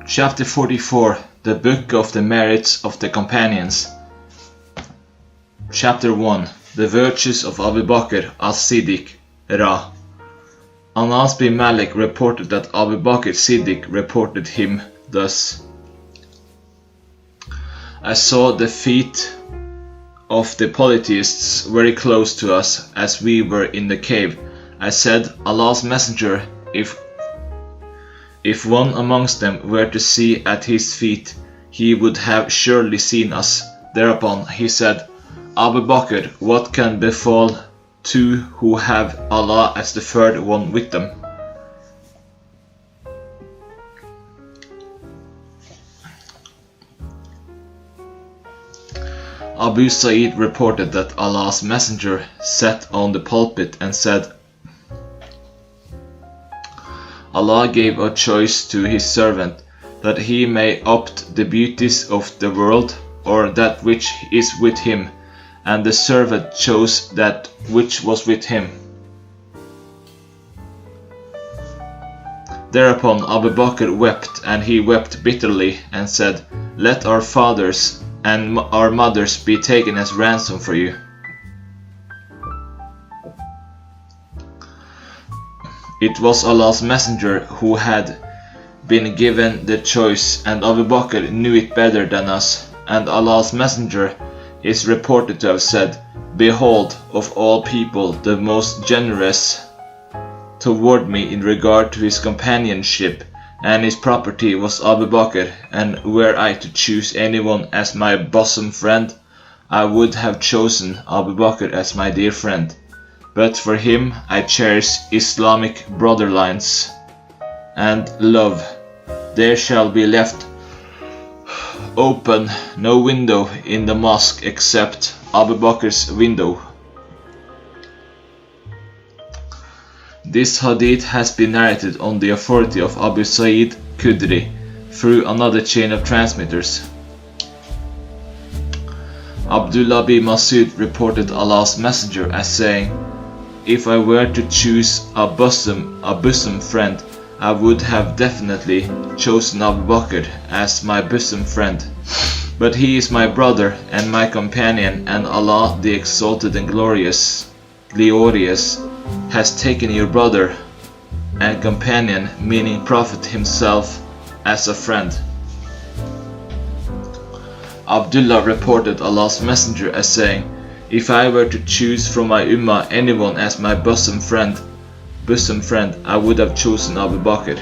Chapter 44. The Book of the Merits of the Companions. Chapter 1. The Virtues of Abu Bakr as-Siddiq, Ra. Anas bin Malik reported that Abu Bakr Siddiq reported him thus: I saw the feet of the polytheists very close to us as we were in the cave. I said, Allah's Messenger, if one amongst them were to see at his feet, he would have surely seen us. Thereupon he said, Abu Bakr, what can befall two who have Allah as the third one with them? Abu Sa'id reported that Allah's Messenger sat on the pulpit and said, Allah gave a choice to his servant, that he may opt the beauties of the world or that which is with him, and the servant chose that which was with him. Thereupon Abu Bakr wept, and he wept bitterly, and said, Let our fathers and our mothers be taken as ransom for you. It was Allah's Messenger who had been given the choice, and Abu Bakr knew it better than us. And Allah's Messenger is reported to have said, Behold, of all people the most generous toward me in regard to his companionship and his property was Abu Bakr, and were I to choose anyone as my bosom friend, I would have chosen Abu Bakr as my dear friend. But for him I cherish Islamic brotherlines and love. There shall be left open no window in the mosque except Abu Bakr's window. This hadith has been narrated on the authority of Abu Sa'id Khudri through another chain of transmitters. Abdullah bin Masud reported Allah's Messenger as saying, If I were to choose a bosom friend, I would have definitely chosen Abu Bakr as my bosom friend. But he is my brother and my companion, and Allah the Exalted and Glorious has taken your brother and companion, meaning Prophet himself, as a friend. Abdullah reported Allah's Messenger as saying, If I were to choose from my ummah anyone as my bosom friend, I would have chosen Abu Bakr.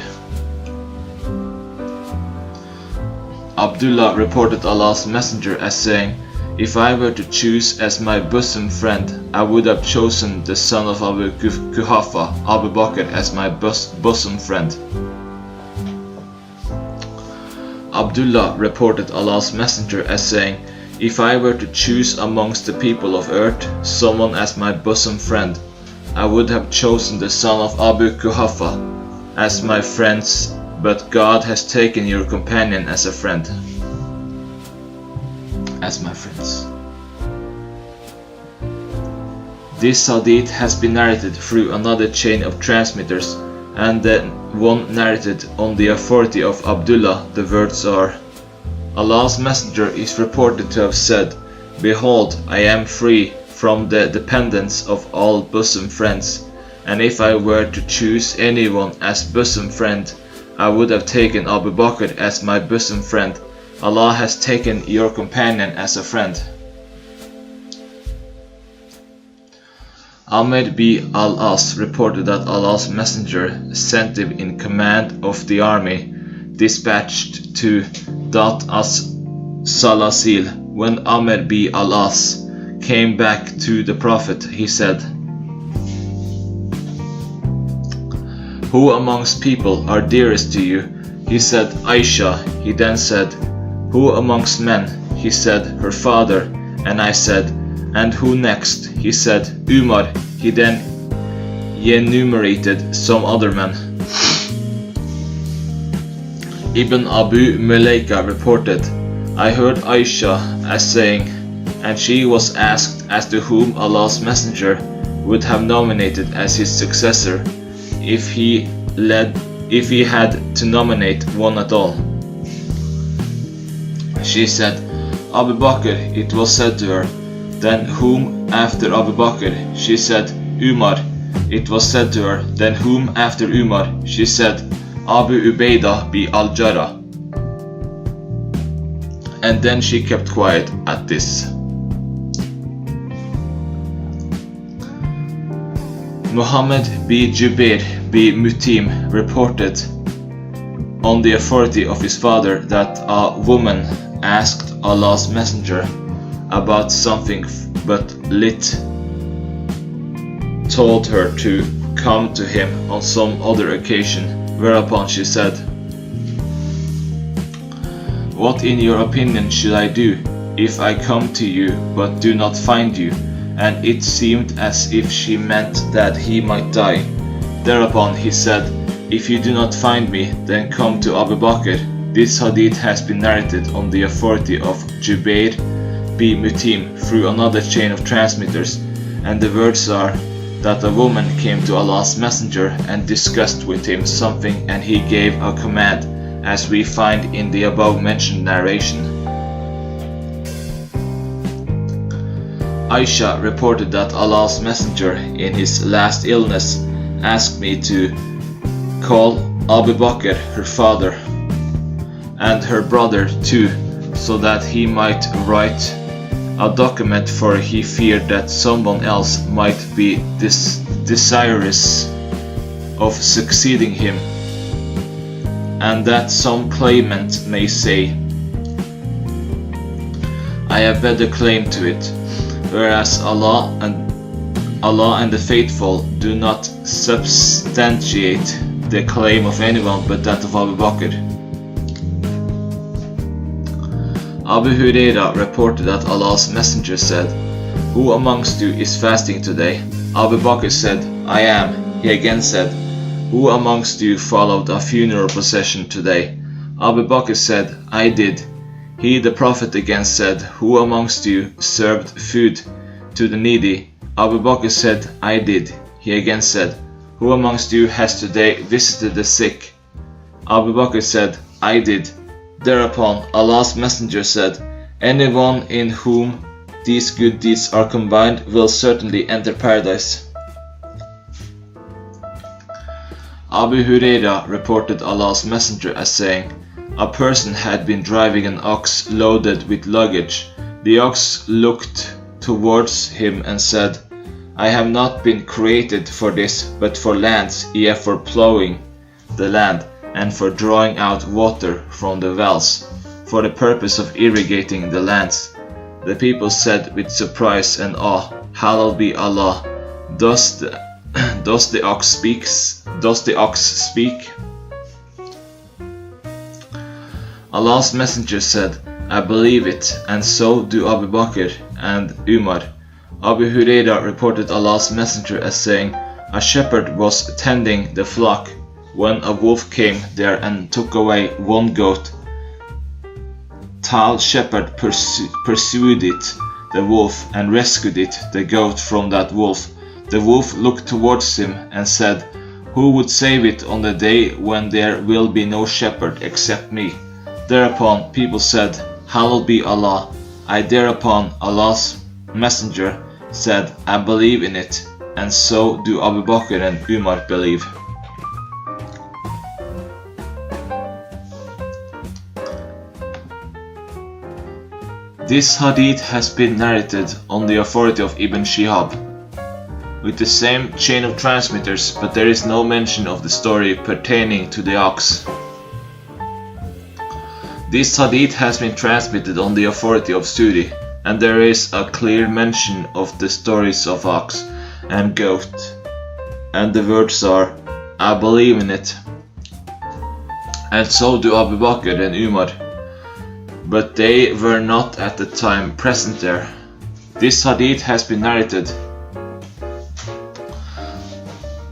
Abdullah reported Allah's Messenger as saying, If I were to choose as my bosom friend, I would have chosen the son of Abu Kuhafa, Abu Bakr, as my bosom friend. Abdullah reported Allah's Messenger as saying, If I were to choose amongst the people of earth someone as my bosom friend, I would have chosen the son of Abu Kuhafa as my friends, but God has taken your companion as a friend. As my friends. This hadith has been narrated through another chain of transmitters, and then one narrated on the authority of Abdullah. The words are, Allah's Messenger is reported to have said, Behold, I am free from the dependence of all bosom friends, and if I were to choose anyone as bosom friend, I would have taken Abu Bakr as my bosom friend. Allah has taken your companion as a friend. Amr bin al-As reported that Allah's Messenger sent him in command of the army dispatched to Dat as-Salasil. When Amr bin al-As came back to the Prophet, he said, Who amongst people are dearest to you? He said, Aisha. He then said, Who amongst men? He said, her father. And I said, And who next? He said, Umar. He then enumerated some other men. Ibn Abu Mulaika reported, I heard Aisha as saying, and she was asked as to whom Allah's Messenger would have nominated as his successor if he had to nominate one at all. She said, Abu Bakr. It was said to her, then whom after Abu Bakr? She said, Umar. It was said to her, then whom after Umar? She said, Abu Ubaidah bi al-Jarrah. And then she kept quiet at this. Muhammad b Jubair b Mut'im reported on the authority of his father that a woman asked Allah's messenger about something, but Lit told her to come to him on some other occasion, whereupon she said, what in your opinion should I do if I come to you but do not find you? And it seemed as if she meant that he might die. Thereupon he said, if you do not find me, then come to Abu Bakr. This hadith has been narrated on the authority of Jubair b Mut'im through another chain of transmitters, and the words are that a woman came to Allah's messenger and discussed with him something, and he gave a command, as we find in the above mentioned narration. Aisha reported that Allah's messenger in his last illness asked me to call Abu Bakr, her father, and her brother too, so that he might write a document, for he feared that someone else might be desirous of succeeding him, and that some claimant may say, I have better claim to it, whereas Allah and the faithful do not substantiate the claim of anyone but that of Abu Bakr. Abu Hurairah reported that Allah's messenger said, who amongst you is fasting today? Abu Bakr said, I am. He again said, who amongst you followed a funeral procession today? Abu Bakr said, I did. He, the Prophet, again said, who amongst you served food to the needy? Abu Bakr said, I did. He again said, who amongst you has today visited the sick? Abu Bakr said, I did. Thereupon Allah's messenger said, anyone in whom these good deeds are combined will certainly enter paradise. Abu Hurairah reported Allah's messenger as saying, a person had been driving an ox loaded with luggage. The ox looked towards him and said, I have not been created for this, but for lands, yea, for plowing the land, and for drawing out water from the wells, for the purpose of irrigating the lands. The people said with surprise and awe, Hallowed be Allah. Does the ox speak? Allah's messenger said, I believe it, and so do Abu Bakr and Umar. Abu Hurairah reported Allah's messenger as saying, a shepherd was tending the flock when a wolf came there and took away one goat. Tal shepherd pursued the wolf, and rescued the goat from that wolf. The wolf looked towards him and said, who would save it on the day when there will be no shepherd except me? Thereupon people said, Hallowed be Allah. Thereupon Allah's messenger said, I believe in it, and so do Abu Bakr and Umar believe. This hadith has been narrated on the authority of Ibn Shihab, with the same chain of transmitters, but there is no mention of the story pertaining to the ox. This hadith has been transmitted on the authority of Sudi, and there is a clear mention of the stories of ox and goat, and the words are, I believe in it, and so do Abu Bakr and Umar, but they were not at the time present there. This hadith has been narrated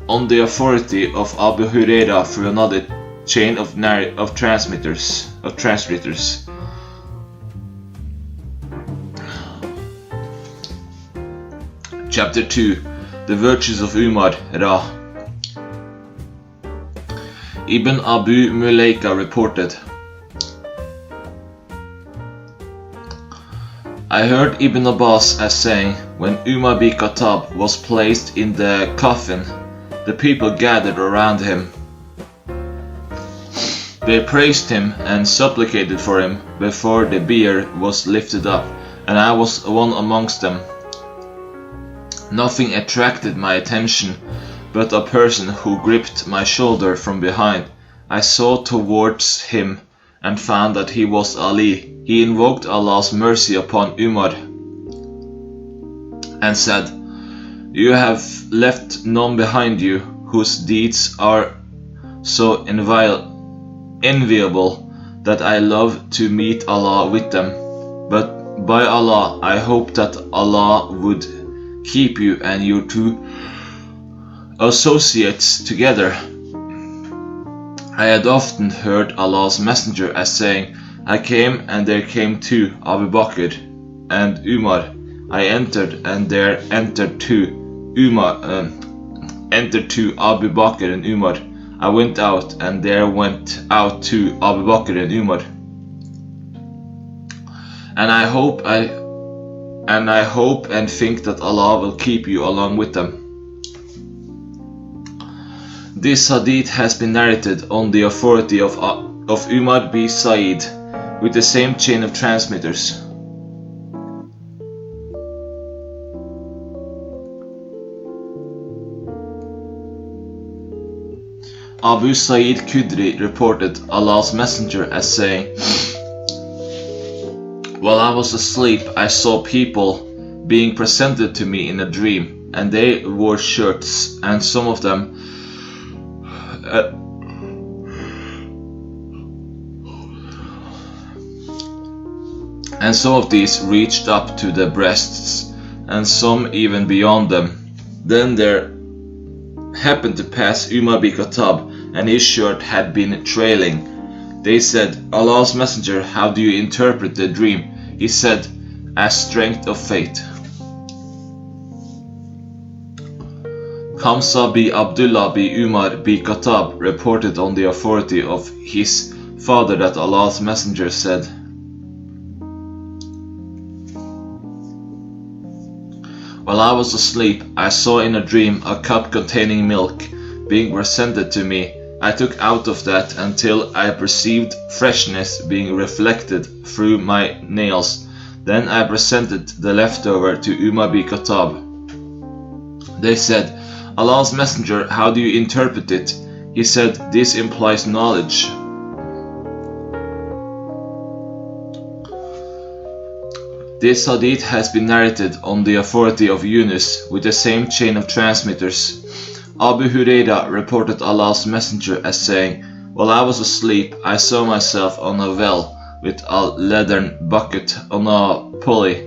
on the authority of Abu Hurairah through another chain of transmitters. Chapter 2. The Virtues of Umar Ra. Ibn Abu Mulaika reported, I heard Ibn Abbas as saying, when Umar bin Khattab was placed in the coffin, the people gathered around him. They praised him and supplicated for him before the bier was lifted up, and I was one amongst them. Nothing attracted my attention but a person who gripped my shoulder from behind. I saw towards him and found that he was Ali. He invoked Allah's mercy upon Umar and said, "You have left none behind you whose deeds are so enviable that I love to meet Allah with them. But by Allah, I hope that Allah would keep you and your two associates together." I had often heard Allah's Messenger as saying, "I came and there came two, Abu Bakr and Umar. I entered and there entered two, Abu Bakr and Umar. I went out and there went out two, Abu Bakr and Umar. And I hope and think that Allah will keep you along with them." This hadith has been narrated on the authority of Umar bin Said with the same chain of transmitters. Abu Sa'id Khudri reported Allah's Messenger as saying, "While I was asleep, I saw people being presented to me in a dream, and they wore shirts, and some of them and some of these reached up to the breasts, and some even beyond them. Then there happened to pass Umar bin Khattab, and his shirt had been trailing. They said, 'Allah's Messenger, how do you interpret the dream?' He said, 'As strength of faith.'" Hamza bin Abdullah bin Umar bin Khattab reported on the authority of his father that Allah's Messenger said, "While I was asleep, I saw in a dream a cup containing milk being presented to me. I took out of that until I perceived freshness being reflected through my nails. Then I presented the leftover to Umar bin Khattab. They said, 'Allah's Messenger, how do you interpret it?' He said, 'This implies knowledge.'" This hadith has been narrated on the authority of Yunus with the same chain of transmitters. Abu Huraira reported Allah's Messenger as saying, "While I was asleep, I saw myself on a well with a leathern bucket on a pulley.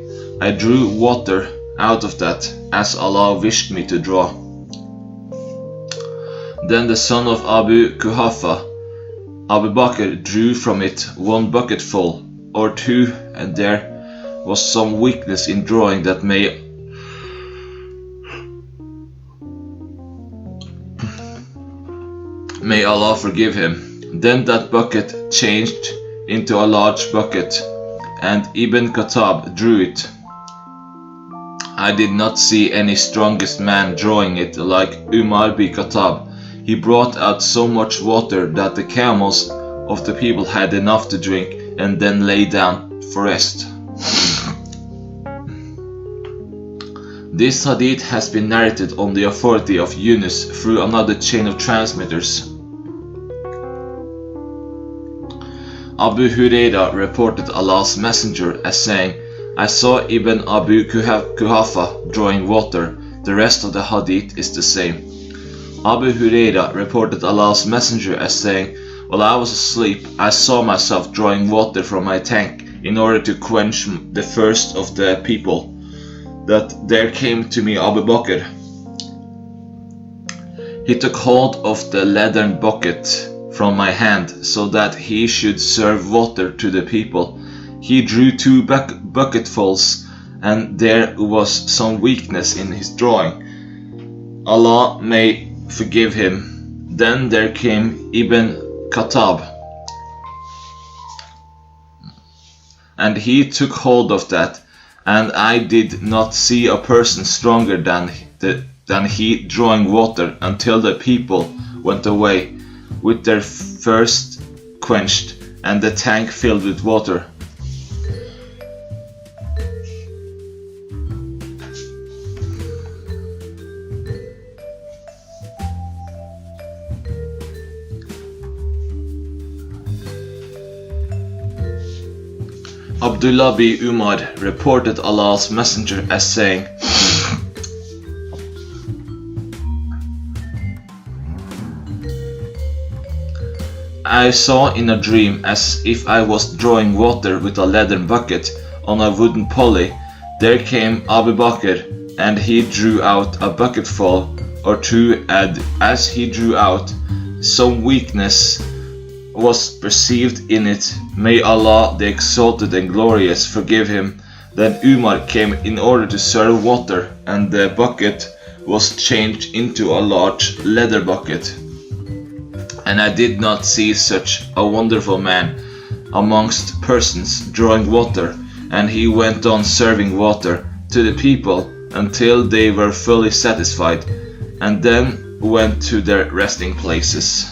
I drew water out of that, as Allah wished me to draw. Then the son of Abu Kuhafa, Abu Bakr, drew from it one bucketful or two, and there was some weakness in drawing that may Allah forgive him. Then that bucket changed into a large bucket, and Ibn Khattab drew it. I did not see any strongest man drawing it like Umar bin Khattab. He brought out so much water that the camels of the people had enough to drink, and then lay down for rest." This hadith has been narrated on the authority of Yunus through another chain of transmitters. Abu Huraira reported Allah's Messenger as saying, "I saw Ibn Abu Kuhafa drawing water." The rest of the hadith is the same. Abu Huraira reported Allah's Messenger as saying, "While I was asleep, I saw myself drawing water from my tank in order to quench the thirst of the people. That there came to me Abu Bakr. He took hold of the leathern bucket from my hand so that he should serve water to the people. He drew two bucketfuls, and there was some weakness in his drawing. Allah may forgive him. Then there came Ibn Khattab, and he took hold of that, and I did not see a person stronger than he drawing water until the people went away with their thirst quenched and the tank filled with water. Abdullah bin Umar reported Allah's Messenger as saying, I saw in a dream as if I was drawing water with a leathern bucket on a wooden pulley. There came Abu Bakr, and he drew out a bucketful or two, and as he drew out, some weakness was perceived in it. May Allah the Exalted and Glorious forgive him. Then Umar came in order to serve water, and the bucket was changed into a large leather bucket. And I did not see such a wonderful man amongst persons drawing water, and he went on serving water to the people until they were fully satisfied, and then went to their resting places.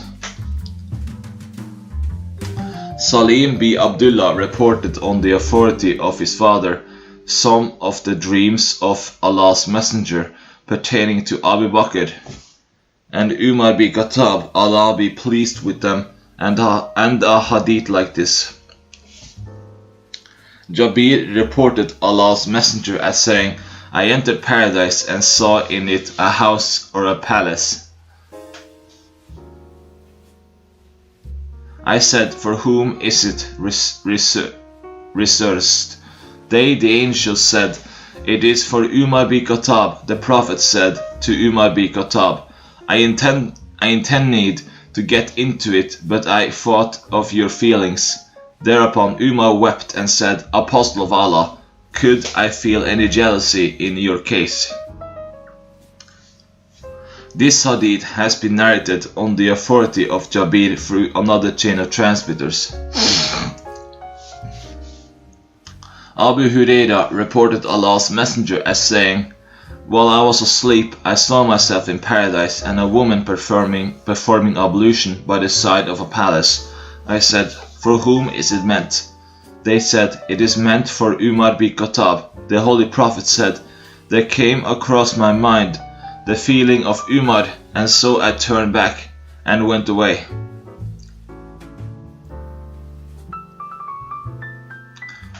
Salim bin Abdullah reported on the authority of his father some of the dreams of Allah's Messenger pertaining to Abu Bakr and Umar bin Khattab, Allah be pleased with them, and a hadith like this. Jabir reported Allah's Messenger as saying, I entered paradise and saw in it a house or a palace. I said, for whom is it reserved? They, the angels, said, it is for Umar bin Khattab. The Prophet said to Umar bin Khattab, I intended to get into it, but I thought of your feelings. Thereupon Umar wept and said, Apostle of Allah, could I feel any jealousy in your case? This hadith has been narrated on the authority of Jabir through another chain of transmitters. Abu Huraira reported Allah's Messenger as saying, while I was asleep, I saw myself in paradise and a woman performing ablution by the side of a palace. I said, for whom is it meant? They said, it is meant for Umar bin Khattab. The Holy Prophet said, there came across my mind the feeling of Umar, and so I turned back and went away.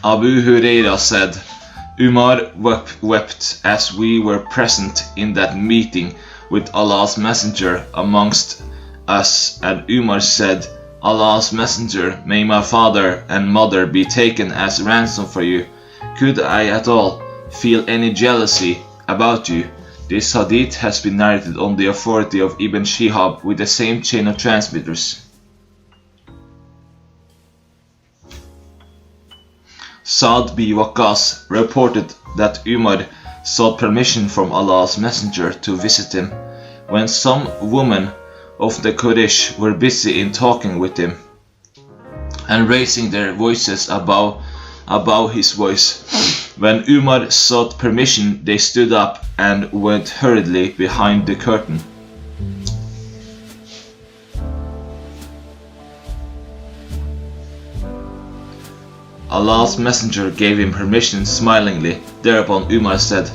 Abu Huraira said, Umar wept as we were present in that meeting with Allah's Messenger amongst us, and Umar said, Allah's Messenger, may my father and mother be taken as ransom for you. Could I at all feel any jealousy about you? This hadith has been narrated on the authority of Ibn Shihab with the same chain of transmitters. Sa'd bin Waqqas reported that Umar sought permission from Allah's Messenger to visit him when some women of the Quraysh were busy in talking with him and raising their voices above his voice. When Umar sought permission, they stood up and went hurriedly behind the curtain. Allah's Messenger gave him permission smilingly. Thereupon Umar said,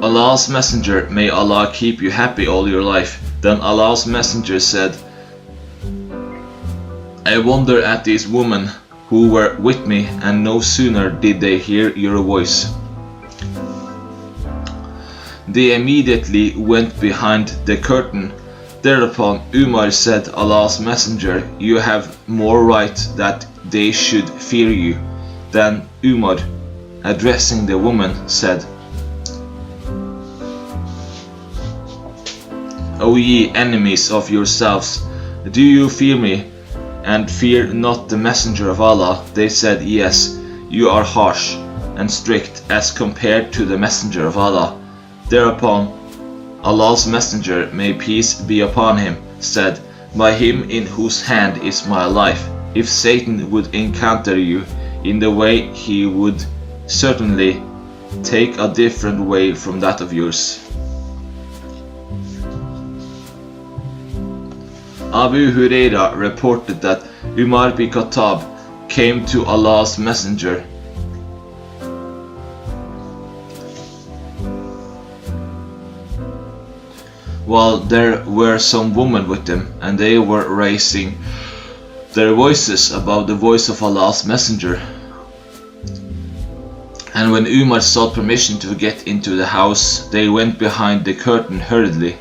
Allah's Messenger, may Allah keep you happy all your life. Then Allah's Messenger said, I wonder at these women who were with me, and no sooner did they hear your voice, they immediately went behind the curtain. Thereupon Umar said, Allah's Messenger, you have more right that they should fear you. Then Umar, addressing the woman, said, O ye enemies of yourselves, do you fear me, and fear not the Messenger of Allah? They said, yes, you are harsh and strict as compared to the Messenger of Allah. Thereupon Allah's Messenger, may peace be upon him, said, by him in whose hand is my life, If Satan would encounter you in the way, he would certainly take a different way from that of yours. Abu Huraira reported that Umar bin Khattab came to Allah's Messenger while there were some women with him, and they were raising their voices above the voice of Allah's Messenger. And when Umar sought permission to get into the house, they went behind the curtain hurriedly.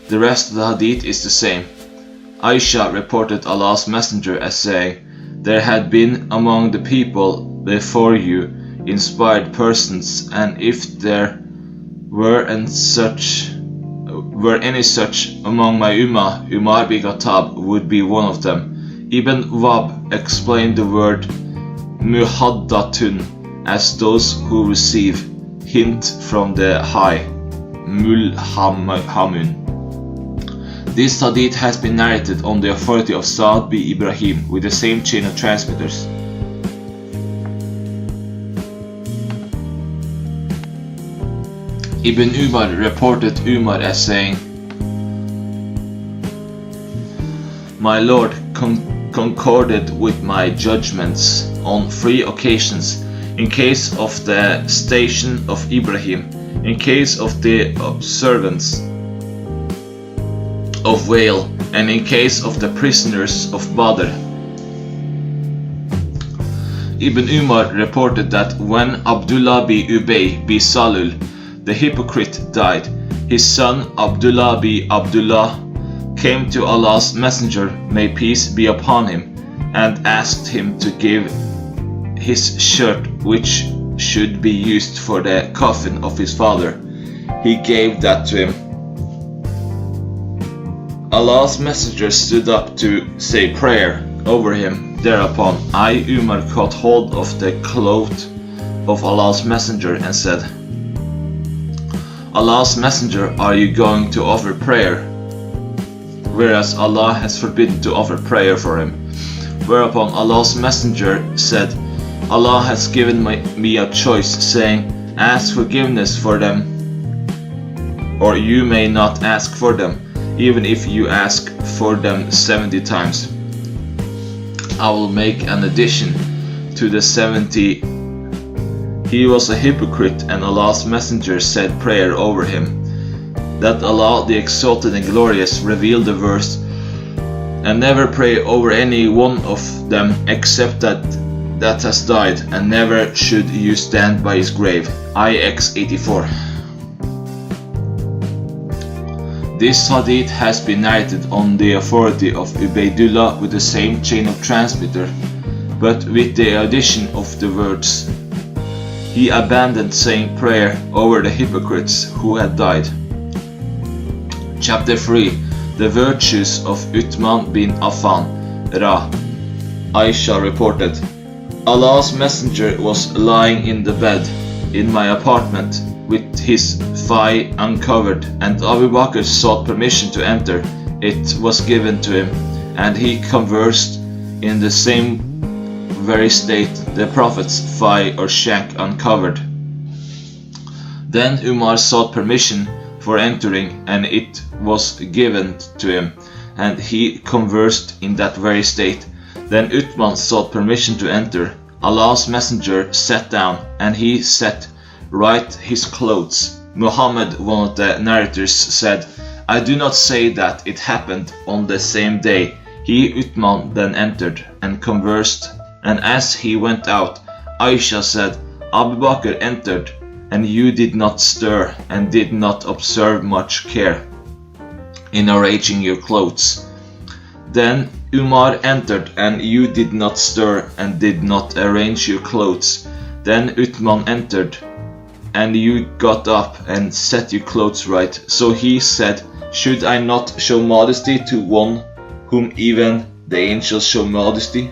The rest of the hadith is the same. Aisha reported Allah's Messenger as saying, "There had been among the people before you inspired persons, and if there were any such among my ummah, Umar bin Khattab would be one of them." Ibn Wahb explained the word muhaddatun as those who receive hint from the high, mulhamun. This hadith has been narrated on the authority of Sa'd bin Ibrahim with the same chain of transmitters. Ibn Umar reported Umar as saying, "My Lord concorded with my judgments on 3 occasions, in case of the station of Ibrahim, in case of the observance of Wale, and in case of the prisoners of Badr." Ibn Umar reported that when Abdullah bin Ubay bin Salul, the hypocrite, died, his son Abdullah bin Abdullah came to Allah's Messenger, may peace be upon him, and asked him to give his shirt which should be used for the coffin of his father. He gave that to him. Allah's Messenger stood up to say prayer over him. Thereupon I, Umar, caught hold of the cloth of Allah's Messenger and said, "Allah's Messenger, are you going to offer prayer?" Whereas Allah has forbidden to offer prayer for him. Whereupon Allah's Messenger said, "Allah has given me a choice, saying, ask forgiveness for them, or you may not ask for them, even if you ask for them 70 times. I will make an addition to the 70. He was a hypocrite, and Allah's Messenger said prayer over him, that Allah the Exalted and Glorious revealed the verse, and never pray over any one of them except that has died, and never should you stand by his grave." IX 84. This hadith has been narrated on the authority of Ubaydullah with the same chain of transmitter, but with the addition of the words, "He abandoned saying prayer over the hypocrites who had died." Chapter 3. The virtues of Uthman bin Affan. Ra. Aisha reported, Allah's Messenger was lying in the bed in my apartment with his thigh uncovered, and Abu Bakr sought permission to enter. It was given to him, and he conversed in the same very state, the Prophet's thigh or shank uncovered. Then Umar sought permission for entering, and it was given to him, and he conversed in that very state. Then Uthman sought permission to enter. Allah's Messenger sat down, and he set right his clothes. Muhammad, one of the narrators, said, "I do not say that it happened on the same day." He, Uthman, then entered and conversed, and as he went out, Aisha said, "Abu Bakr entered, and you did not stir and did not observe much care in arranging your clothes. Then Umar entered, and you did not stir and did not arrange your clothes. Then Uthman entered, and you got up and set your clothes right." So he said, "Should I not show modesty to one whom even the angels show modesty?"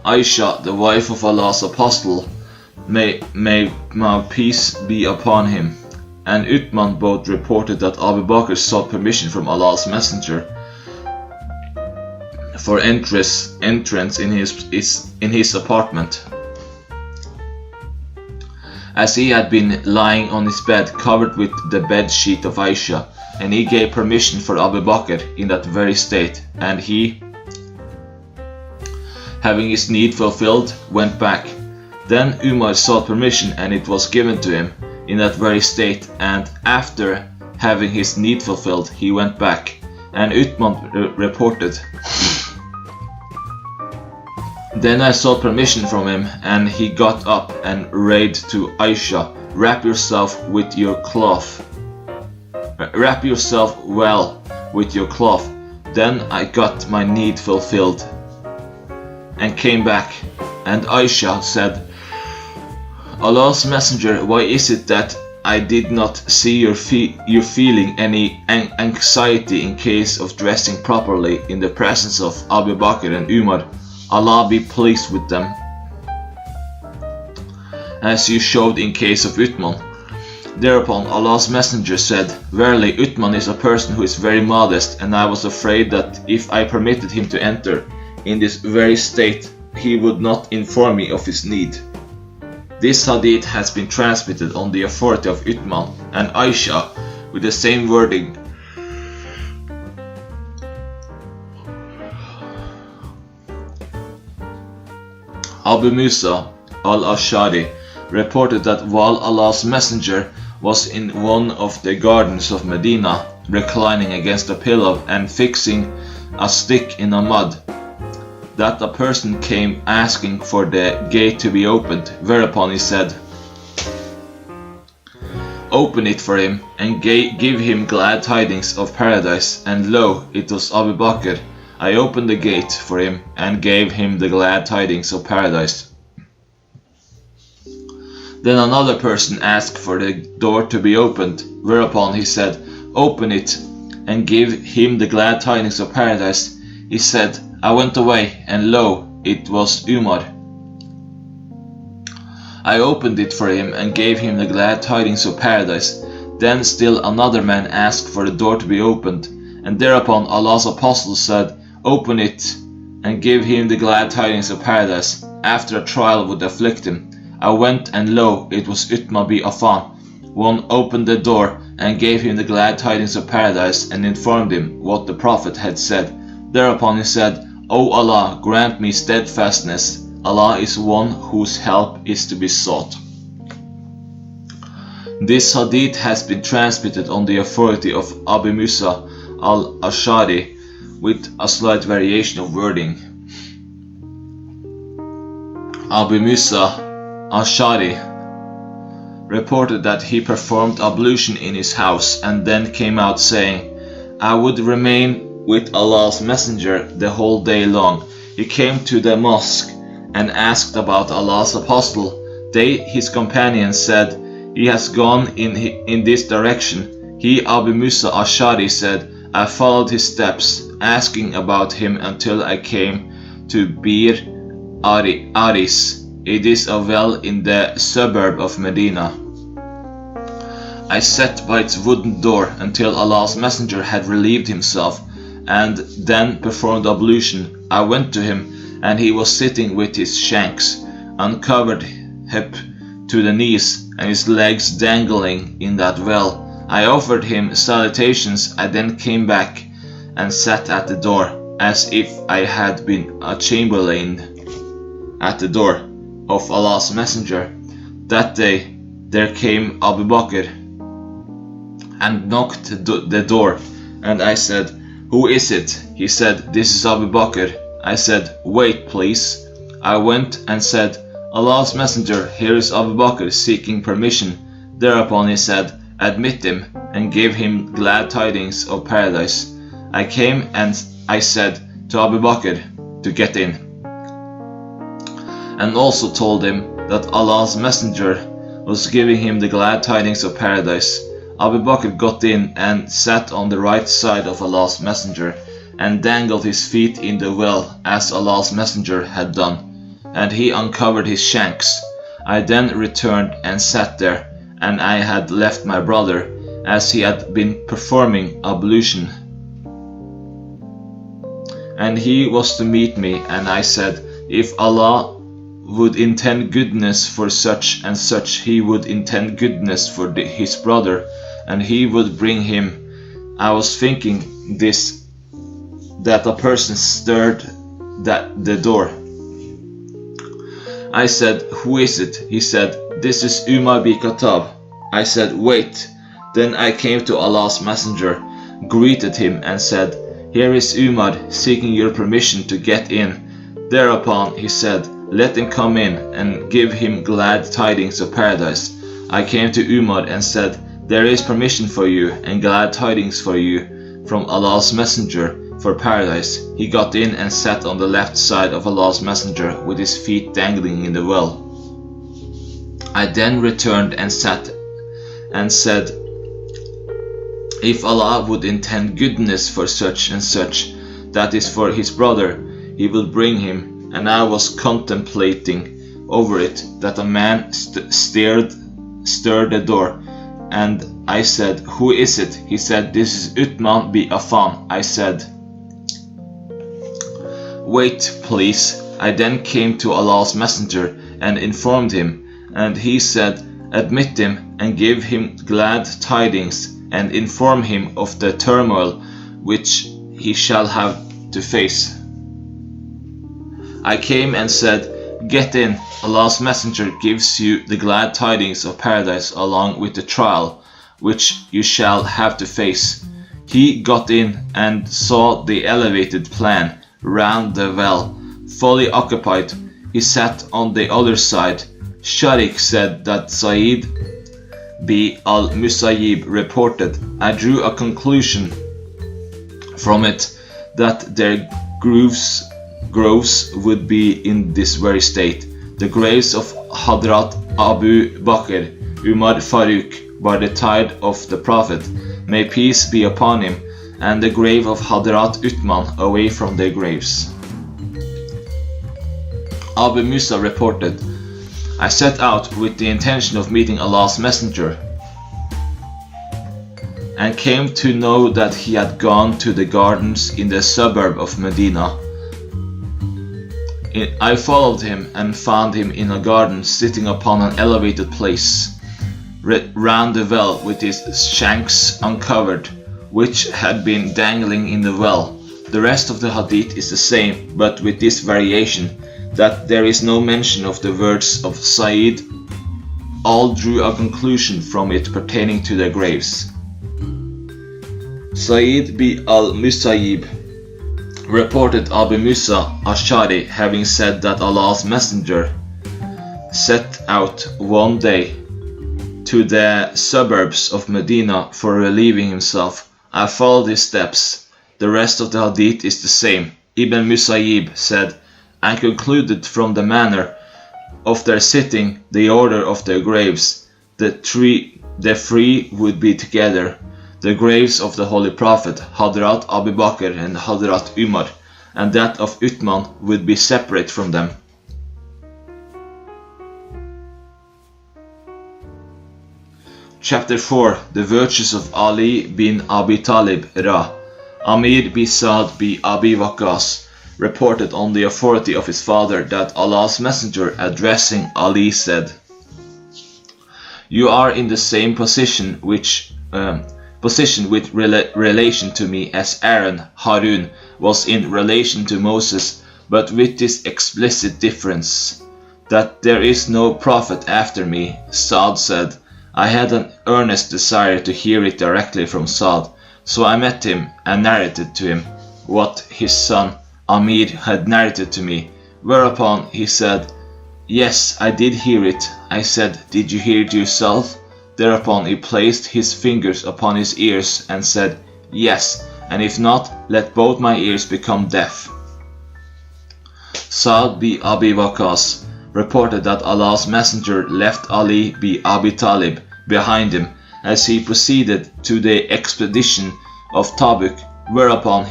Aisha, the wife of Allah's Apostle, may peace be upon him, and Uthman both reported that Abu Bakr sought permission from Allah's Messenger for entrance in his apartment, as he had been lying on his bed covered with the bed sheet of Aisha, and he gave permission for Abu Bakr in that very state, and he, having his need fulfilled, went back. Then Umar sought permission, and it was given to him in that very state, and after having his need fulfilled, he went back. And Uthman reported, then I sought permission from him, and he got up and read to Aisha, wrap yourself well with your cloth. Then I got my need fulfilled and came back. And Aisha said, Allah's Messenger, why is it that I did not see you feeling any anxiety in case of dressing properly in the presence of Abu Bakr and Umar, Allah be pleased with them, as you showed in case of Uthman? Thereupon Allah's Messenger said, verily Uthman is a person who is very modest, and I was afraid that if I permitted him to enter in this very state, he would not inform me of his need. This hadith has been transmitted on the authority of Uthman and Aisha with the same wording. Abu Musa al-Ash'ari reported that while Allah's Messenger was in one of the gardens of Medina, reclining against a pillow and fixing a stick in a mud, that a person came asking for the gate to be opened, whereupon he said, open it for him and give him glad tidings of paradise, and lo, it was Abu Bakr. I opened the gate for him and gave him the glad tidings of paradise. Then another person asked for the door to be opened, whereupon he said, open it and give him the glad tidings of paradise. He said, I went away, and lo, it was Umar. I opened it for him and gave him the glad tidings of paradise. Then still another man asked for the door to be opened, and thereupon Allah's Apostle said, open it and give him the glad tidings of paradise, after a trial would afflict him. I went, and lo, it was Uthman bin Affan. One opened the door and gave him the glad tidings of paradise, and informed him what the Prophet had said. Thereupon he said, O Allah, grant me steadfastness. Allah is one whose help is to be sought. This hadith has been transmitted on the authority of Abu Musa al-Ash'ari with a slight variation of wording. Abu Musa al-Ash'ari reported that he performed ablution in his house and then came out saying, I would remain with Allah's Messenger the whole day long. He came to the mosque and asked about Allah's Apostle. They, his companions, said, he has gone in this direction. He, Abu Musa al-Ash'ari, said, I followed his steps, asking about him until I came to Bir Aris. It is a well in the suburb of Medina. I sat by its wooden door until Allah's Messenger had relieved himself, and then performed ablution. I went to him, and he was sitting with his shanks uncovered hip to the knees, and his legs dangling in that well. I offered him salutations. I then came back and sat at the door, as if I had been a chamberlain at the door of Allah's Messenger. That day there came Abu Bakr and knocked the door, and I said, who is it? He said, this is Abu Bakr. I said, wait please. I went and said, Allah's Messenger, here is Abu Bakr seeking permission. Thereupon he said, admit him, and gave him glad tidings of paradise. I came and I said to Abu Bakr to get in, and also told him that Allah's Messenger was giving him the glad tidings of paradise. Abu Bakr got in and sat on the right side of Allah's Messenger, and dangled his feet in the well as Allah's Messenger had done, and he uncovered his shanks. I then returned and sat there, and I had left my brother, as he had been performing ablution. And he was to meet me, and I said, if Allah would intend goodness for such and such, he would intend goodness for his brother, and he would bring him. I was thinking that a person stirred the door. I said, who is it? He said, this is Umar bin Khattab. I said, wait. Then I came to Allah's Messenger, greeted him and said, here is Umar seeking your permission to get in. Thereupon he said, let him come in and give him glad tidings of paradise. I came to Umar and said, there is permission for you and glad tidings for you from Allah's Messenger for paradise. He got in and sat on the left side of Allah's Messenger with his feet dangling in the well. I then returned and sat and said, if Allah would intend goodness for such and such, that is for his brother, he will bring him. And I was contemplating over it that a man stirred the door, and I said, who is it? He said, this is Uthman bin Affan. I said, wait, please. I then came to Allah's Messenger and informed him, and he said, admit him and give him glad tidings and inform him of the turmoil which he shall have to face. I came and said, get in, Allah's Messenger gives you the glad tidings of paradise along with the trial which you shall have to face. He got in and saw the elevated plan round the well, fully occupied. He sat on the other side. Sharik said that Sa'id bin al-Musayyib reported, I drew a conclusion from it that their groves would be in this very state. The graves of Hadrat Abu Bakr, Umar Farooq by the tide of the Prophet, may peace be upon him, and the grave of Hadrat Uthman away from their graves. Abu Musa reported, I set out with the intention of meeting Allah's Messenger, and came to know that he had gone to the gardens in the suburb of Medina. I followed him and found him in a garden sitting upon an elevated place, round the well with his shanks uncovered, which had been dangling in the well. The rest of the hadith is the same, but with this variation, that there is no mention of the words of Sa'id. All drew a conclusion from it pertaining to their graves. Sa'id bin al-Musayyib reported Abu Musa Ash'ari having said that Allah's Messenger set out one day to the suburbs of Medina for relieving himself. I followed his steps. The rest of the hadith is the same. Ibn Musayyib said, I concluded from the manner of their sitting, the order of their graves, the three would be together. The graves of the Holy Prophet, Hadrat Abu Bakr and Hadrat Umar, and that of Uthman would be separate from them. Chapter 4. The Virtues of Ali bin Abi Talib Ra. Amir bin Sa'd bin Abi Waqqas reported on the authority of his father that Allah's Messenger addressing Ali said, you are in the same position with relation to me as Aaron, Harun, was in relation to Moses, but with this explicit difference, that there is no prophet after me. Sa'd said, I had an earnest desire to hear it directly from Sa'd, so I met him and narrated to him what his son Amir had narrated to me, whereupon he said, yes, I did hear it. I said, did you hear it yourself? Thereupon he placed his fingers upon his ears and said, yes, and if not, let both my ears become deaf. Sa'd bin Abi Waqqas reported that Allah's Messenger left Ali bin Abi Talib behind him as he proceeded to the expedition of Tabuk, whereupon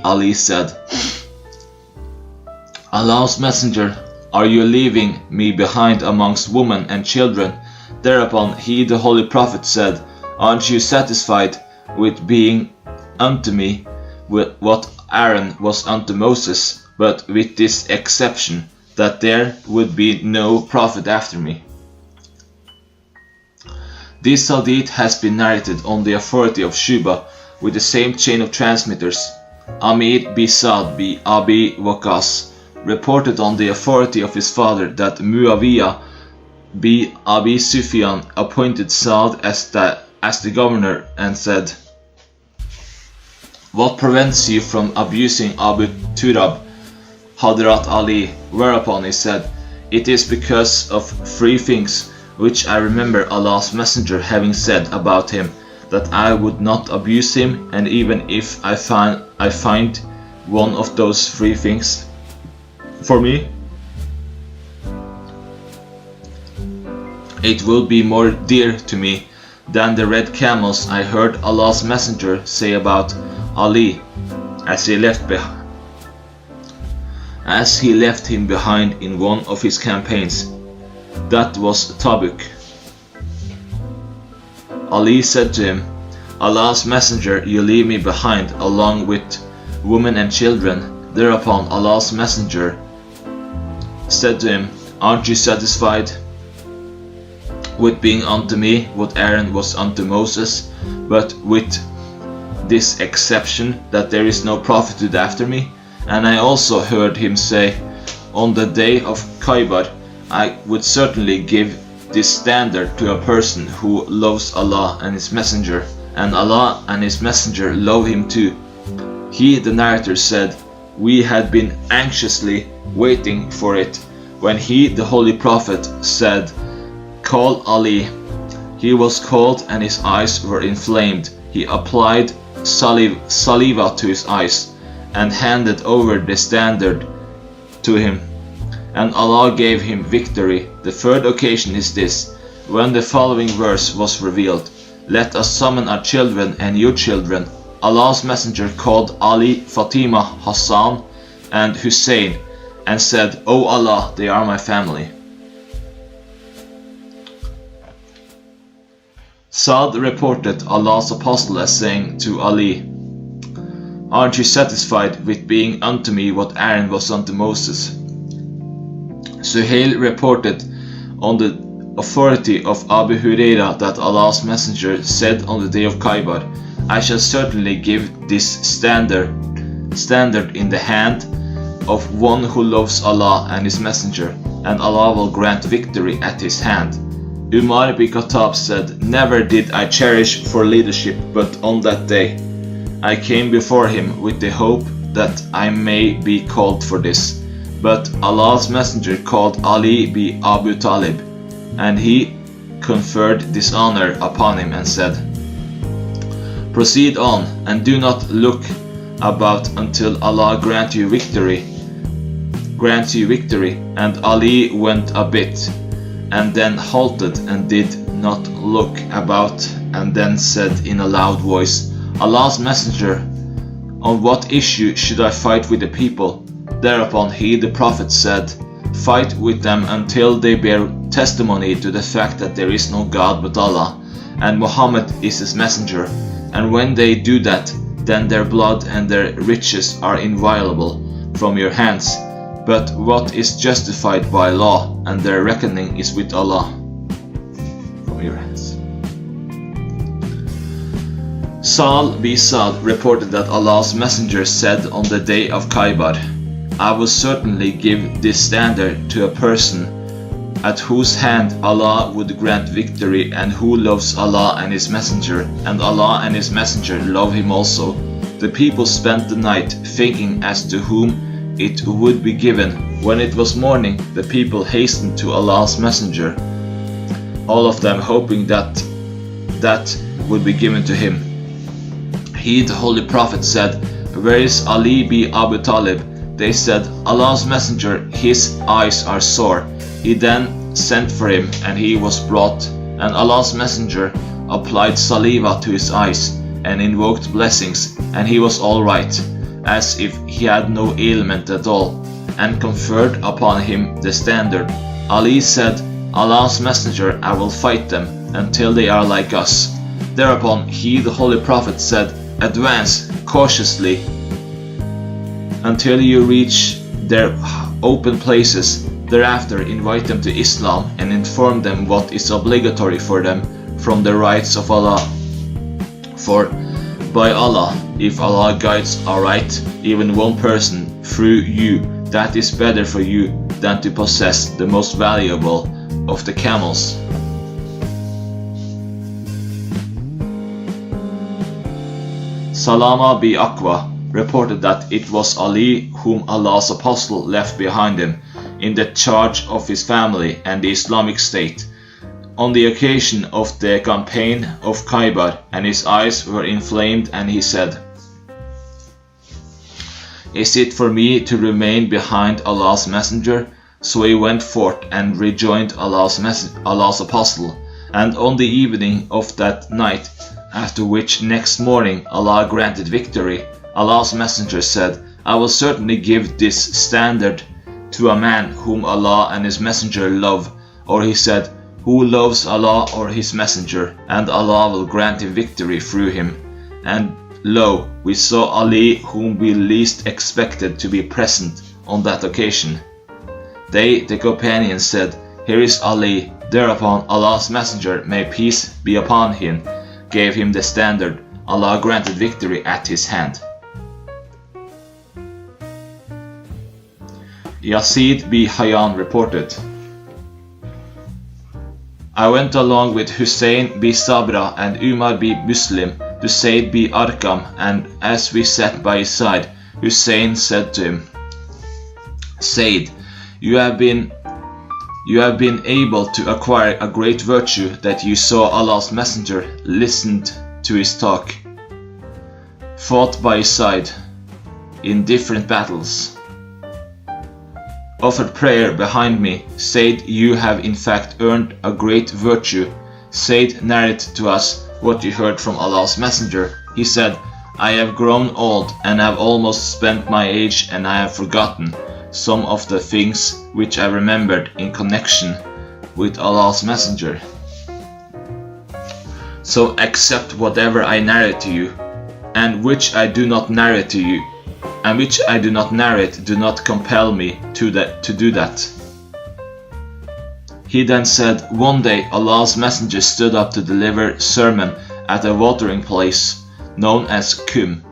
Ali said, Allah's Messenger, are you leaving me behind amongst women and children? Thereupon he, the holy prophet, said, Aren't you satisfied with being unto me with what Aaron was unto Moses, but with this exception, that there would be no prophet after me? This hadith has been narrated on the authority of Shuba with the same chain of transmitters. Amir b. Sa'd b. Abi Waqas reported on the authority of his father that Muawiyah b. Abi Sufyan appointed Sa'd as the governor and said, What prevents you from abusing Abu Turab, Hadrat Ali? Whereupon he said, It is because of three things which I remember Allah's Messenger having said about him, that I would not abuse him, and even if I find one of those three things for me, it will be more dear to me than the red camels I heard Allah's Messenger say about Ali as he left him behind in one of his campaigns. That was Tabuk. Ali said to him, Allah's Messenger, you leave me behind along with women and children. Thereupon Allah's Messenger said to him, Aren't you satisfied with being unto me what Aaron was unto Moses, but with this exception, that there is no prophethood after me? And I also heard him say, On the day of Khaybar, I would certainly give this standard to a person who loves Allah and His Messenger, and Allah and His Messenger love him too. He, the narrator, said, We had been anxiously waiting for it, when he, the Holy Prophet, said, Call Ali. He was called and his eyes were inflamed. He applied saliva to his eyes and handed over the standard to him, and Allah gave him victory. The third occasion is this, when the following verse was revealed, Let us summon our children and your children. Allah's Messenger called Ali, Fatima, Hassan, and Hussein, and said, O Allah, they are my family. Sa'd reported Allah's Apostle as saying to Ali, Aren't you satisfied with being unto me what Aaron was unto Moses? Sahih reported on the authority of Abu Huraira that Allah's Messenger said on the day of Khaybar, I shall certainly give this standard in the hand of one who loves Allah and His Messenger, and Allah will grant victory at his hand. Umar bin Khattab said, Never did I cherish for leadership, but on that day I came before him with the hope that I may be called for this. But Allah's Messenger called Ali bin Abu Talib, and he conferred this honor upon him and said, Proceed on, and do not look about until Allah grant you victory. And Ali went a bit, and then halted and did not look about, and then said in a loud voice, Allah's Messenger, on what issue should I fight with the people? Thereupon he, the Prophet, said, Fight with them until they bear testimony to the fact that there is no God but Allah, and Muhammad is His Messenger. And when they do that, then their blood and their riches are inviolable from your hands. But what is justified by law and their reckoning is with Allah from your hands. Sahl bin Sa'd reported that Allah's Messenger said on the day of Khaybar, I will certainly give this standard to a person at whose hand Allah would grant victory and who loves Allah and His Messenger, and Allah and His Messenger love him also. The people spent the night thinking as to whom it would be given. When it was morning, the people hastened to Allah's Messenger, all of them hoping that would be given to him. He, the Holy Prophet, said, Where is Ali bin Abu Talib? They said, Allah's Messenger, his eyes are sore. He then sent for him, and he was brought, and Allah's Messenger applied saliva to his eyes and invoked blessings, and he was all right, as if he had no ailment at all, and conferred upon him the standard. Ali said, Allah's messenger, I will fight them until they are like us. Thereupon he, the Holy Prophet, said, Advance cautiously until you reach their open places. Thereafter invite them to Islam and inform them what is obligatory for them from the rights of Allah. For by Allah, if Allah guides aright even one person through you, that is better for you than to possess the most valuable of the camels. Salama bi Aqwa reported that it was Ali whom Allah's apostle left behind him in the charge of his family and the Islamic State on the occasion of the campaign of Khaybar, and his eyes were inflamed, and he said, Is it for me to remain behind Allah's messenger? So he went forth and rejoined Allah's apostle, and on the evening of that night, after which next morning Allah granted victory, Allah's messenger said, I will certainly give this standard to a man whom Allah and his messenger love. Or he said, who loves Allah or his messenger, and Allah will grant him victory through him. And lo, we saw Ali whom we least expected to be present on that occasion. They, the companions, said, Here is Ali. Thereupon Allah's messenger, may peace be upon him, gave him the standard. Allah granted victory at his hand. Yazid bi Hayyan reported, I went along with Hussein bi Sabra and Umar bi Muslim to Zayd bi Arqam, and as we sat by his side, Hussein said to him, Zayd, you have been able to acquire a great virtue that you saw Allah's messenger, listened to his talk, fought by his side in different battles, offered prayer behind me. Zayd, you have in fact earned a great virtue. Zayd narrated to us what he heard from Allah's messenger. He said, I have grown old and have almost spent my age, and I have forgotten some of the things which I remembered in connection with Allah's messenger. So accept whatever I narrate to you, and which I do not narrate to you, and which I do not narrate, do not compel me to do that. He then said, one day Allah's messenger stood up to deliver sermon at a watering place known as Qum,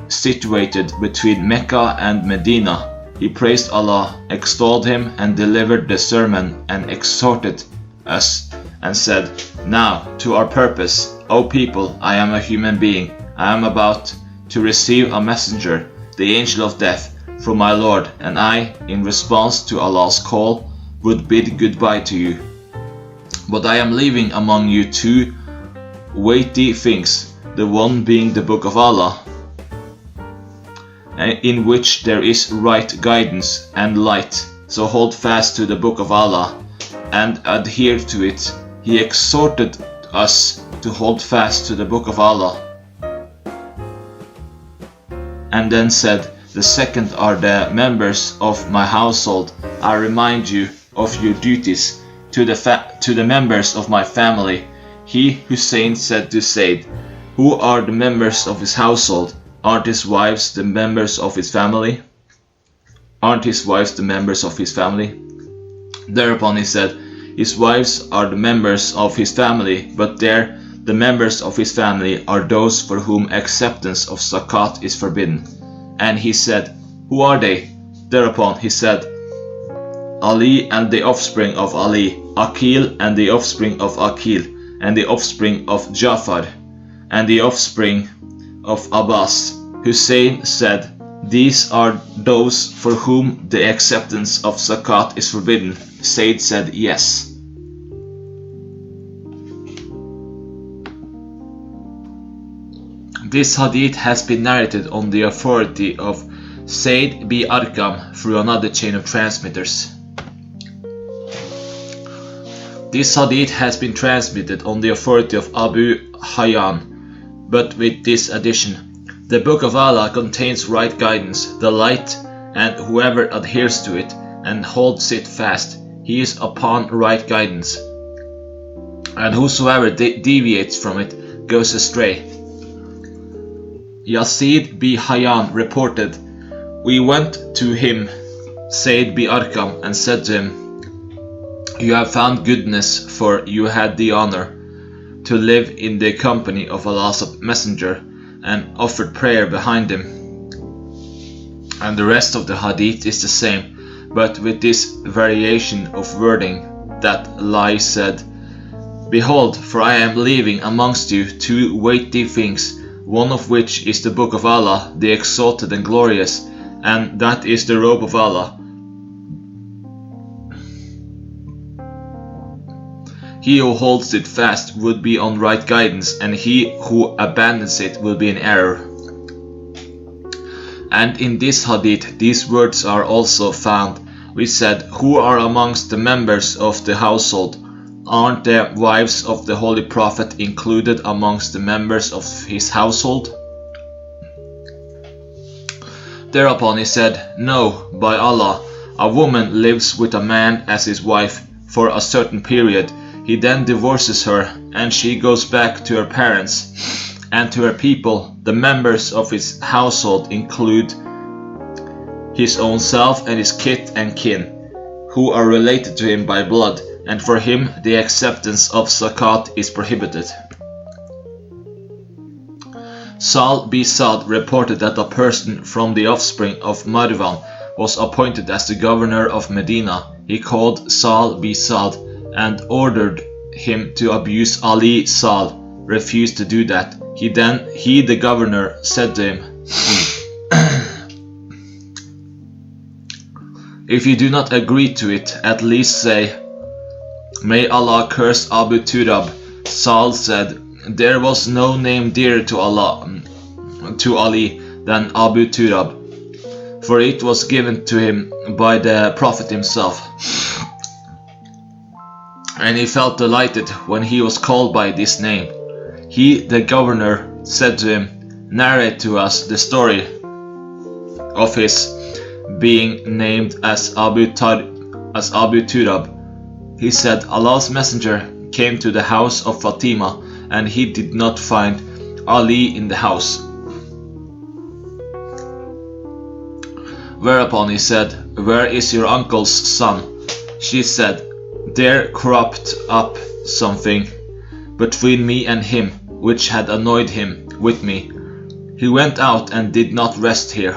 situated between Mecca and Medina. He praised Allah, extolled him, and delivered the sermon, and exhorted us, and said, Now to our purpose, O people, I am a human being. I am about to receive a messenger, the angel of death, from my Lord, and I, in response to Allah's call, would bid goodbye to you. But I am leaving among you two weighty things, the one being the Book of Allah, in which there is right guidance and light. So hold fast to the Book of Allah and adhere to it. He exhorted us to hold fast to the Book of Allah, and then said, the second are the members of my household. I remind you of your duties to the members of my family. He, Hussein, said to Zayd, who are the members of his household? Aren't his wives the members of his family? Aren't his wives the members of his family? Thereupon he said, his wives are the members of his family, but the members of his family are those for whom acceptance of zakat is forbidden. And he said, who are they? Thereupon he said, Ali and the offspring of Ali, Aqil and the offspring of Aqil, and the offspring of Ja'far, and the offspring of Abbas. Hussein said, these are those for whom the acceptance of zakat is forbidden. Zayd said, yes. This hadith has been narrated on the authority of Zayd bi Arqam through another chain of transmitters. This hadith has been transmitted on the authority of Abu Hayyan, but with this addition: the Book of Allah contains right guidance, the light, and whoever adheres to it and holds it fast, he is upon right guidance, and whosoever deviates from it goes astray. Yazid b. Hayyan reported, "We went to him, Zayd b. Arqam, and said to him, 'You have found goodness, for you had the honor to live in the company of Allah's messenger,' and offered prayer behind him." And the rest of the hadith is the same, but with this variation of wording, that Ali said, "Behold, for I am leaving amongst you two weighty things, one of which is the book of Allah, the exalted and glorious, and that is the robe of Allah. He who holds it fast would be on right guidance, and he who abandons it will be in error." And in this hadith, these words are also found. We said, "Who are amongst the members of the household? Aren't the wives of the Holy Prophet included amongst the members of his household?" Thereupon he said, "No, by Allah, a woman lives with a man as his wife for a certain period. He then divorces her, and she goes back to her parents and to her people. The members of his household include his own self and his kith and kin, who are related to him by blood, and for him the acceptance of zakat is prohibited." Sal b. Sa'd reported that a person from the offspring of Marwan was appointed as the governor of Medina. He called Sal b. Sa'd and ordered him to abuse Ali. Sal refused to do that. He, the governor, said to him, "If you do not agree to it, at least say, 'May Allah curse Abu Turab.'" Sal said, "There was no name dearer to Ali than Abu Turab, for it was given to him by the Prophet himself. And he felt delighted when he was called by this name." He, the governor, said to him, "Narrate to us the story of his being named as Abu Turab." He said, "Allah's messenger came to the house of Fatima, and he did not find Ali in the house. Whereupon he said, 'Where is your uncle's son?' She said, 'There cropped up something between me and him, which had annoyed him with me. He went out and did not rest here.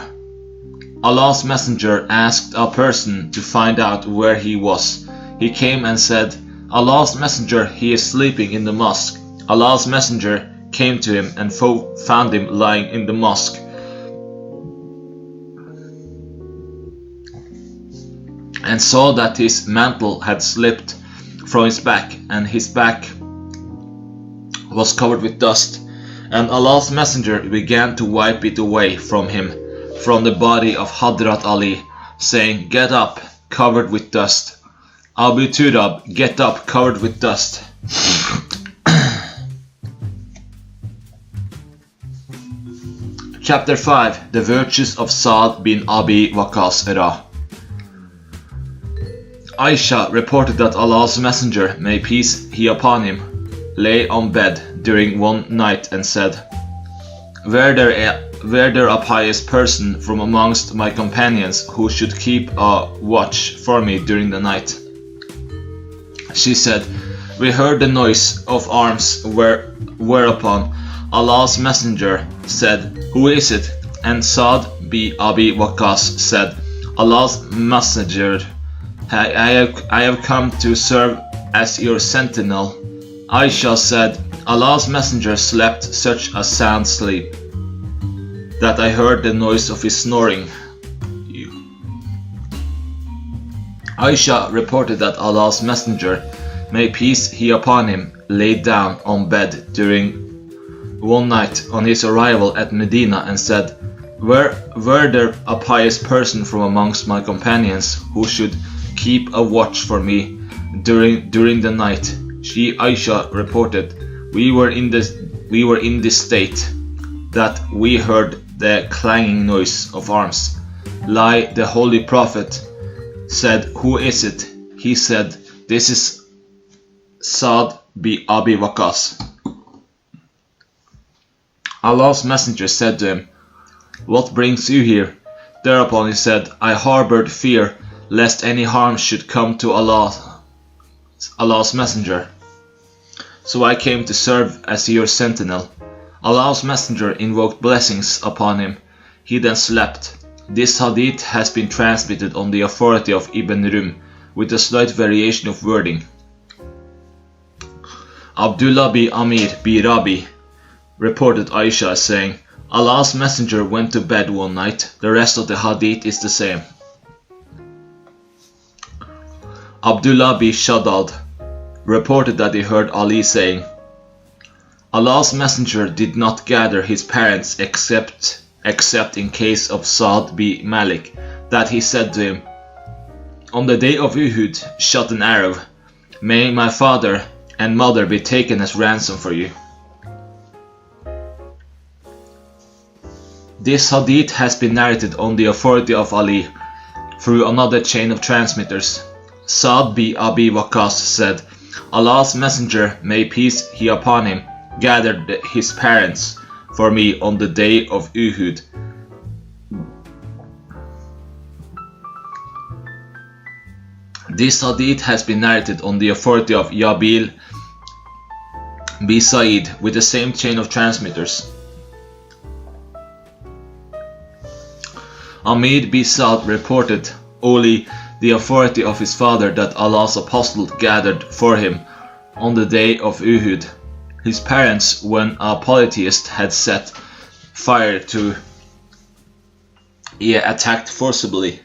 Allah's messenger asked a person to find out where he was. He came and said, 'Allah's messenger, he is sleeping in the mosque.' Allah's messenger came to him and found him lying in the mosque. And saw that his mantle had slipped from his back, and his back was covered with dust. And Allah's messenger began to wipe it away from him, from the body of Hadrat Ali, saying, 'Get up, covered with dust. Abu Turab, get up, covered with dust.'" Chapter 5. The Virtues of Sa'd bin Abi Waqqas Era. Aisha reported that Allah's messenger, may peace be upon him, lay on bed during one night and said, Were there a pious person from amongst my companions who should keep a watch for me during the night? She said, "We heard the noise of arms, whereupon Allah's messenger said, 'Who is it?' And Sa'd bin Abi Waqqas said, 'Allah's messenger, I have come to serve as your sentinel.' Aisha said, Allah's messenger slept such a sound sleep that I heard the noise of his snoring. Aisha reported that Allah's messenger, may peace be upon him, laid down on bed during one night on his arrival at Medina and said, Were there a pious person from amongst my companions who should keep a watch for me during the night? She, Aisha, reported, we were in this state that we heard the clanging noise of arms. The Holy Prophet said, Who is it? he said, "This is Sa'd bin Abi Waqqas." Allah's messenger said to him, "What brings you here?" Thereupon he said, "I harbored fear lest any harm should come to Allah's messenger. So I came to serve as your sentinel." Allah's messenger invoked blessings upon him. He then slept. This hadith has been transmitted on the authority of Ibn Rum, with a slight variation of wording. Abdullah bin Amir bin Rabi reported Aisha as saying, "Allah's messenger went to bed one night." The rest of the hadith is the same. Abdullah bin Shaddad reported that he heard Ali saying, "Allah's messenger did not gather his parents except in case of Sa'd bin Malik, that he said to him, 'On the day of Uhud, shot an arrow. May my father and mother be taken as ransom for you.'" This hadith has been narrated on the authority of Ali through another chain of transmitters. Sa'd bin Abi Waqqas said, "Allah's messenger, may peace be upon him, gathered his parents for me on the day of Uhud. This hadith has been narrated on the authority of Yabil bin Sa'id with the same chain of transmitters. Amir bin Sa'd reported only the authority of his father that Allah's apostle gathered for him on the day of Uhud his parents when a polytheist had set fire to attacked fiercely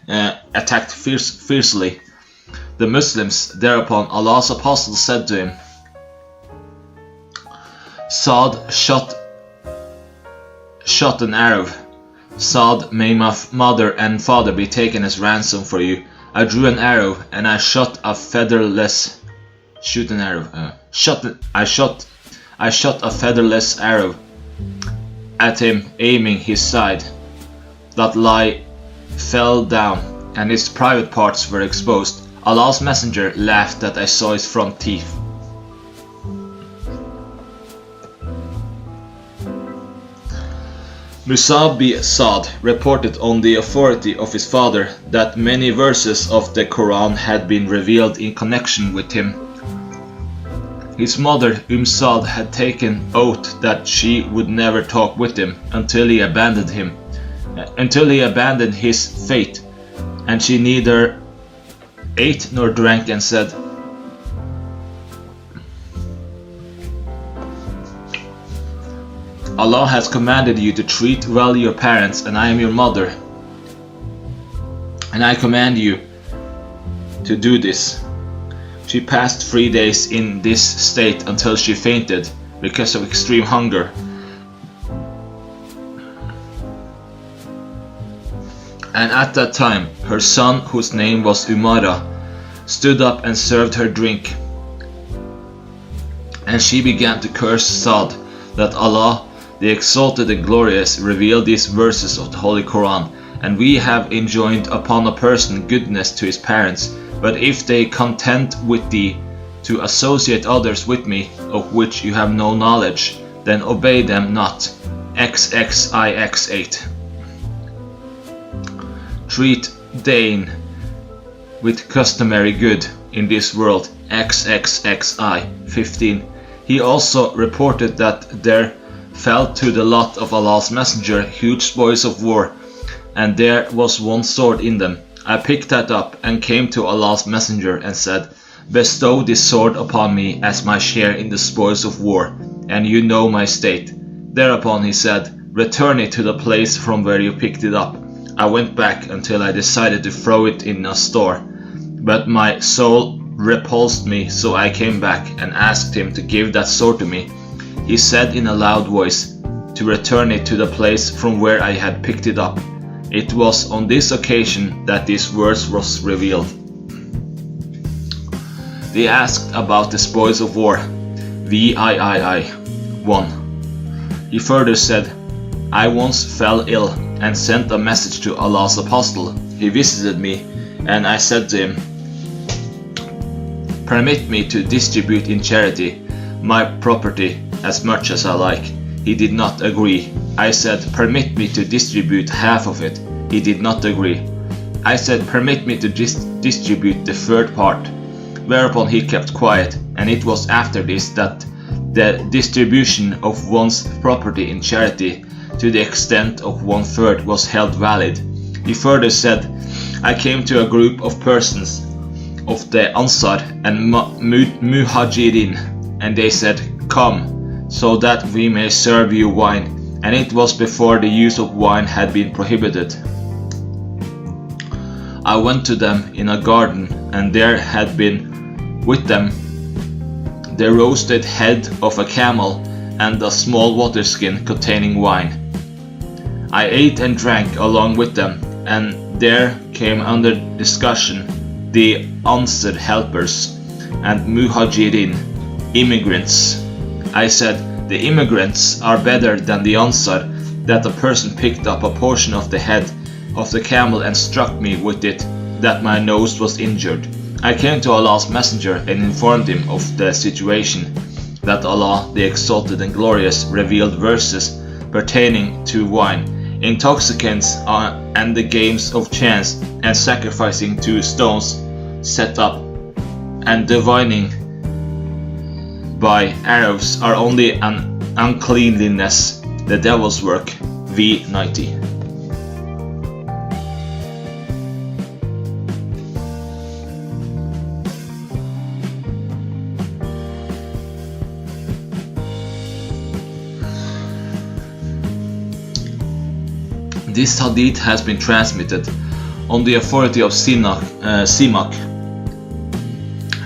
the Muslims. Thereupon Allah's apostle said to him, "Sa'd shot an arrow. Sa'd, may my mother and father be taken as ransom for you. I drew an arrow and I shot a featherless arrow at him, aiming his side. That lie fell down, and his private parts were exposed. Allah's messenger laughed that I saw his front teeth." Musab bin Sa'd reported on the authority of his father that many verses of the Quran had been revealed in connection with him. His mother Sa'd had taken oath that she would never talk with him until he abandoned his faith, and she neither ate nor drank, and said, "Allah has commanded you to treat well your parents, and I am your mother, and I command you to do this." She passed 3 days in this state until she fainted because of extreme hunger. And at that time, her son, whose name was Umara, stood up and served her drink. And she began to curse Sa'd that Allah, the Exalted and Glorious, revealed these verses of the Holy Quran, "And we have enjoined upon a person goodness to his parents, but if they contend with thee to associate others with me, of which you have no knowledge, then obey them not." XXIX8. Treat Dane with customary good in this world. XXXI15. He also reported that there fell to the lot of Allah's messenger huge spoils of war, and there was one sword in them. I picked that up and came to Allah's messenger and said, "Bestow this sword upon me as my share in the spoils of war, and you know my state." Thereupon he said, "Return it to the place from where you picked it up." I went back until I decided to throw it in a store, but my soul repulsed me, so I came back and asked him to give that sword to me. He said in a loud voice to return it to the place from where I had picked it up. It was on this occasion that these words was revealed. They asked about the spoils of war. VIII 1. He further said, "I once fell ill and sent a message to Allah's apostle. He visited me, and I said to him, permit me to distribute in charity my property as much as I like. He did not agree. I said, permit me to distribute half of it. He did not agree. I said, permit me to distribute the third part. Whereupon he kept quiet, and it was after this that the distribution of one's property in charity to the extent of 1/3 was held valid. He further said, I came to a group of persons of the Ansar and Muhajirin, and they said, come, so that we may serve you wine, and it was before the use of wine had been prohibited. I went to them in a garden, and there had been with them the roasted head of a camel and a small water skin containing wine. I ate and drank along with them, and there came under discussion the Ansar helpers and Muhajirin, immigrants. I said, the immigrants are better than the Ansar. That a person picked up a portion of the head of the camel and struck me with it, that my nose was injured. I came to Allah's Messenger and informed him of the situation, that Allah, the Exalted and Glorious, revealed verses pertaining to wine, intoxicants and the games of chance, and sacrificing to stones set up, and divining by arrows are only an uncleanliness, the devil's work. V 90. This hadith has been transmitted on the authority of Simak,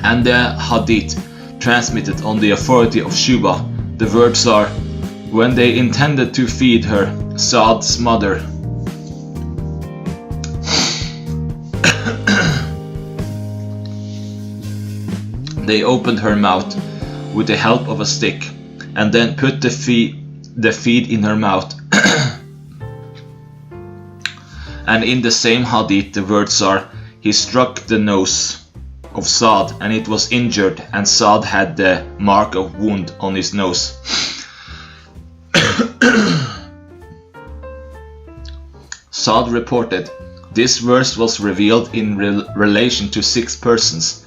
and the hadith transmitted on the authority of Shuba. The words are, when they intended to feed her, Saad's mother, they opened her mouth with the help of a stick, and then put the feed in her mouth. And in the same hadith the words are, he struck the nose of Saad, and it was injured, and Saad had the mark of wound on his nose. Saad reported, this verse was revealed in relation to 6 persons,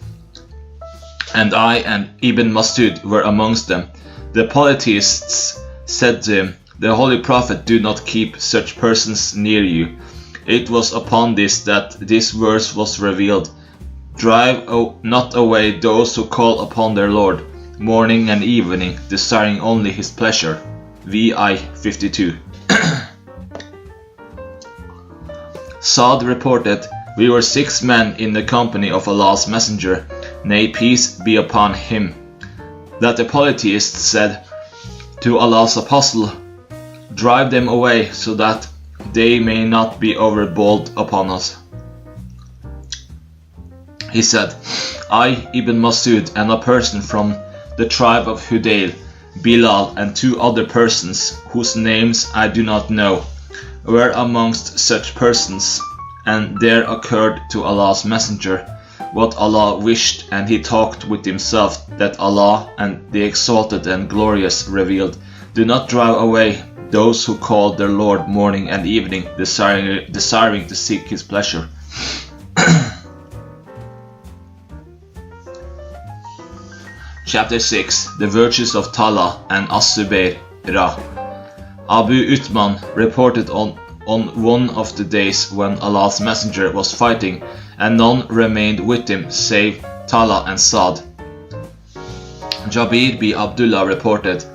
and I and Ibn Mas'ud were amongst them. The polytheists said to him, the Holy Prophet, do not keep such persons near you. It was upon this that this verse was revealed. Drive not away those who call upon their Lord, morning and evening, desiring only His pleasure. VI 52. Saad reported, we were 6 men in the company of Allah's Messenger, nay peace be upon him, that the polytheists said to Allah's Apostle, drive them away so that they may not be overbold upon us. He said, I, Ibn Mas'ud, and a person from the tribe of Hudayl, Bilal, and 2 other persons, whose names I do not know, were amongst such persons, and there occurred to Allah's Messenger what Allah wished, and he talked with himself, that Allah and the Exalted and Glorious revealed, do not drive away those who call their Lord morning and evening, desiring to seek His pleasure. Chapter 6. The virtues of Talha and As-Zubayr. Abu Uthman reported on one of the days when Allah's Messenger was fighting, and none remained with him save Talha and Saad. Jabir bin Abdullah reported,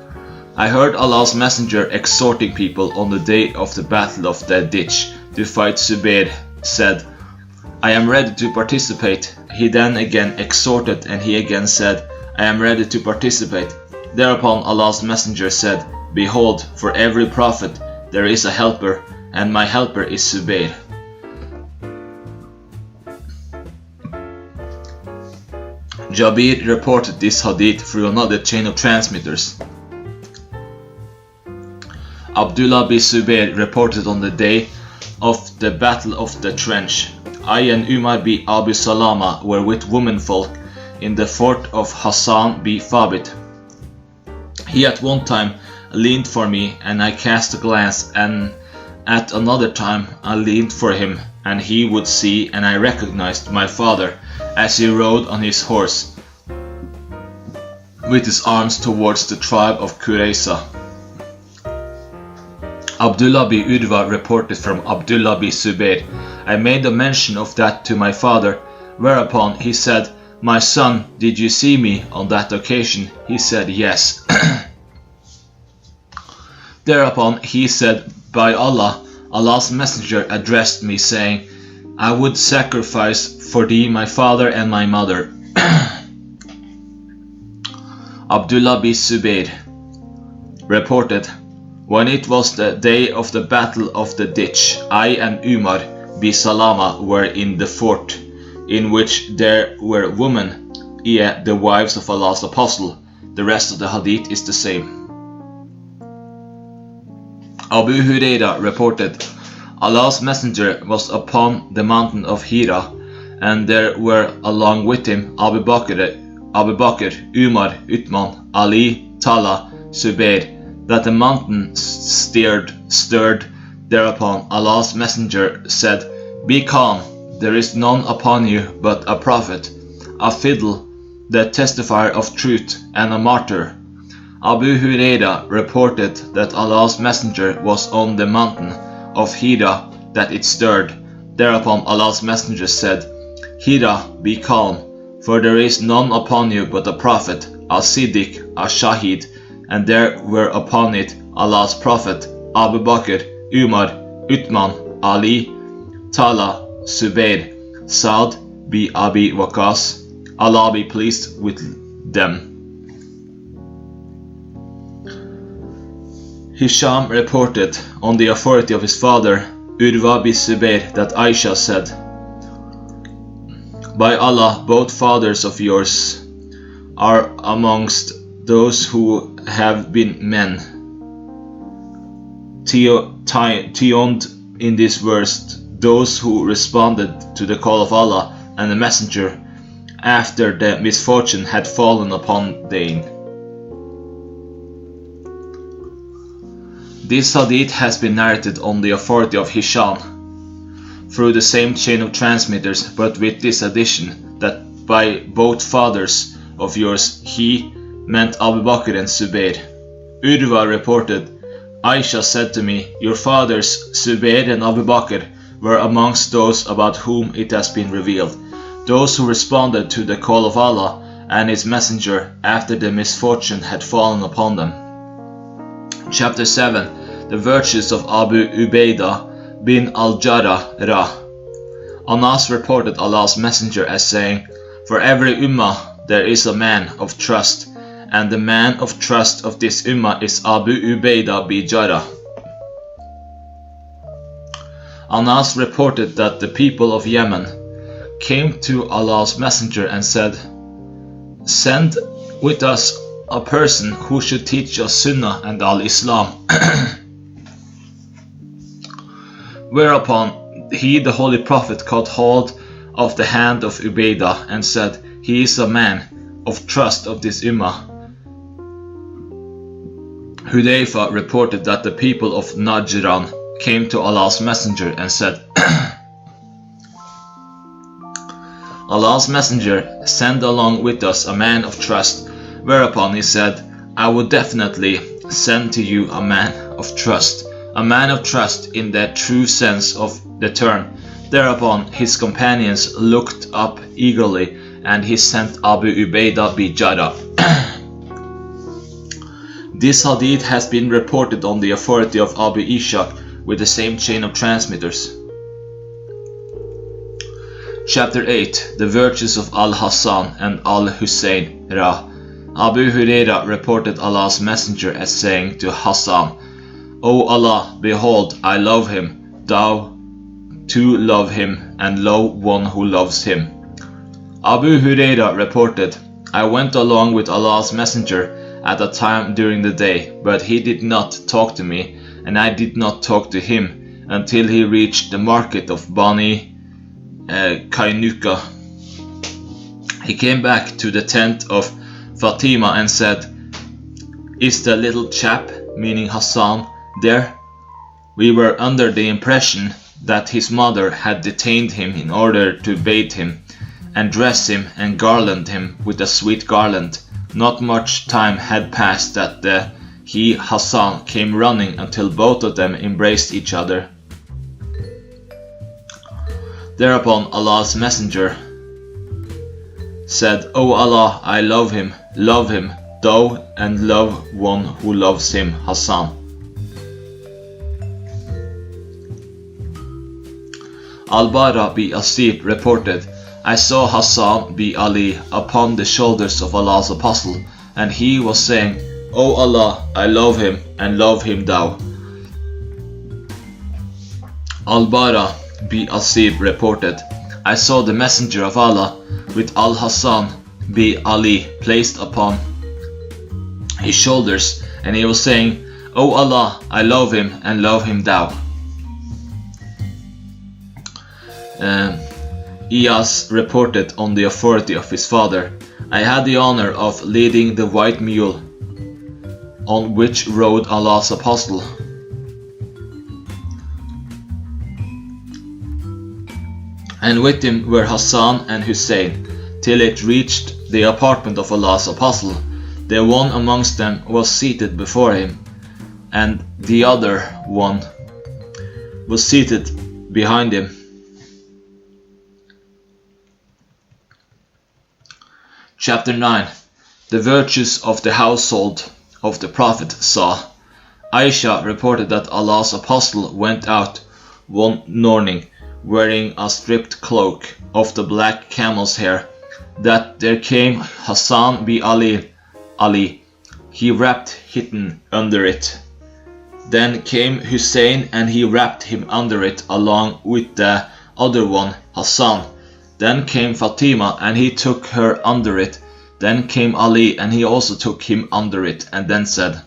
I heard Allah's Messenger exhorting people on the day of the battle of the ditch to fight. Zubayr said, I am ready to participate. He then again exhorted, and he again said, I am ready to participate. Thereupon Allah's Messenger said, behold, for every prophet there is a helper, and my helper is Zubayr. Jabir reported this hadith through another chain of transmitters. Abdullah bin Zubayr reported on the day of the Battle of the Trench, I and Umar bin Abu Salama were with womenfolk in the fort of Hassan b Thabit. He at one time leaned for me, and I cast a glance, and at another time I leaned for him, and he would see, and I recognized my father as he rode on his horse with his arms towards the tribe of Qurayza. Abdullah b Urwa reported from Abdullah b Zubayr, I made a mention of that to my father, whereupon he said, My son, did you see me on that occasion? He said, Yes. Thereupon he said, By Allah, Allah's messenger addressed me, saying, I would sacrifice for thee my father and my mother. Abdullah b Zubayr reported, When it was the day of the battle of the ditch, I and Umar b Salama were in the fort, in which there were women, the wives of Allah's apostle. The rest of the hadith is the same. Abu Huraira reported, Allah's messenger was upon the mountain of Hira, and there were along with him Abu Bakr, Umar, Uthman, Ali, Talha, Zubayr, that the mountain stirred. Thereupon Allah's messenger said, Be calm, there is none upon you but a prophet, a fiddle, the testifier of truth, and a martyr. Abu Huraira reported that Allah's messenger was on the mountain of Hira, that it stirred. Thereupon Allah's messenger said, Hira, be calm, for there is none upon you but a prophet, a Siddiq, a Shahid, and there were upon it Allah's prophet, Abu Bakr, Umar, Uthman, Ali, Talha, Zubayr, Saad b Abi Waqas, Allah be pleased with them. Hisham reported on the authority of his father, Urwa b Zubayr, that Aisha said, By Allah, both fathers of yours are amongst those who have been men. Tioned in this verse, those who responded to the call of Allah and the messenger after the misfortune had fallen upon them. This hadith has been narrated on the authority of Hisham through the same chain of transmitters, but with this addition, that by both fathers of yours he meant Abu Bakr and Zubayr. Urwa reported, Aisha said to me, Your fathers Zubayr and Abu Bakr were amongst those about whom it has been revealed, those who responded to the call of Allah and His Messenger after the misfortune had fallen upon them. Chapter 7. The virtues of Abu Ubaidah bin al-Jarrah. Anas reported Allah's Messenger as saying, For every ummah there is a man of trust, and the man of trust of this ummah is Abu Ubaidah bin Jarrah. Anas reported that the people of Yemen came to Allah's Messenger and said, Send with us a person who should teach us Sunnah and Al-Islam. Whereupon he, the Holy Prophet, caught hold of the hand of Ubaidah and said, He is a man of trust of this ummah. Hudayfa reported that the people of Najran came to Allah's Messenger and said, Allah's Messenger, send along with us a man of trust. Whereupon he said, I would definitely send to you a man of trust in the true sense of the term. Thereupon his companions looked up eagerly, and he sent Abu Ubaidah bin Jarrah. This hadith has been reported on the authority of Abu Ishaq with the same chain of transmitters. Chapter 8. The virtues of Al-Hassan and Al-Hussein. Abu Huraira reported Allah's Messenger as saying to Hassan, O Allah, behold, I love him, thou too love him, and lo, one who loves him. Abu Huraira reported, I went along with Allah's Messenger at a time during the day, but he did not talk to me, and I did not talk to him until he reached the market of Bani Kainuka. He came back to the tent of Fatima and said, "Is the little chap," meaning Hassan, "there?" We were under the impression that his mother had detained him in order to bathe him, and dress him and garland him with a sweet garland. Not much time had passed that he, Hassan, came running until both of them embraced each other. Thereupon Allah's Messenger said, "O Allah, I love him, thou, and love one who loves him, Hassan." Al-Bara bi Asib reported, "I saw Hassan bi Ali upon the shoulders of Allah's Apostle, and he was saying, O Allah, I love him, and love him thou." Al-Bara bi Asib reported, "I saw the Messenger of Allah with Al-Hassan bi Ali placed upon his shoulders, and he was saying, O Allah, I love him, and love him thou." Iyas reported on the authority of his father, "I had the honor of leading the white mule on which rode Allah's Apostle. And with him were Hassan and Hussein, till it reached the apartment of Allah's Apostle. The one amongst them was seated before him, and the other one was seated behind him. Chapter 9. The virtues of the household of the Prophet saw. Aisha reported that Allah's Apostle went out one morning wearing a stripped cloak of the black camel's hair, that there came Hassan bi Ali. He wrapped hidden under it. Then came Hussein, and he wrapped him under it along with the other one, Hassan. Then came Fatima, and he took her under it. Then came Ali, and he also took him under it, and then said,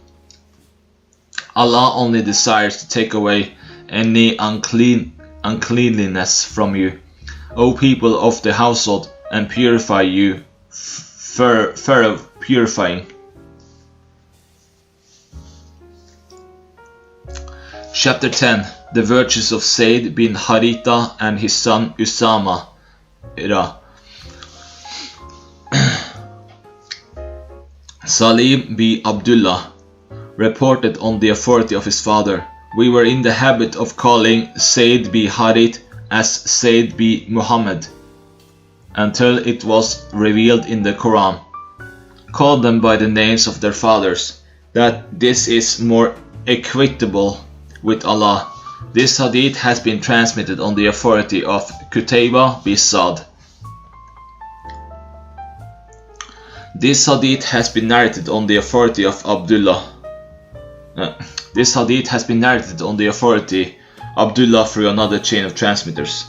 Allah only desires to take away any uncleanliness from you, O people of the household, and purify you, thorough purifying. Chapter 10. The virtues of Zayd bin Haritha and his son Usama. Salim bin Abdullah reported on the authority of his father, "We were in the habit of calling Zayd bin Harith as Zayd bin Muhammad, until it was revealed in the Quran, call them by the names of their fathers, that this is more equitable with Allah." This hadith has been transmitted on the authority of Qutayba bin Sa'd. This hadith has been narrated on the authority of Abdullah. This hadith has been narrated on the authority Abdullah through another chain of transmitters.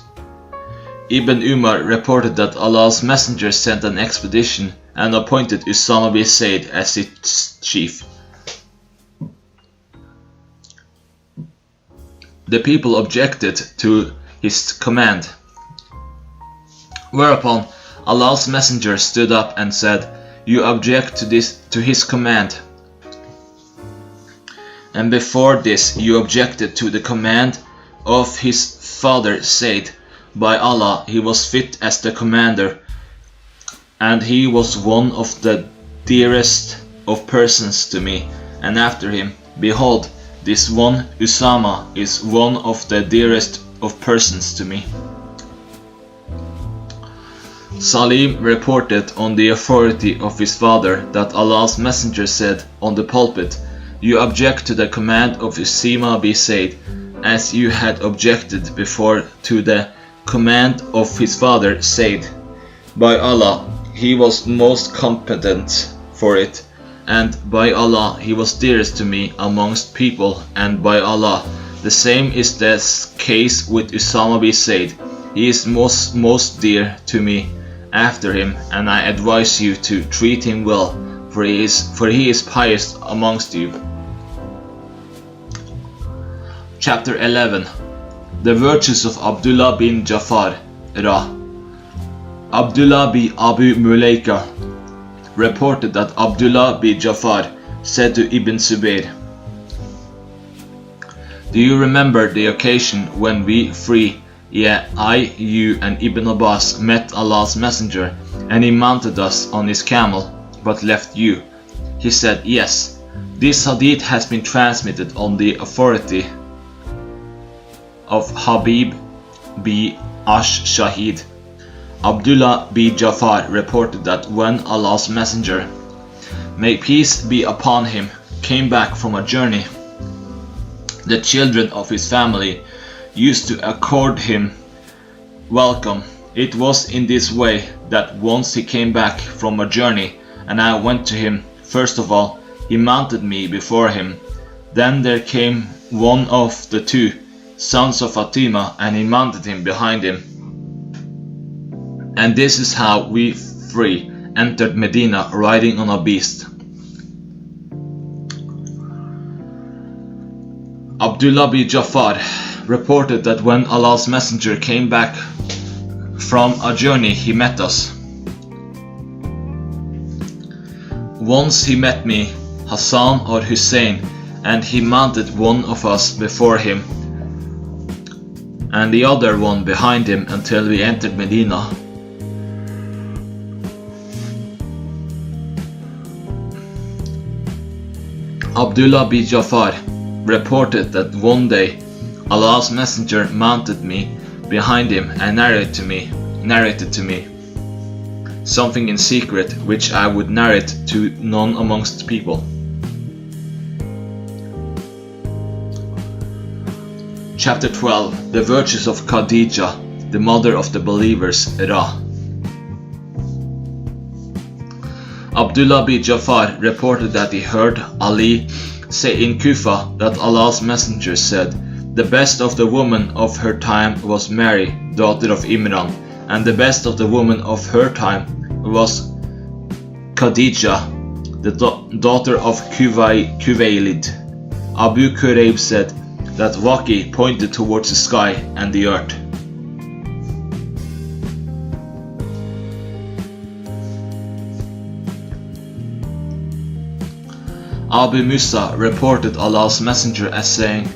Ibn Umar reported that Allah's Messenger sent an expedition and appointed Usama bin Zayd as its chief. The people objected to his command, whereupon Allah's Messenger stood up and said, "You object to his command, and before this you objected to the command of his father Zayd. By Allah, he was fit as the commander, and he was one of the dearest of persons to me, and after him, behold, this one Usama is one of the dearest of persons to me." Salim reported on the authority of his father that Allah's Messenger said on the pulpit, "You object to the command of Usama bin Zayd, as you had objected before to the command of his father Zayd. By Allah, he was most competent for it, and by Allah, he was dearest to me amongst people, and by Allah, the same is the case with Usama bin Zayd. He is most dear to me after him, and I advise you to treat him well, for he is pious amongst you." Chapter 11. The virtues of Abdullah bin Jafar. Abdullah bin Abu Mulaika reported that Abdullah bin Jafar said to Ibn Zubayr, "Do you remember the occasion when we three, I, you and Ibn Abbas met Allah's Messenger, and he mounted us on his camel, but left you?" He said, "Yes." This hadith has been transmitted on the authority of Habib bin Ash-Shahid. Abdullah bin Jafar reported that when Allah's Messenger, may peace be upon him, came back from a journey, the children of his family used to accord him welcome. It was in this way that once he came back from a journey, and I went to him. First of all, he mounted me before him. Then there came one of the two sons of Fatima, and he mounted him behind him. And this is how we three entered Medina riding on a beast. Abdullah bin Jafar reported that when Allah's Messenger came back from a journey, he met us. Once he met me, Hassan or Hussein, and he mounted one of us before him and the other one behind him until we entered Medina. Abdullah bin Jafar reported that one day Allah's Messenger mounted me behind him and narrated to me something in secret which I would narrate to none amongst people. Chapter 12. The virtues of Khadija, the mother of the believers, Ra. Abdullah bin Jafar reported that he heard Ali say in Kufa that Allah's Messenger said, "The best of the women of her time was Mary, daughter of Imran, and the best of the women of her time was Khadija, the daughter of Kuwaylid." Abu Kurayb said that Waqi pointed towards the sky and the earth. Abu Musa reported Allah's Messenger as saying,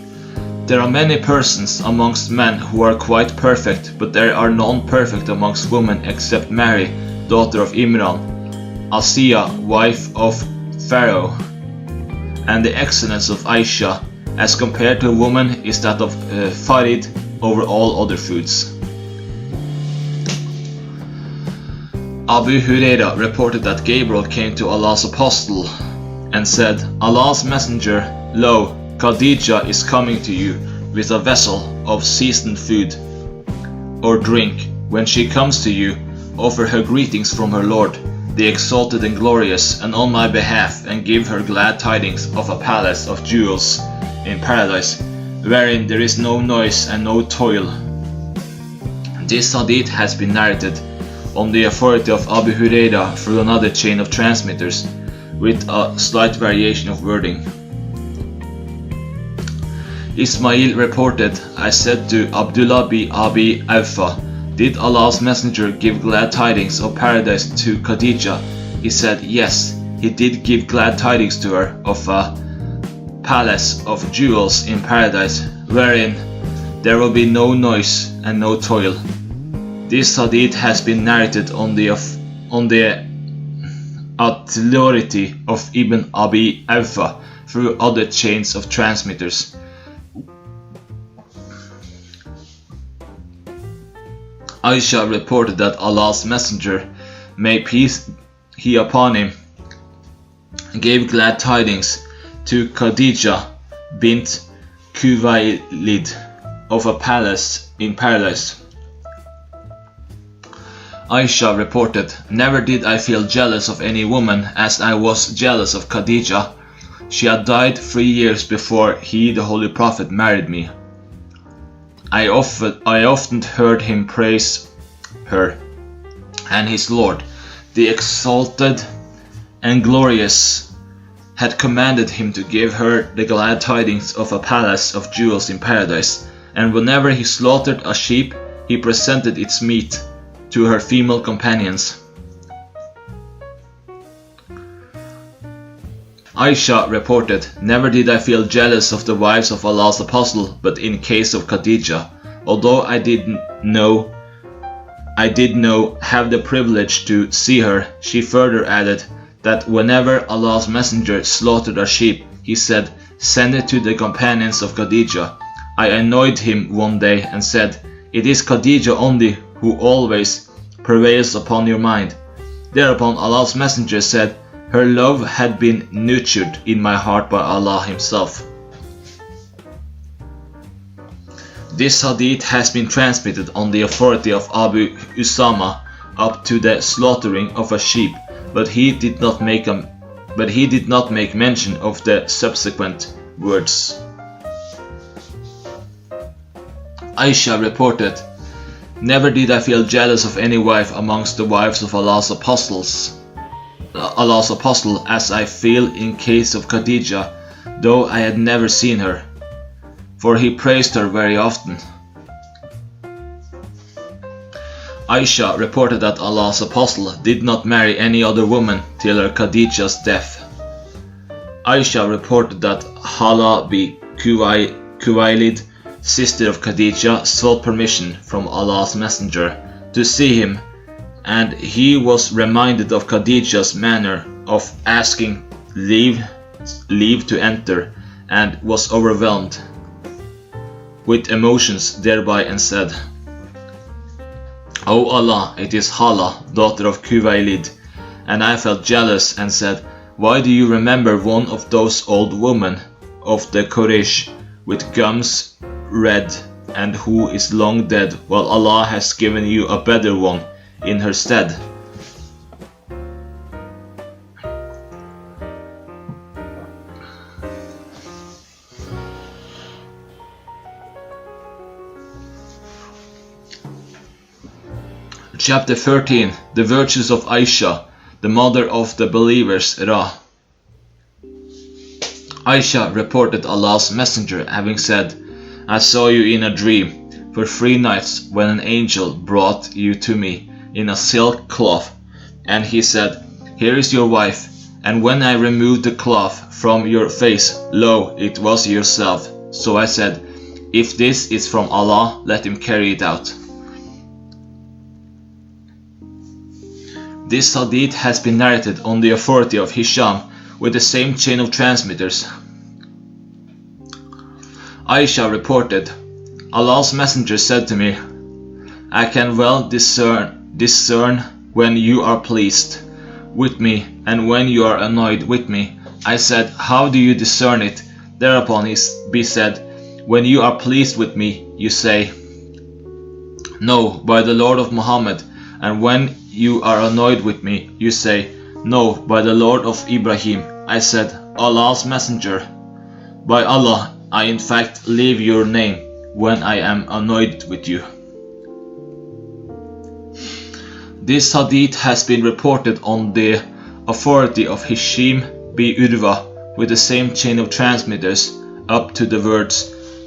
"There are many persons amongst men who are quite perfect, but there are none perfect amongst women except Mary, daughter of Imran, Asiya, wife of Pharaoh, and the excellence of Aisha as compared to a woman is that of Farid over all other foods." Abu Huraira reported that Gabriel came to Allah's apostle and said, "Allah's Messenger, lo, Khadija is coming to you with a vessel of seasoned food or drink. When she comes to you, offer her greetings from her Lord, the exalted and glorious, and on my behalf, and give her glad tidings of a palace of jewels in paradise, wherein there is no noise and no toil." This hadith has been narrated on the authority of Abu Huraira through another chain of transmitters, with a slight variation of wording. Ismail reported, "I said to Abdullah bin Abi Awfa, did Allah's Messenger give glad tidings of paradise to Khadija?" He said, "Yes, he did give glad tidings to her of a palace of jewels in paradise, wherein there will be no noise and no toil." This hadith has been narrated on the authority of Ibn Abi Awfa through other chains of transmitters. Aisha reported that Allah's Messenger, may peace be upon him, gave glad tidings to Khadija bint Kuwaylid of a palace in paradise. Aisha reported, "Never did I feel jealous of any woman as I was jealous of Khadija. She had died 3 years before he, the Holy Prophet, married me. I often heard him praise her, and his Lord, the exalted and glorious, had commanded him to give her the glad tidings of a palace of jewels in paradise, and whenever he slaughtered a sheep, he presented its meat to her female companions. Aisha reported, "Never did I feel jealous of the wives of Allah's Apostle, but in case of Khadija, although I did have the privilege to see her." She further added that whenever Allah's Messenger slaughtered a sheep, he said, "Send it to the companions of Khadija." I annoyed him one day and said, "It is Khadija only who always prevails upon your mind." Thereupon Allah's Messenger said, "Her love had been nurtured in my heart by Allah Himself." This hadith has been transmitted on the authority of Abu Usama up to the slaughtering of a sheep, but he did not make mention of the subsequent words. Aisha reported, "Never did I feel jealous of any wife amongst the wives of Allah's Apostle as I feel in case of Khadija, though I had never seen her, for he praised her very often." Aisha reported that Allah's Apostle did not marry any other woman till her Khadija's death. Aisha reported that Hala bi Kuwailid, sister of Khadija, sought permission from Allah's Messenger to see him, and he was reminded of Khadija's manner of asking leave to enter, and was overwhelmed with emotions thereby and said, "O Allah, it is Hala, daughter of Kuwailid." And I felt jealous and said, "Why do you remember one of those old women of the Quraysh with gums red and who is long dead, while Allah has given you a better one in her stead?" Chapter 13. The virtues of Aisha, the mother of the believers, Ra. Aisha reported Allah's Messenger having said, "I saw you in a dream for 3 nights when an angel brought you to me in a silk cloth, and he said, 'Here is your wife,' and when I removed the cloth from your face, lo, it was yourself. So I said, 'If this is from Allah, let him carry it out.'" This hadith has been narrated on the authority of Hisham with the same chain of transmitters. Aisha reported, Allah's Messenger said to me, "I can well discern when you are pleased with me and when you are annoyed with me." I said, "How do you discern it?" Thereupon he said, "When you are pleased with me, you say, 'No, by the Lord of Muhammad,' and when you are annoyed with me, you say, 'No, by the Lord of Ibrahim.'" I said, "Allah's Messenger, by Allah, I in fact leave your name when I am annoyed with you." This hadith has been reported on the authority of Hisham bi Urwa with the same chain of transmitters up to the words,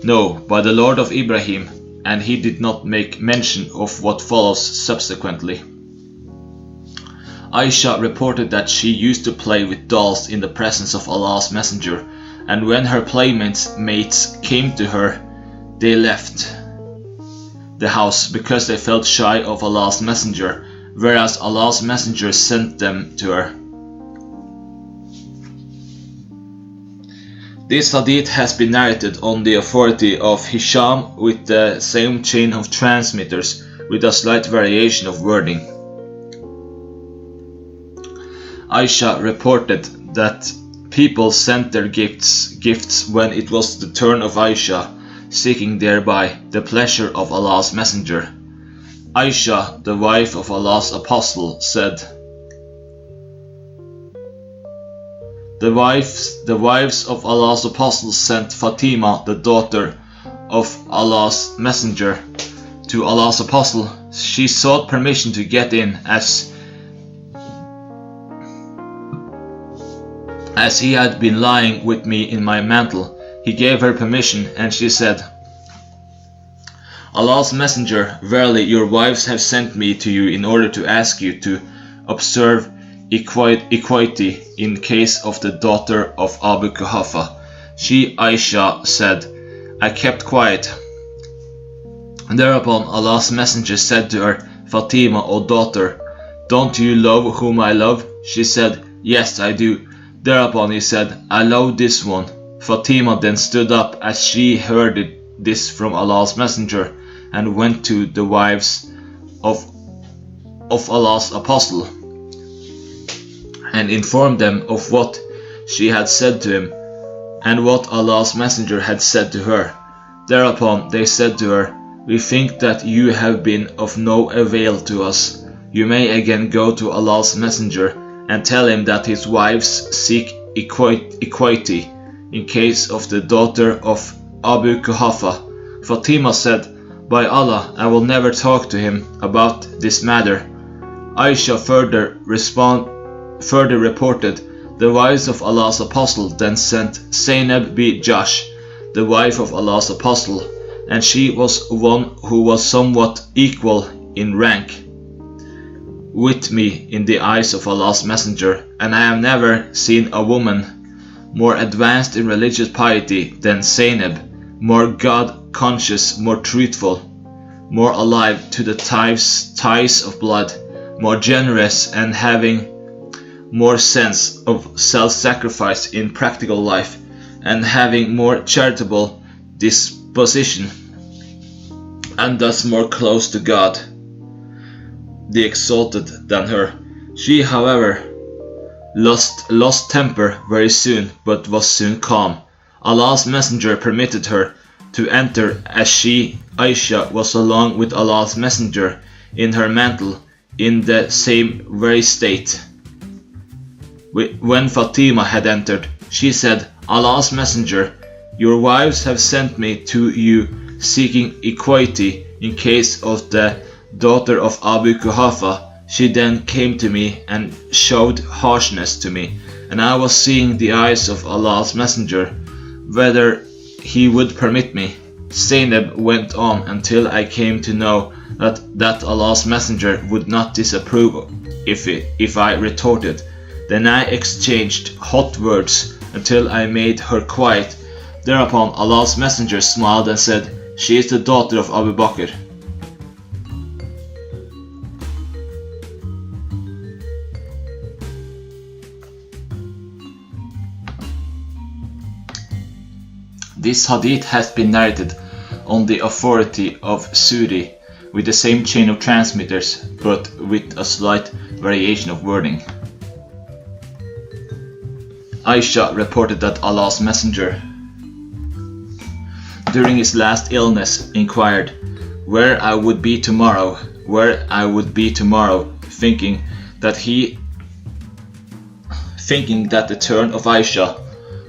"No, by the Lord of Ibrahim," and he did not make mention of what follows subsequently. Aisha reported that she used to play with dolls in the presence of Allah's Messenger, and when her playmates came to her, they left the house because they felt shy of Allah's Messenger, whereas Allah's Messenger sent them to her. This hadith has been narrated on the authority of Hisham with the same chain of transmitters with a slight variation of wording. Aisha reported that people sent their gifts when it was the turn of Aisha, seeking thereby the pleasure of Allah's Messenger. Aisha, the wife of Allah's Apostle, said, The wives of Allah's Apostle sent Fatima, the daughter of Allah's Messenger, to Allah's Apostle. She sought permission to get in as he had been lying with me in my mantle. He gave her permission, and she said, Allah's messenger, verily your wives have sent me to you in order to ask you to observe equity in case of the daughter of Abu Kuhafa. She, Aisha, said, I kept quiet. Thereupon Allah's messenger said to her, Fatima, O daughter, don't you love whom I love? She said, Yes, I do. Thereupon he said, I love this one. Fatima then stood up as she heard this from Allah's messenger and went to the wives of Allah's apostle and informed them of what she had said to him and what Allah's messenger had said to her. Thereupon they said to her, We think that you have been of no avail to us. You may again go to Allah's messenger and tell him that his wives seek equity in case of the daughter of Abu Kuhafa. Fatima said, By Allah, I will never talk to him about this matter. Aisha further reported, the wives of Allah's apostle then sent Zainab bi Jahsh, the wife of Allah's apostle, and she was one who was somewhat equal in rank with me in the eyes of Allah's messenger, and I have never seen a woman more advanced in religious piety than Zainab, more God-conscious, more truthful, more alive to the ties of blood, more generous, and having more sense of self-sacrifice in practical life, and having more charitable disposition, and thus more close to God, the Exalted, than her. She, however, lost temper very soon, but was soon calm. Allah's messenger permitted her to enter as she, Aisha, was along with Allah's messenger in her mantle in the same very state. When Fatima had entered, she said, Allah's messenger, your wives have sent me to you seeking equity in case of the daughter of Abu Kuhafa. She then came to me and showed harshness to me, and I was seeing the eyes of Allah's messenger, whether he would permit me. Zainab went on until I came to know that Allah's messenger would not disapprove if I retorted. Then I exchanged hot words until I made her quiet. Thereupon Allah's messenger smiled and said, She is the daughter of Abu Bakr. This hadith has been narrated on the authority of Suri with the same chain of transmitters, but with a slight variation of wording. Aisha reported that Allah's messenger, during his last illness, inquired where I would be tomorrow, thinking that the turn of Aisha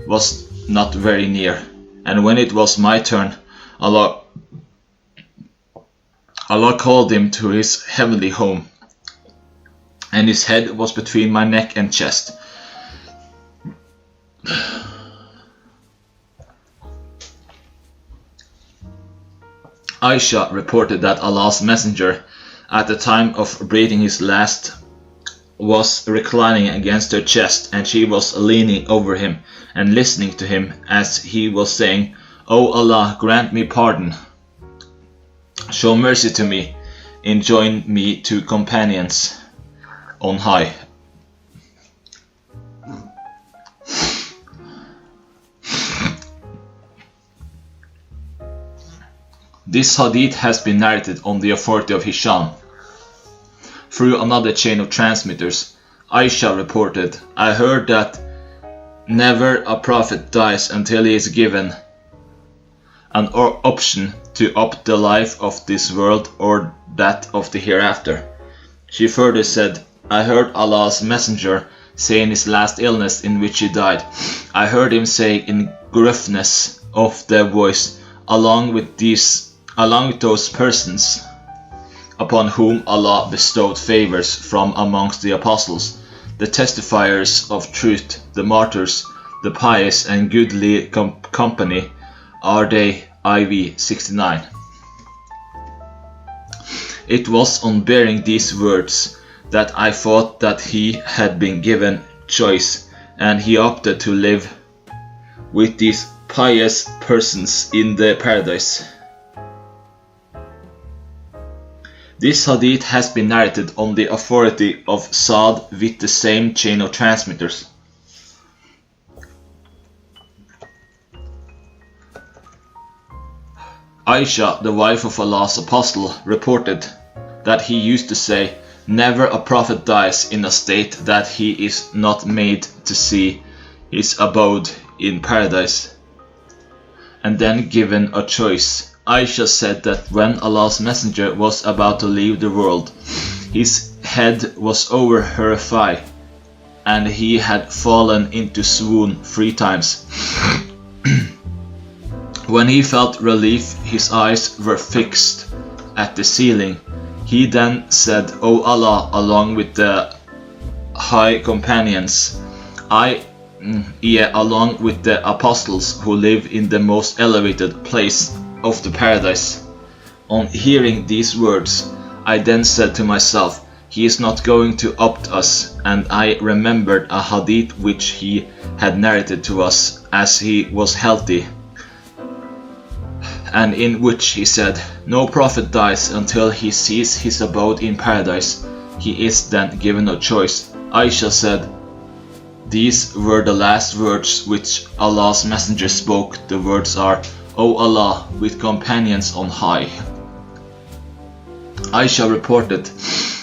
was not very near. And when it was my turn, Allah called him to his heavenly home, and his head was between my neck and chest. Aisha reported that Allah's messenger, at the time of breathing his last, was reclining against her chest, and she was leaning over him and listening to him as he was saying, O Allah, grant me pardon, show mercy to me, enjoin me to companions on high. This hadith has been narrated on the authority of Hisham. Through another chain of transmitters, Aisha reported, I heard that never a prophet dies until he is given an option to opt the life of this world or that of the hereafter. She further said, I heard Allah's messenger say in his last illness in which he died, I heard him say in gruffness of the voice, along with those persons upon whom Allah bestowed favors from amongst the apostles, the testifiers of truth, the martyrs, the pious and goodly company, are they IV 69. It was on bearing these words that I thought that he had been given choice, and he opted to live with these pious persons in the paradise. This hadith has been narrated on the authority of Sa'd with the same chain of transmitters. Aisha, the wife of Allah's apostle, reported that he used to say, "Never a prophet dies in a state that he is not made to see his abode in paradise, and then given a choice." Aisha said that when Allah's messenger was about to leave the world, his head was over her thigh, and he had fallen into swoon 3 times. When he felt relief, his eyes were fixed at the ceiling. He then said, "O Allah, along with the high companions, along with the apostles who live in the most elevated place of the paradise." On hearing these words, I then said to myself, "He is not going to opt us," and I remembered a hadith which he had narrated to us as he was healthy, and in which he said, "No prophet dies until he sees his abode in paradise. He is then given a choice." Aisha said, "These were the last words which Allah's messenger spoke. The words are, 'O Allah, with companions on high.'" Aisha reported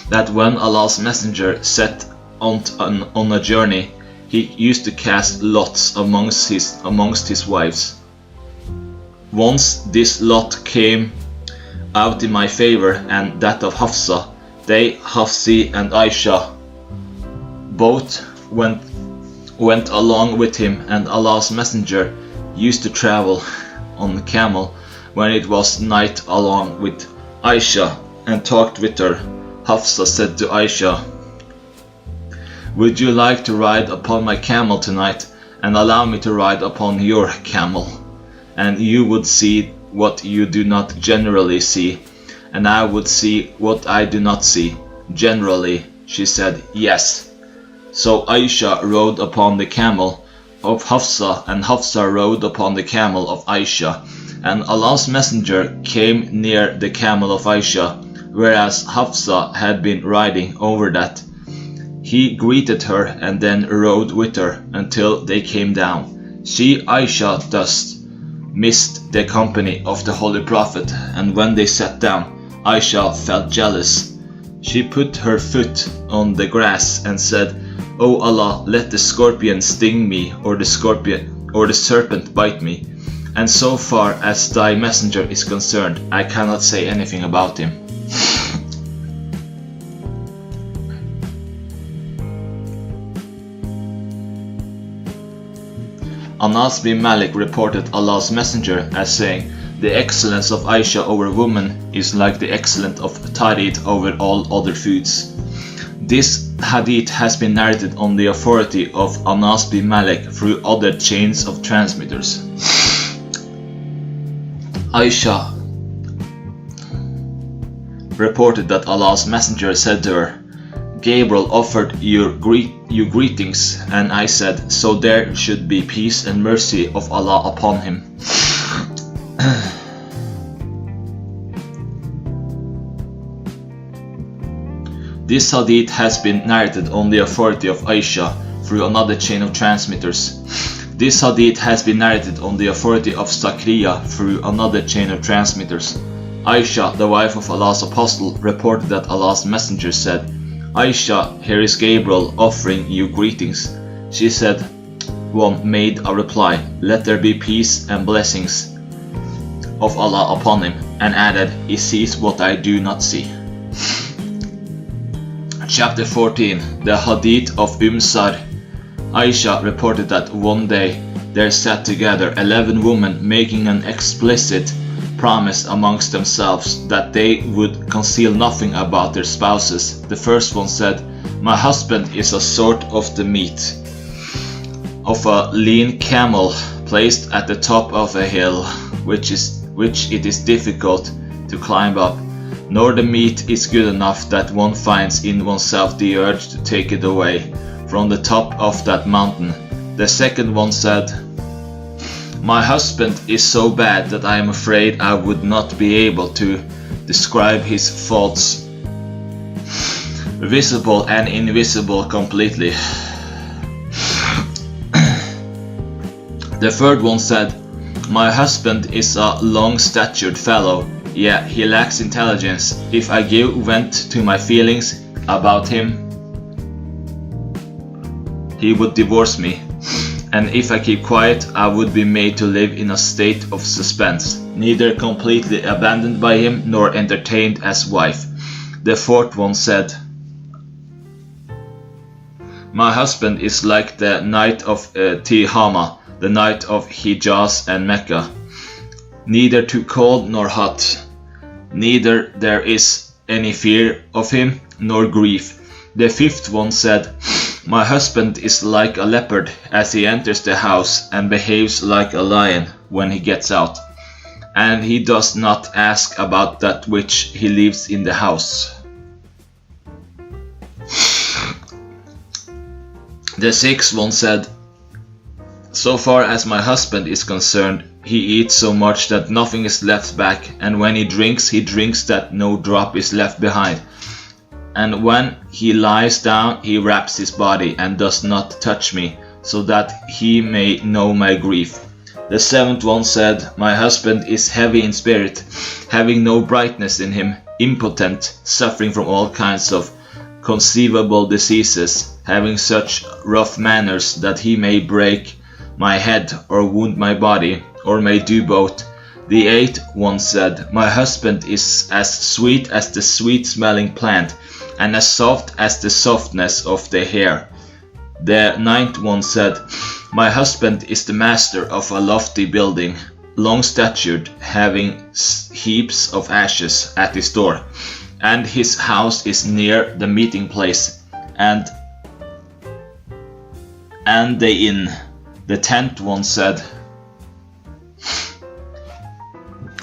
that when Allah's messenger set on a journey, he used to cast lots amongst his wives. Once this lot came out in my favor and that of Hafsa. They, Hafsi and Aisha, both went along with him, and Allah's messenger used to travel on the camel when it was night along with Aisha and talked with her. Hafsa said to Aisha, "Would you like to ride upon my camel tonight and allow me to ride upon your camel? And you would see what you do not generally see, and I would see what I do not see generally." She said, "Yes." So Aisha rode upon the camel of Hafsa, and Hafsa rode upon the camel of Aisha, and Allah's messenger came near the camel of Aisha, whereas Hafsa had been riding over that. He greeted her and then rode with her until they came down. She, Aisha, thus missed the company of the Holy Prophet, and when they sat down, Aisha felt jealous. She put her foot on the grass and said, "O Allah, let the scorpion sting me, or the serpent bite me, and so far as thy messenger is concerned, I cannot say anything about him." Anas bin Malik reported Allah's messenger as saying, "The excellence of Aisha over women is like the excellence of tarid over all other foods." This hadith has been narrated on the authority of Anas bin Malik through other chains of transmitters. Aisha reported that Allah's messenger said to her, "Gabriel offered you greetings, and I said, so there should be peace and mercy of Allah upon him." This hadith has been narrated on the authority of Aisha through another chain of transmitters. This hadith has been narrated on the authority of Zakriya through another chain of transmitters. Aisha, the wife of Allah's apostle, reported that Allah's messenger said, "Aisha, here is Gabriel offering you greetings." She said, one made a reply, "Let there be peace and blessings of Allah upon him," and added, "He sees what I do not see." Chapter 14. The Hadith of Sar. Aisha reported that one day there sat together 11 women, making an explicit promise amongst themselves that they would conceal nothing about their spouses. The first one said, "My husband is a sort of the meat of a lean camel placed at the top of a hill, which it is difficult to climb up. nor the meat is good enough that one finds in oneself the urge to take it away from the top of that mountain. The second one said, "My husband is so bad that I am afraid I would not be able to describe his faults, visible and invisible, completely." The third one said, "My husband is a long-statured fellow, yet he lacks intelligence. If I give vent to my feelings about him, he would divorce me. And if I keep quiet, I would be made to live in a state of suspense, neither completely abandoned by him nor entertained as wife." The fourth one said, "My husband is like the night of Tihama, the night of Hijaz and Mecca, neither too cold nor hot, neither there is any fear of him nor grief." The fifth one said, "My husband is like a leopard as he enters the house, and behaves like a lion when he gets out, and he does not ask about that which he leaves in the house." The sixth one said, "So far as my husband is concerned, he eats so much that nothing is left back, and when he drinks that no drop is left behind. And when he lies down, he wraps his body and does not touch me, so that he may know my grief." The seventh one said, "My husband is heavy in spirit, having no brightness in him, impotent, suffering from all kinds of conceivable diseases, having such rough manners that he may break my head or wound my body, or may do both." The eighth one said, "My husband is as sweet as the sweet-smelling plant, and as soft as the softness of the hair." The ninth one said, "My husband is the master of a lofty building, long-statured, having heaps of ashes at his door, and his house is near the meeting place, and the inn." The 10th one said,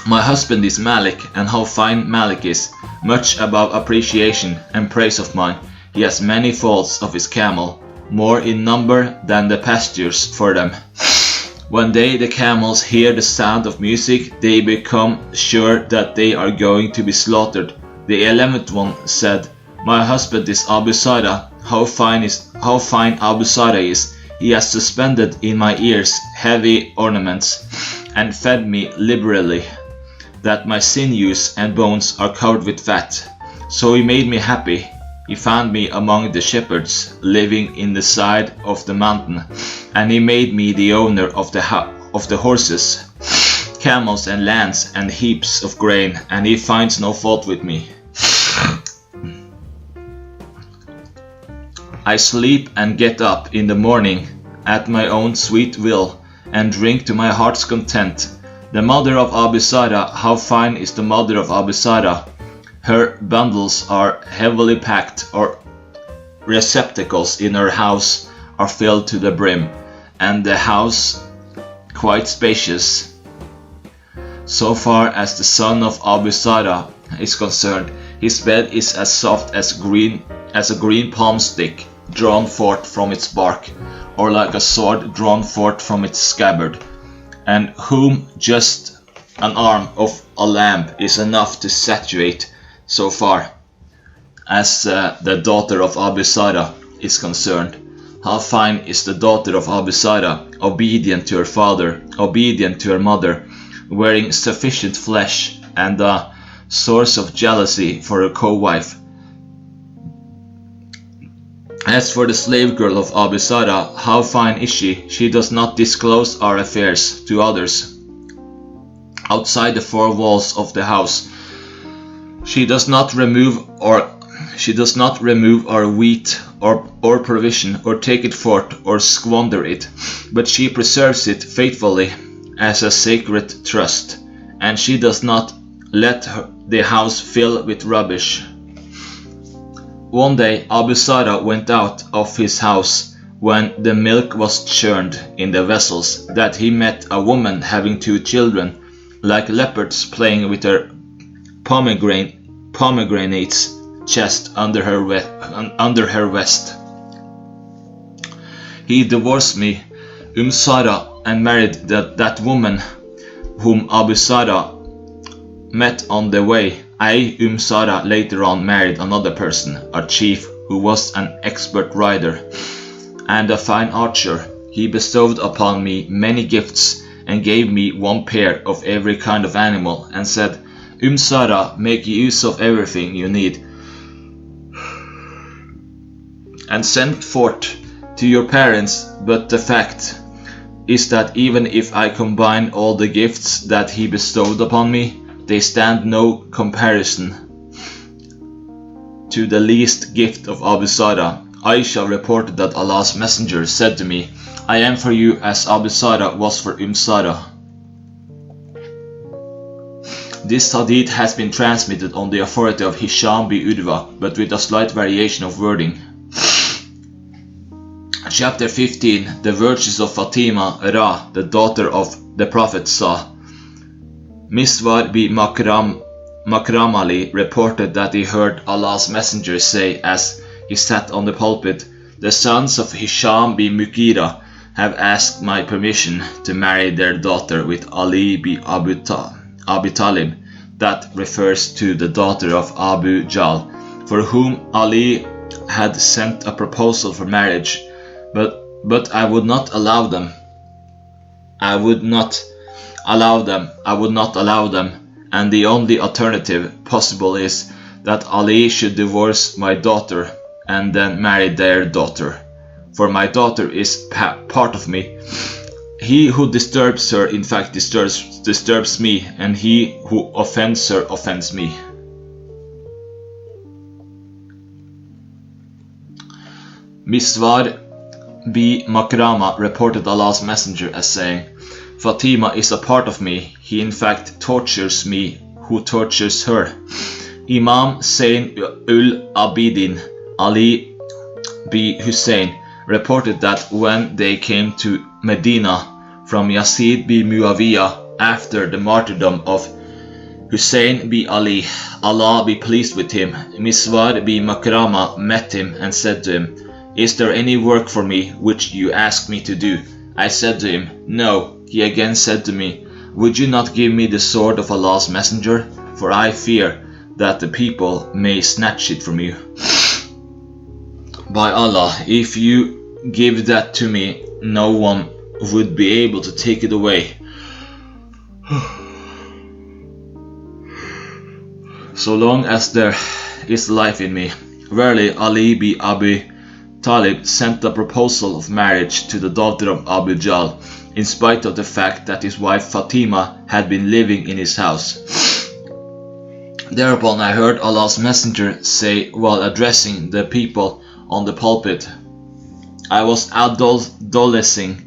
"My husband is Malik, and how fine Malik is, much above appreciation and praise of mine. He has many faults of his camel, more in number than the pastures for them. When they, the camels, hear the sound of music, they become sure that they are going to be slaughtered." The 11th one said, "My husband is Abu Sada. How fine Abu Sada is! He has suspended in my ears heavy ornaments, and fed me liberally, that my sinews and bones are covered with fat. So he made me happy. He found me among the shepherds, living in the side of the mountain, and he made me the owner of the horses, camels and lands and heaps of grain, and he finds no fault with me. I sleep and get up in the morning at my own sweet will, and drink to my heart's content. The mother of Abu Sada, how fine is the mother of Abu Sada! Her bundles are heavily packed, or receptacles in her house are filled to the brim, and the house quite spacious. So far as the son of Abu Sada is concerned, his bed is as soft as a green palm stick drawn forth from its bark, or like a sword drawn forth from its scabbard, and whom just an arm of a lamb is enough to satiate. So far as the daughter of Abu Sada is concerned, how fine is the daughter of Abu Sada, obedient to her father, obedient to her mother, wearing sufficient flesh, and a source of jealousy for her co-wife. As for the slave girl of Abu Sada, how fine is she! She does not disclose our affairs to others outside the four walls of the house. She does not remove our wheat or provision, or take it forth, or squander it, but she preserves it faithfully as a sacred trust, and she does not let the house fill with rubbish. One day Abu Sada went out of his house when the milk was churned in the vessels, that he met a woman having 2 children, like leopards playing with their pomegranate pomegranates chest under her vest. He divorced me, Sara, and married that woman whom Abu Sara met on the way. Sara later on married another person, a chief who was an expert rider and a fine archer. He bestowed upon me many gifts and gave me one pair of every kind of animal and said, Sara, make use of everything you need and send forth to your parents, but the fact is that even if I combine all the gifts that he bestowed upon me, they stand no comparison to the least gift of Abu Sara. Aisha reported that Allah's Messenger said to me, I am for you as Abu Sara was for Sara. This hadith has been transmitted on the authority of Hisham bin Urwa, but with a slight variation of wording. Chapter 15. The virtues of Fatima Ra, the daughter of the Prophet Sah. Miswar bin Makramali reported that he heard Allah's Messenger say as he sat on the pulpit, the sons of Hisham bin Mughira have asked my permission to marry their daughter with Ali bin Abi Talib. That refers to the daughter of Abu Jahl, for whom Ali had sent a proposal for marriage, but I would not allow them. I would not allow them, and the only alternative possible is that Ali should divorce my daughter and then marry their daughter, for my daughter is part of me. He who disturbs her in fact disturbs me, and he who offends her offends me. Miswar bin Makrama reported Allah's Messenger as saying, Fatima is a part of me, he in fact tortures me who tortures her. Imam Zayn ul Abidin Ali bin Hussein reported that when they came to Medina from Yazid bin Muawiyah after the martyrdom of Hussein bin Ali, Allah be pleased with him, Miswar bin Makrama met him and said to him, Is there any work for me which you ask me to do? I said to him, No. He again said to me, Would you not give me the sword of Allah's Messenger? For I fear that the people may snatch it from you. By Allah, if you give that to me, no one would be able to take it away. So long as there is life in me. Verily, Ali bin Abi Talib sent a proposal of marriage to the daughter of Abu Jahl, in spite of the fact that his wife Fatima had been living in his house. Thereupon I heard Allah's Messenger say while addressing the people on the pulpit, I was adolescing.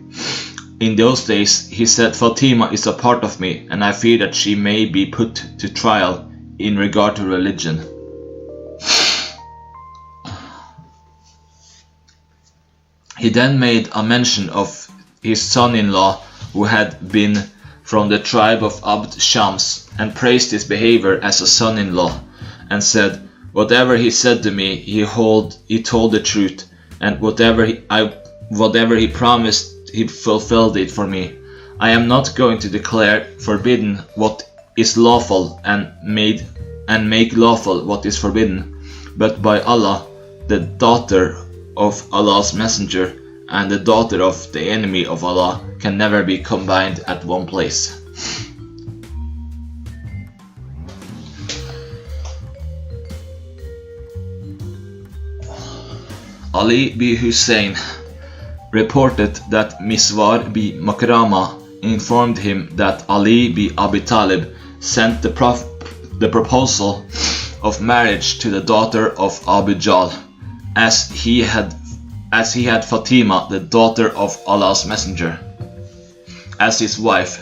In those days, he said, Fatima is a part of me, and I fear that she may be put to trial in regard to religion. He then made a mention of his son-in-law who had been from the tribe of Abd Shams, and praised his behavior as a son-in-law, and said, Whatever he said to me, he told the truth, and whatever he promised, he fulfilled it for me. I am not going to declare forbidden what is lawful and make lawful what is forbidden, but by Allah, the daughter of Allah's Messenger and the daughter of the enemy of Allah can never be combined at one place. Ali bin Hussein reported that Miswar bin Makrama informed him that Ali bin Abi Talib sent the proposal of marriage to the daughter of Abu Jahl, as he had Fatima, the daughter of Allah's Messenger, as his wife.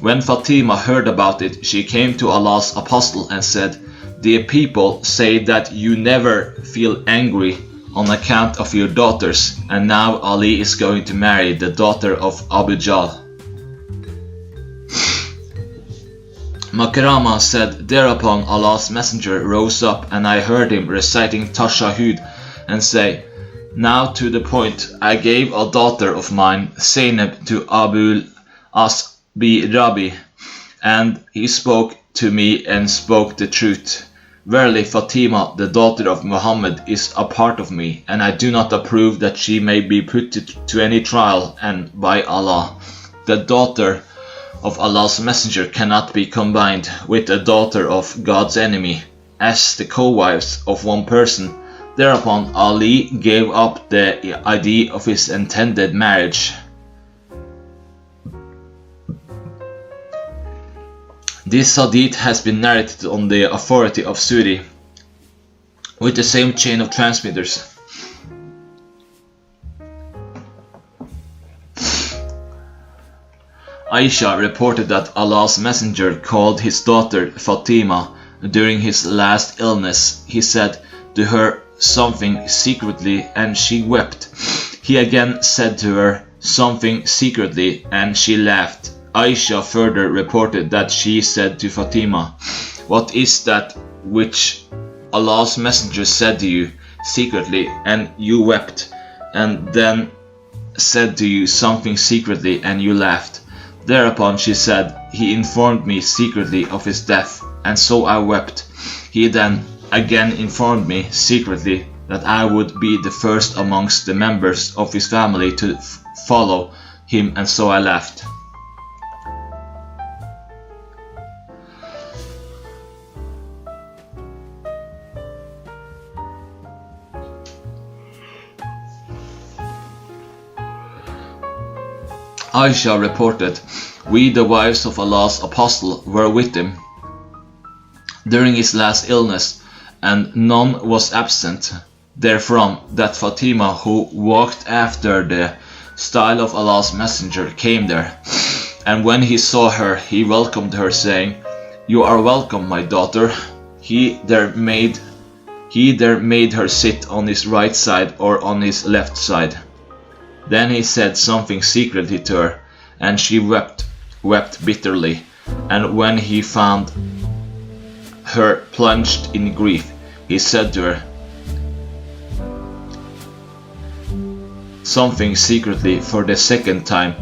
When Fatima heard about it, she came to Allah's Apostle and said, The people say that you never feel angry on account of your daughters, and now Ali is going to marry the daughter of Abu Jahl. Makrama said, thereupon Allah's messenger rose up, and I heard him reciting Tashahhud and say, now to the point, I gave a daughter of mine, Zainab, to Abul As bi Rabi, and he spoke to me and spoke the truth. Verily Fatima, the daughter of Muhammad, is a part of me, and I do not approve that she may be put to any trial, and by Allah, the daughter of Allah's messenger cannot be combined with the daughter of God's enemy, as the co-wives of one person. Thereupon Ali gave up the idea of his intended marriage. This hadith has been narrated on the authority of Sudi, with the same chain of transmitters. Aisha reported that Allah's messenger called his daughter Fatima during his last illness. He said to her something secretly, and she wept. He again said to her something secretly, and she laughed. Aisha further reported that she said to Fatima, what is that which Allah's messenger said to you secretly, and you wept, and then said to you something secretly, and you laughed? Thereupon she said, he informed me secretly of his death, and so I wept. He then again informed me secretly that I would be the first amongst the members of his family to follow him, and so I laughed. Aisha reported, we, the wives of Allah's apostle, were with him during his last illness, and none was absent therefrom, that Fatima, who walked after the style of Allah's messenger, came there. And when he saw her, he welcomed her, saying, you are welcome, my daughter. He there made her sit on his right side or on his left side. Then he said something secretly to her, and she wept bitterly. And when he found her plunged in grief, he said to her something secretly for the second time,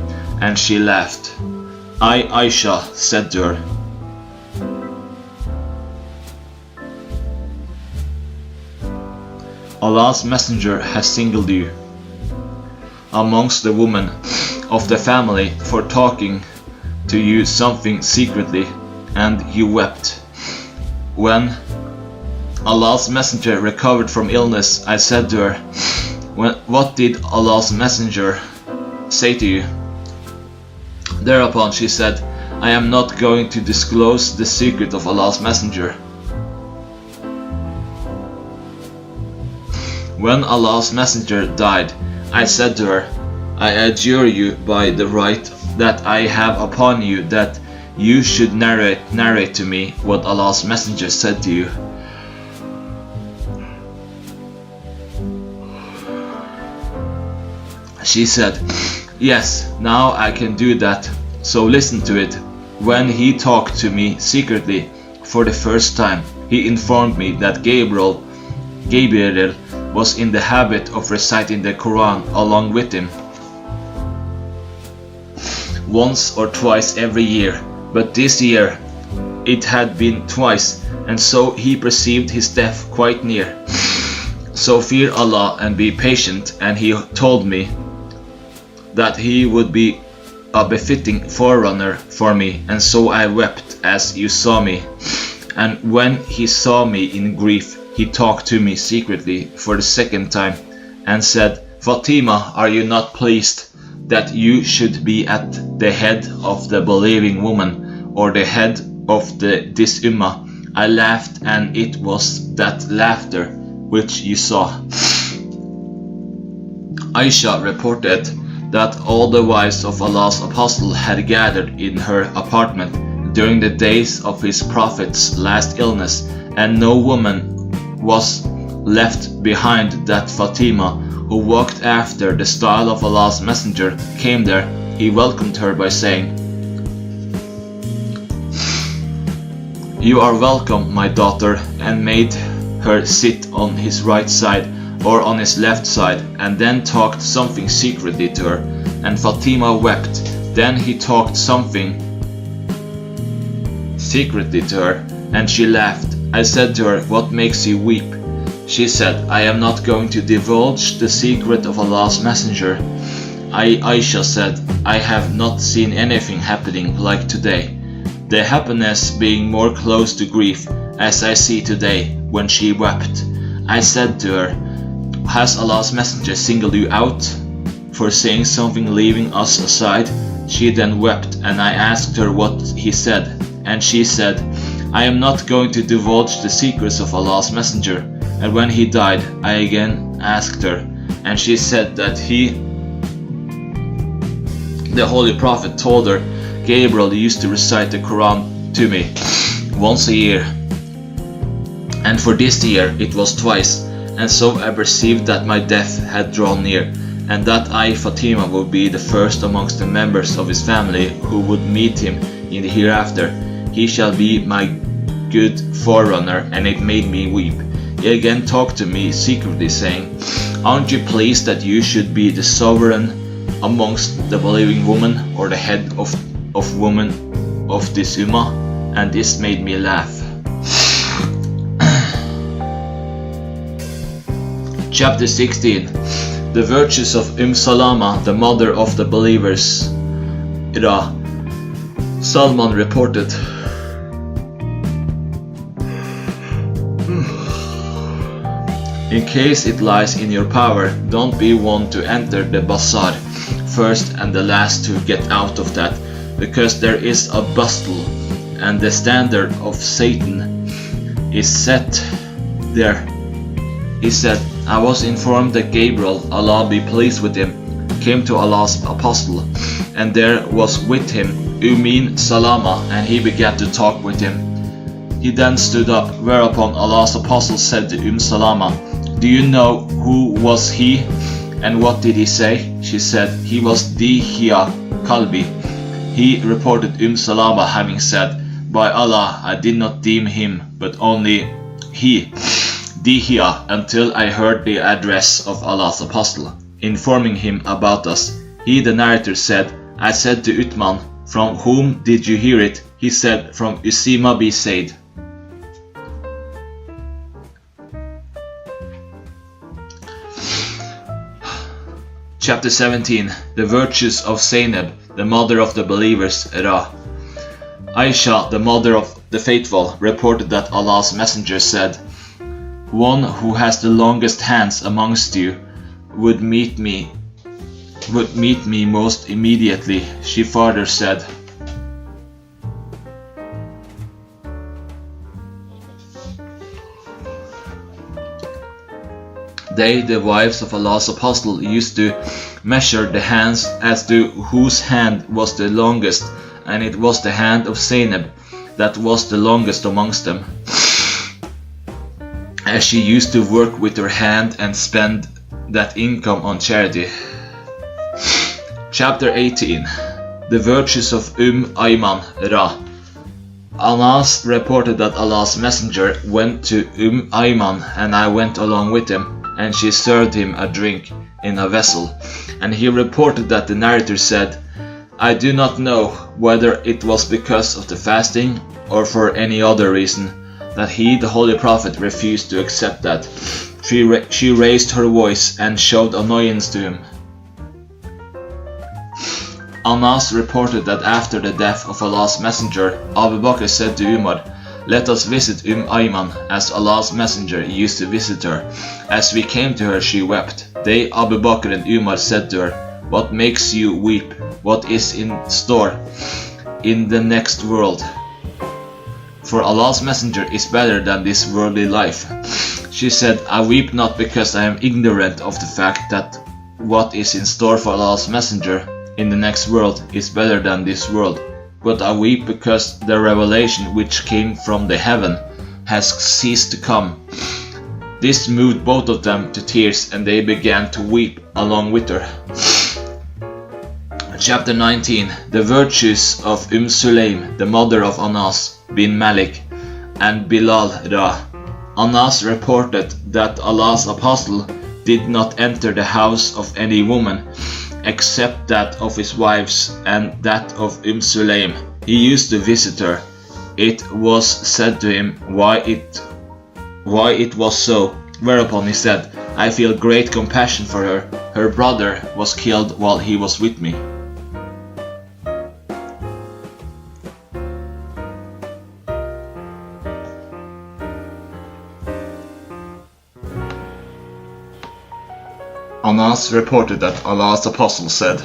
and she laughed. Aisha said to her, Allah's messenger has singled you amongst the women of the family for talking to you something secretly, and you wept. When Allah's messenger recovered from illness, I said to her, what did Allah's messenger say to you? Thereupon she said, I am not going to disclose the secret of Allah's messenger. When Allah's messenger died, I said to her, I adjure you by the right that I have upon you that you should narrate to me what Allah's messenger said to you. She said, yes, now I can do that, so listen to it. When he talked to me secretly for the first time, he informed me that Gabriel was in the habit of reciting the Quran along with him once or twice every year, but this year it had been twice, and so he perceived his death quite near. So fear Allah and be patient, and he told me that he would be a befitting forerunner for me, and so I wept as you saw me. And when he saw me in grief, he talked to me secretly for the second time and said, Fatima, are you not pleased that you should be at the head of the believing woman, or the head of this ummah? I laughed, and it was that laughter which you saw. Aisha reported that all the wives of Allah's apostle had gathered in her apartment during the days of his prophet's last illness, and no woman was left behind that Fatima, who walked after the style of Allah's messenger, came there. He welcomed her by saying, "You are welcome, my daughter," and made her sit on his right side or on his left side, and then talked something secretly to her. And Fatima wept. Then he talked something secretly to her, and she laughed. I said to her, "What makes you weep?" She said, "I am not going to divulge the secret of Allah's Messenger." Aisha said, "I have not seen anything happening like today, the happiness being more close to grief, as I see today," when she wept. I said to her, "Has Allah's Messenger singled you out for saying something leaving us aside?" She then wept, and I asked her what he said, and she said, "I am not going to divulge the secrets of Allah's Messenger." And when he died, I again asked her, and she said that the Holy Prophet, told her, "Gabriel used to recite the Quran to me once a year, and for this year it was twice, and so I perceived that my death had drawn near, and that I, Fatima, would be the first amongst the members of his family who would meet him in the hereafter. He shall be my good forerunner," and it made me weep. He again talked to me secretly, saying, "Aren't you pleased that you should be the sovereign amongst the believing women, or the head of women of this ummah?" And this made me laugh. Chapter 16. The virtues of Salama, the mother of the believers. Salman reported, "In case it lies in your power, don't be one to enter the bazaar first and the last to get out of that, because there is a bustle, and the standard of Satan is set there." He said, "I was informed that Gabriel, Allah be pleased with him, came to Allah's apostle, and there was with him Salama, and he began to talk with him. He then stood up, whereupon Allah's apostle said to Salama, 'Do you know who was he, and what did he say?' She said, 'He was Dihya Kalbi.' He reported Salama having said, 'By Allah, I did not deem him, but only he, Dihya, until I heard the address of Allah's apostle, informing him about us.' He, the narrator, said, 'I said to Uthman, "From whom did you hear it?" He said, "From Usima bin Zayd." Chapter 17. The virtues of Zainab, the mother of the believers. Aisha, the mother of the faithful, reported that Allah's Messenger said, "One who has the longest hands amongst you would meet me most immediately." She further said, "They, the wives of Allah's apostle, used to measure the hands as to whose hand was the longest, and it was the hand of Zainab that was the longest amongst them, as she used to work with her hand and spend that income on charity." Chapter 18. The virtues of Ayman. Anas reported that Allah's Messenger went to Ayman, and I went along with him, and she served him a drink in a vessel. And he reported that the narrator said, "I do not know whether it was because of the fasting or for any other reason that he, the Holy Prophet, refused to accept that. She raised her voice and showed annoyance to him." Anas reported that after the death of Allah's Messenger, Abu Bakr said to Umar, "Let us visit Ayman, as Allah's Messenger used to visit her. As we came to her, she wept. They, Abu Bakr and Umar, said to her, 'What makes you weep? What is in store in the next world? For Allah's Messenger is better than this worldly life.' She said, 'I weep not because I am ignorant of the fact that what is in store for Allah's Messenger in the next world is better than this world, but I weep because the revelation which came from the heaven has ceased to come.' This moved both of them to tears, and they began to weep along with her. Chapter 19. The virtues of Sulaym, the mother of Anas bin Malik. and Bilal Ra. Anas reported that Allah's apostle did not enter the house of any woman except that of his wives and that of Sulaim. He used to visit her. It was said to him why it was so, whereupon he said, I feel great compassion for her. Her brother was killed while he was with me. Anas reported that Allah's apostle said,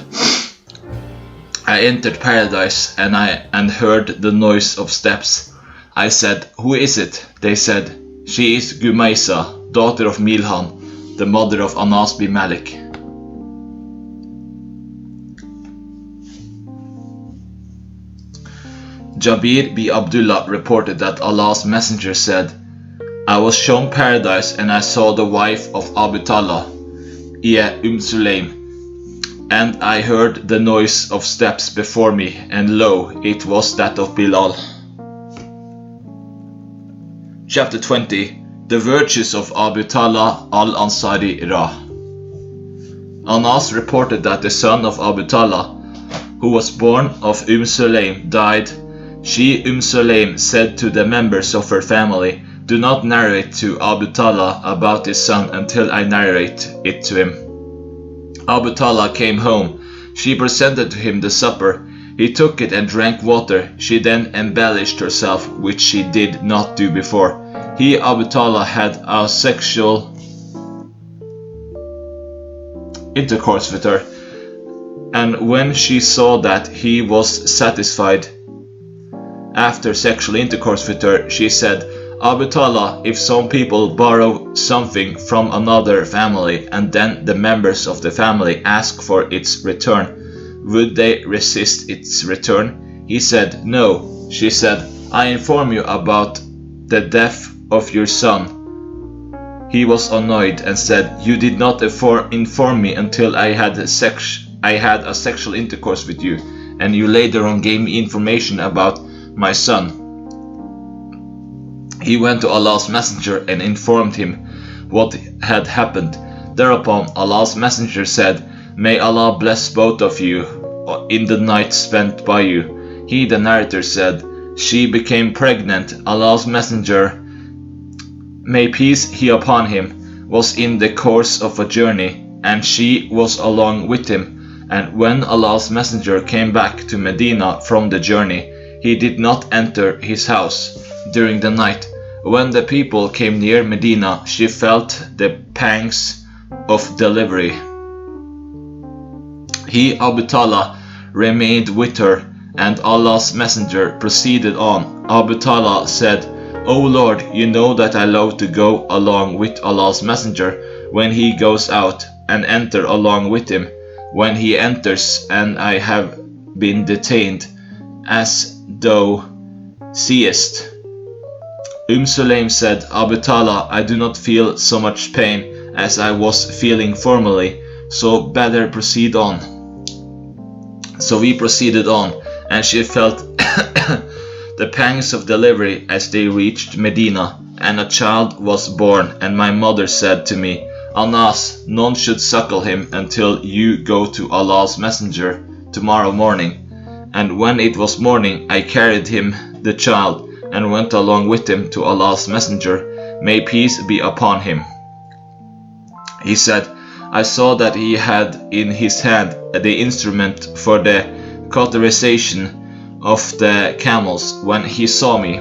I entered paradise and heard the noise of steps. I said, who is it? They said, she is Gumaysa, daughter of Milhan, the mother of Anas bin Malik. Jabir bin Abdullah reported that Allah's messenger said, I was shown paradise and I saw the wife of Abu Talha, Sulaim, and I heard the noise of steps before me, and lo, it was that of Bilal. Chapter 20. The virtues of Abu Talha al-Ansari Ra. Anas reported that the son of Abu Talha, who was born of Sulaim, died. She, Sulaim, said to the members of her family, do not narrate to Abu Talha about his son until I narrate it to him. Abu Talha came home. She presented to him the supper. He took it and drank water. She then embellished herself, which she did not do before. He, Abu Talha, had a sexual intercourse with her, and when she saw that he was satisfied after sexual intercourse with her, she said, Abu Talha, if some people borrow something from another family and then the members of the family ask for its return, would they resist its return? He said, no. She said, I inform you about the death of your son. He was annoyed and said, you did not inform me until I had a sexual intercourse with you, and you later on gave me information about my son. He went to Allah's messenger and informed him what had happened. Thereupon Allah's messenger said, may Allah bless both of you in the night spent by you. He, the narrator, said, she became pregnant. Allah's messenger, may peace be upon him, was in the course of a journey, and she was along with him. And when Allah's messenger came back to Medina from the journey, he did not enter his house during the night. When the people came near Medina, she felt the pangs of delivery. He, Abu Talha, remained with her, and Allah's messenger proceeded on. Abu Talha said, O Lord, you know that I love to go along with Allah's messenger when he goes out, and enter along with him when he enters, and I have been detained, as thou seest. Sulaim said, Abu Talha, I do not feel so much pain as I was feeling formerly, so better proceed on. So we proceeded on, and she felt the pangs of delivery as they reached Medina, and a child was born, and my mother said to me, Anas, none should suckle him until you go to Allah's messenger tomorrow morning. And when it was morning, I carried him, the child, and went along with him to Allah's messenger, may peace be upon him. He said, I saw that he had in his hand the instrument for the cauterization of the camels. When he saw me,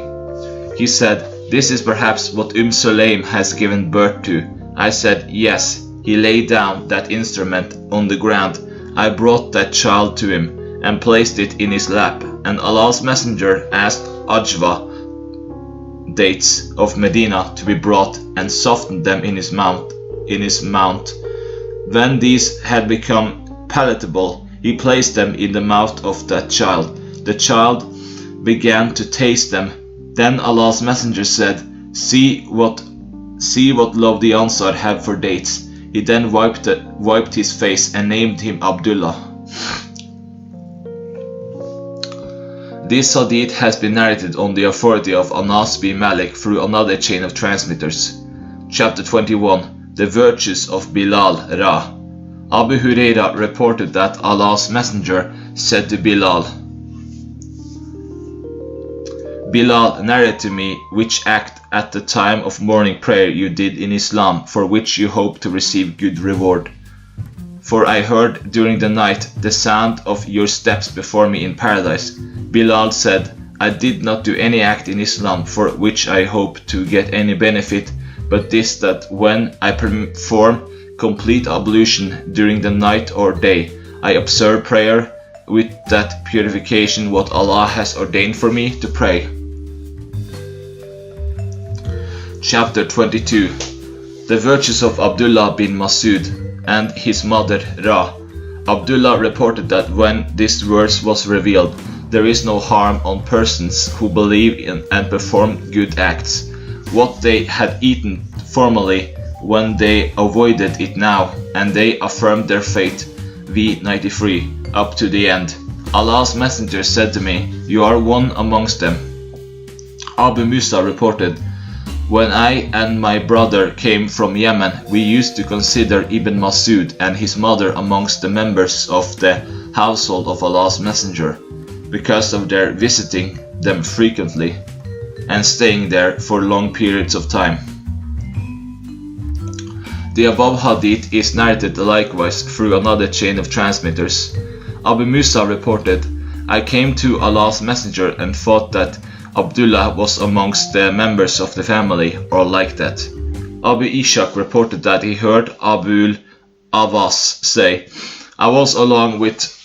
he said, this is perhaps what Sulaim has given birth to. I said, yes. He laid down that instrument on the ground. I brought that child to him and placed it in his lap, and Allah's messenger asked Ajwa, dates of Medina, to be brought, and softened them in his mouth. When these had become palatable, he placed them in the mouth of that child. The child began to taste them. Then Allah's messenger said, See what love the Ansar have for dates. He then wiped his face and named him Abdullah. This hadith has been narrated on the authority of Anas bin Malik through another chain of transmitters. Chapter 21. The Virtues of Bilal Ra. Abu Huraira reported that Allah's Messenger said to Bilal, Bilal, narrate to me which act at the time of morning prayer you did in Islam, for which you hope to receive good reward. For I heard during the night the sound of your steps before me in paradise. Bilal said, I did not do any act in Islam for which I hope to get any benefit, but this, that when I perform complete ablution during the night or day, I observe prayer with that purification what Allah has ordained for me to pray. Chapter 22. The Virtues of Abdullah bin Masud and his mother Ra. Abdullah reported that when this verse was revealed, there is no harm on persons who believe in and perform good acts. What they had eaten formerly, when they avoided it now, and they affirmed their faith. V93, up to the end. Allah's Messenger said to me, you are one amongst them. Abu Musa reported, when I and my brother came from Yemen, we used to consider Ibn Masud and his mother amongst the members of the household of Allah's Messenger, because of their visiting them frequently and staying there for long periods of time. The above hadith is narrated likewise through another chain of transmitters. Abu Musa reported, I came to Allah's Messenger and thought that Abdullah was amongst the members of the family, or like that. Abu Ishaq reported that he heard Abu Abbas say, I was along with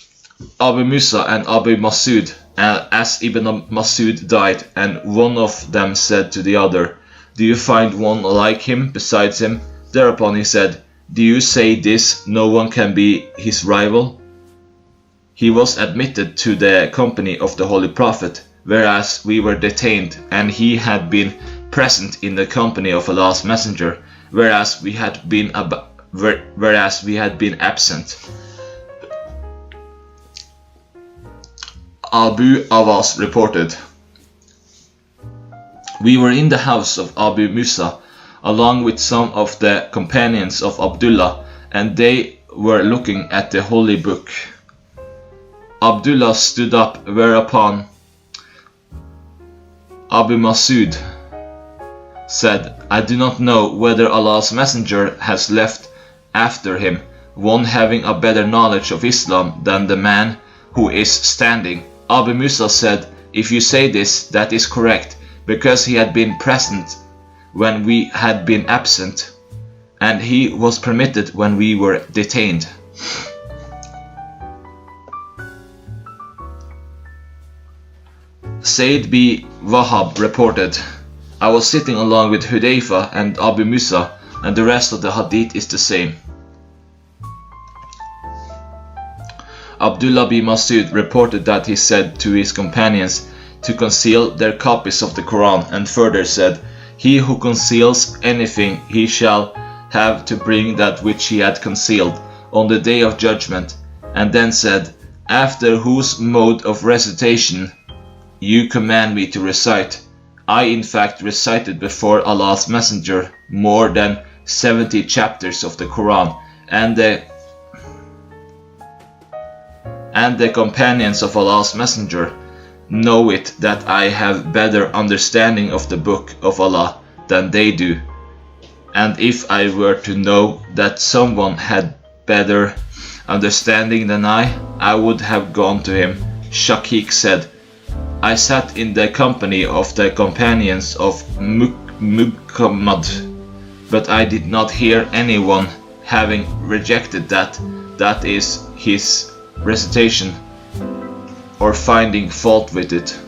Abu Musa and Abu Masud as Ibn Masud died, and one of them said to the other, do you find one like him besides him? Thereupon he said, do you say this, no one can be his rival? He was admitted to the company of the Holy Prophet, whereas we were detained, and he had been present in the company of Allah's Messenger, whereas we had been absent. Abu Awas reported, we were in the house of Abu Musa, along with some of the companions of Abdullah, and they were looking at the Holy Book. Abdullah stood up, whereupon Abu Masud said, I do not know whether Allah's Messenger has left after him one having a better knowledge of Islam than the man who is standing. Abu Musa said, if you say this, that is correct, because he had been present when we had been absent, and he was permitted when we were detained. Sayyid B. Wahab reported, I was sitting along with Hudayfa and Abu Musa, and the rest of the hadith is the same. Abdullah bin Masud reported that he said to his companions to conceal their copies of the Quran, and further said, he who conceals anything, he shall have to bring that which he had concealed on the day of judgment, and then said, after whose mode of recitation you command me to recite. I in fact recited before Allah's Messenger more than 70 chapters of the Quran, and the companions of Allah's Messenger know it that I have better understanding of the book of Allah than they do. And if I were to know that someone had better understanding than I would have gone to him. Shakik said, I sat in the company of the companions of Muhammad, but I did not hear anyone having rejected that is his recitation, or finding fault with it.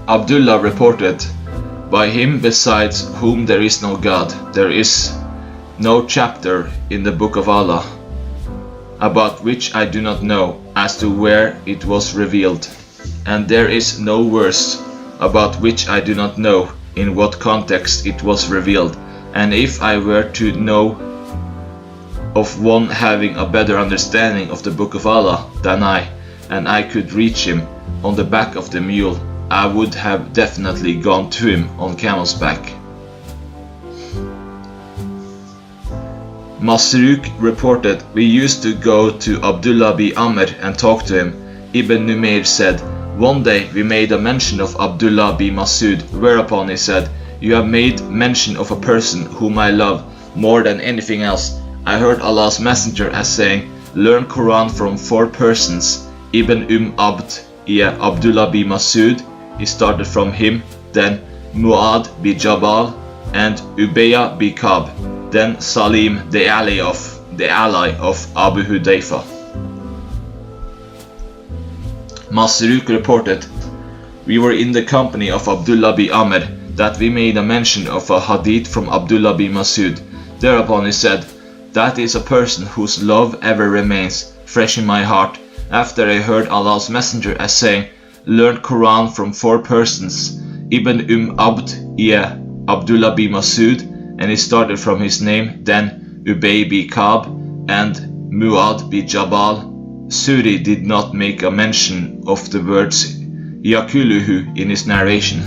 Abdullah reported, by him besides whom there is no God, there is no chapter in the Book of Allah, about which I do not know as to where it was revealed, and there is no verse about which I do not know in what context it was revealed, and if I were to know of one having a better understanding of the Book of Allah than I, and I could reach him on the back of the mule, I would have definitely gone to him on camel's back. Masruq reported, we used to go to Abdullah bin Amr and talk to him. Ibn Numayr said, one day we made a mention of Abdullah bin Masud, whereupon he said, you have made mention of a person whom I love more than anything else. I heard Allah's Messenger as saying, learn Quran from 4 persons. Ibn Abd, Abdullah bin Masud, he started from him, then Mu'ad bin Jabal, and Ubayy bin Ka'b, then Salim, the ally of Abu Hudayfa. Masruq reported, we were in the company of Abdullah bin Amr, that we made a mention of a hadith from Abdullah bin Masud. Thereupon he said, that is a person whose love ever remains fresh in my heart, after I heard Allah's Messenger as saying, learn Quran from 4 persons. Ibn Abd, Abdullah bin Masud, and he started from his name, then Ubayy bin Ka'b, and Mu'ad bin Jabal. Suri did not make a mention of the words Yakuluhu in his narration.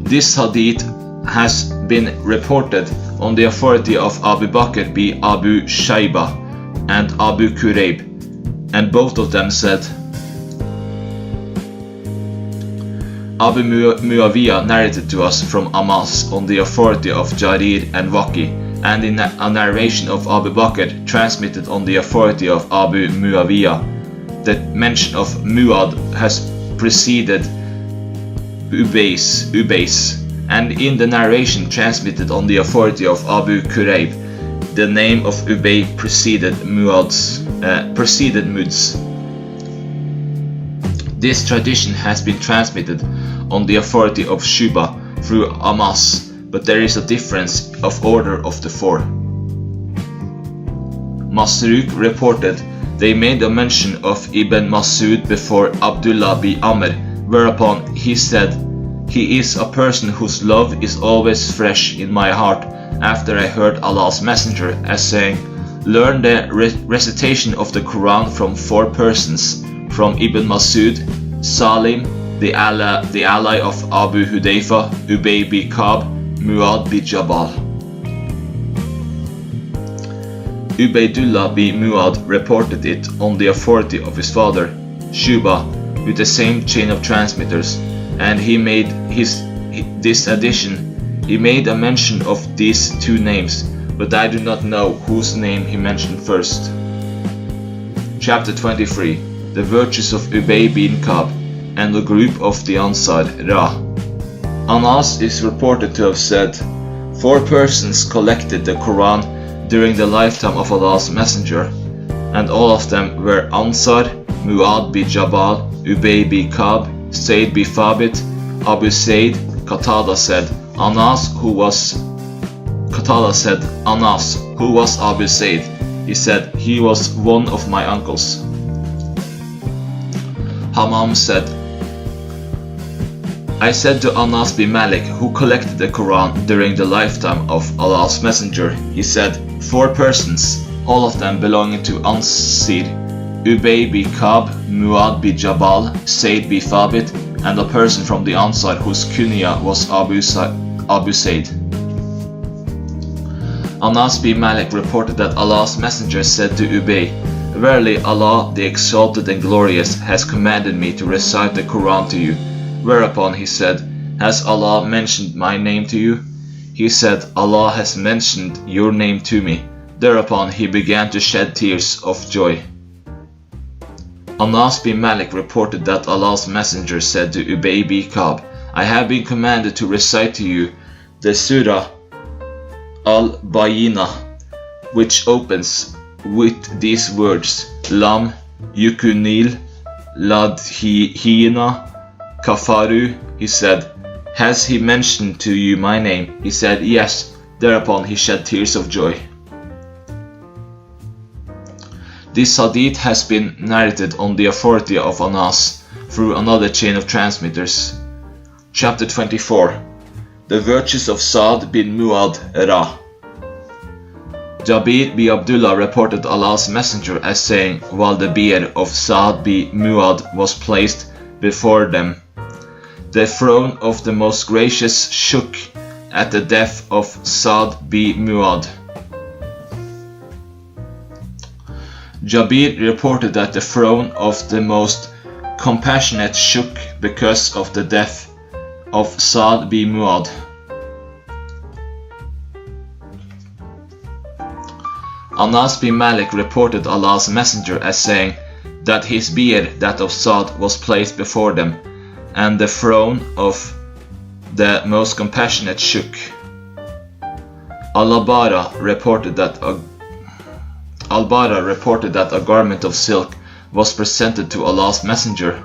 This hadith has been reported on the authority of Abu Bakr bin Abu Shayba and Abu Kurayb, and both of them said, Abu Muawiyah narrated to us from Amas on the authority of Jarir and Waqi, and in a narration of Abu Bakr transmitted on the authority of Abu Muawiyah, the mention of Mu'ad has preceded Ubays, and in the narration transmitted on the authority of Abu Kurayb, the name of Ubayy preceded Muds. This tradition has been transmitted on the authority of Shuba through Amas, but there is a difference of order of the 4. Masruq reported, they made a mention of Ibn Masud before Abdullah bin Amr, whereupon he said, he is a person whose love is always fresh in my heart, after I heard Allah's Messenger as saying, learn the recitation of the Quran from 4 persons, from Ibn Masud, Salim, the ally of Abu Hudayfa, Ubayy bin Ka'b, Mu'ad bin Jabal. Ubaydullah bin Mu'ad reported it on the authority of his father, Shuba, with the same chain of transmitters, and he made this addition. He made a mention of these 2 names, but I do not know whose name he mentioned first. Chapter 23. The virtues of Ubayy bin Ka'b and the group of the Ansar, Ra. Anas is reported to have said, 4 persons collected the Quran during the lifetime of Allah's Messenger, and all of them were Ansar, Mu'ad bin Jabal, Ubayy bin Ka'b, Zayd bin Thabit, Abu Zayd. Qatada said, Anas, who was Abu Zayd. He said, he was one of my uncles. Hammam said, I said to Anas bin Malik, who collected the Quran during the lifetime of Allah's Messenger, he said, 4 persons, all of them belonging to Ansir, Ubayy bin Ka'b, Mu'ad bin Jabal, Zayd bin Thabit, and a person from the Ansar whose kunya was Abu Zayd. Anas bin Malik reported that Allah's Messenger said to Ubayy, verily Allah the Exalted and Glorious has commanded me to recite the Quran to you. Whereupon he said, has Allah mentioned my name to you? He said, Allah has mentioned your name to me. Thereupon he began to shed tears of joy. Anas bin Malik reported that Allah's Messenger said to Ubayy bin Ka'b, I have been commanded to recite to you the Surah Al-Bayyinah, which opens with these words, Lam Yukunil Ladhina Kafaru. He said, has he mentioned to you my name? He said, yes. Thereupon he shed tears of joy. This hadith has been narrated on the authority of Anas through another chain of transmitters. Chapter 24. The virtues of Sa'd bin Mu'adh Ra. Jabir bin Abdullah reported Allah's messenger as saying, while the bier of Sa'd bin Mu'adh was placed before them, the throne of the most gracious shook at the death of Sa'd bin Mu'adh. Jabir reported that the throne of the most compassionate shook because of the death of Sa'd bin Mu'adh. Anas bin Malik reported Allah's messenger as saying that his bier, that of Sa'd, was placed before them, and the throne of the most compassionate shook. Al-Bara reported that a garment of silk was presented to Allah's messenger.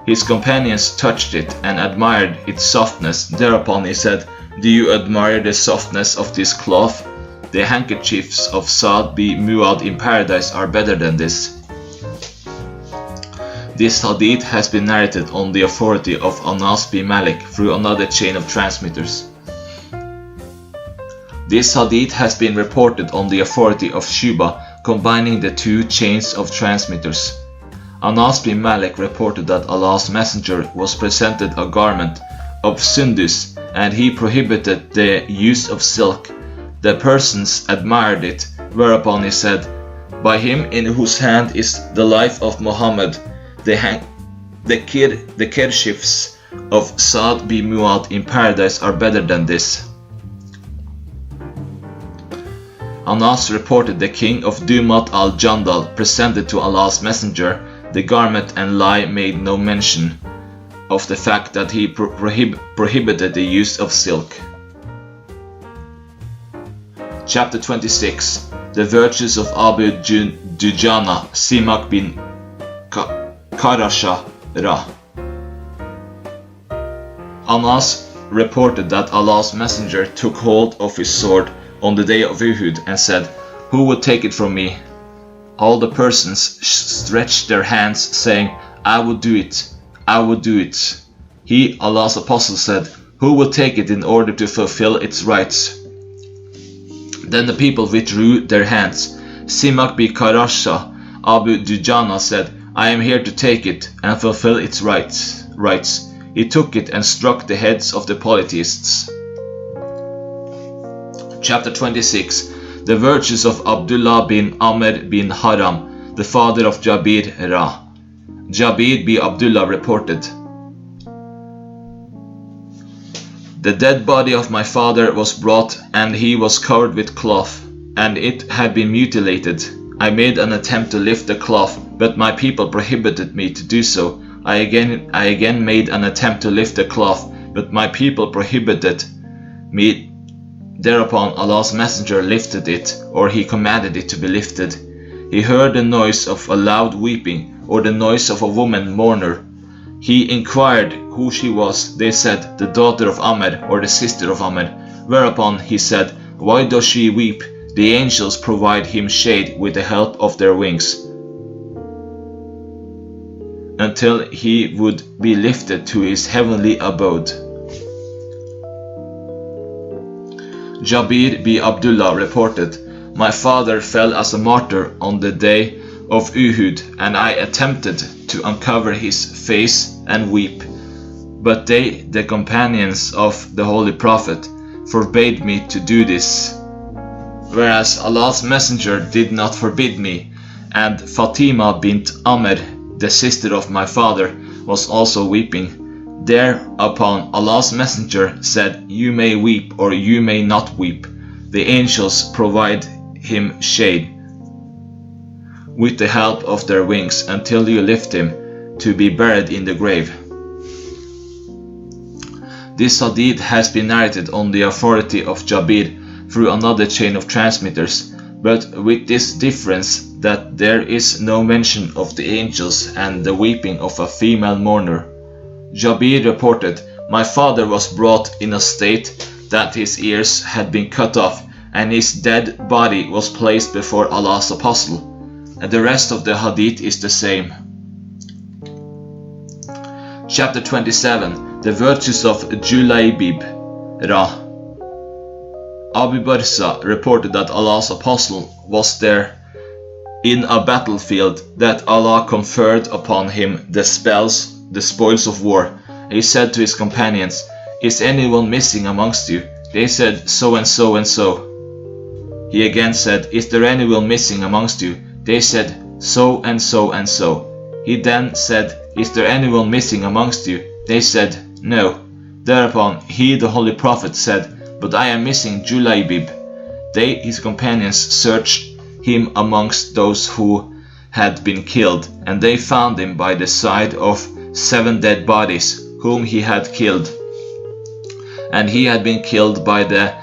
His companions touched it and admired its softness. Thereupon he said, "Do you admire the softness of this cloth? The handkerchiefs of Sa'd bin Mu'adh in paradise are better than this." This hadith has been narrated on the authority of Anas bin Malik through another chain of transmitters. This hadith has been reported on the authority of Shuba, combining the two chains of transmitters. Anas bin Malik reported that Allah's messenger was presented a garment of sundus, and he prohibited the use of silk. The persons admired it, whereupon he said, "By him in whose hand is the life of Muhammad, the kerchiefs of Sa'd bin Mu'adh in paradise are better than this." Anas reported the king of Dumat al-Jandal presented to Allah's messenger the garment, and lie made no mention of the fact that he prohibited the use of silk. Chapter 26. The virtues of Abu Dujana, Simak bin Karasha Ra. Anas reported that Allah's messenger took hold of his sword on the day of Uhud and said, "Who would take it from me?" All the persons stretched their hands, saying, "I would do it, I would do it." He, Allah's apostle, said, "Who will take it in order to fulfill its rights?" Then the people withdrew their hands. Simak bin Karasha, Abu Dujana, said, "I am here to take it and fulfill its rights." He took it and struck the heads of the polytheists. Chapter 26. The virtues of Abdullah bin Amr bin Haram, the father of Jabir Ra. Jabir bin Abdullah reported, "The dead body of my father was brought, and he was covered with cloth, and it had been mutilated. I made an attempt to lift the cloth, but my people prohibited me to do so. I again made an attempt to lift the cloth, but my people prohibited me. Thereupon Allah's messenger lifted it, or he commanded it to be lifted. He heard the noise of a loud weeping, or the noise of a woman mourner. He inquired who she was. They said, the daughter of Amr, or the sister of Amr. Whereupon he said, why does she weep? The angels provide him shade with the help of their wings, until he would be lifted to his heavenly abode. Jabir bin Abdullah reported, my father fell as a martyr on the day of Uhud, and I attempted to uncover his face and weep. But they, the companions of the Holy Prophet, forbade me to do this, whereas Allah's messenger did not forbid me, and Fatima bint Amr, the sister of my father, was also weeping. Thereupon Allah's messenger said, you may weep or you may not weep. The angels provide him shade with the help of their wings until you lift him to be buried in the grave. This hadith has been narrated on the authority of Jabir through another chain of transmitters, but with this difference that there is no mention of the angels and the weeping of a female mourner. Jabir reported, my father was brought in a state that his ears had been cut off, and his dead body was placed before Allah's apostle, and the rest of the hadith is the same. Chapter 27. The virtues of Julaybib, Ra. Abu Barza reported that Allah's apostle was there in a battlefield, that Allah conferred upon him the spoils of war. He said to his companions, "Is anyone missing amongst you?" They said, "So and so and so." He again said, "Is there anyone missing amongst you?" They said, "So and so and so." He then said, "Is there anyone missing amongst you?" They said, "No." Thereupon he, the Holy Prophet, said, "But I am missing Julaybib." They, his companions, searched him amongst those who had been killed, and they found him by the side of 7 dead bodies, whom he had killed. And he had been killed by the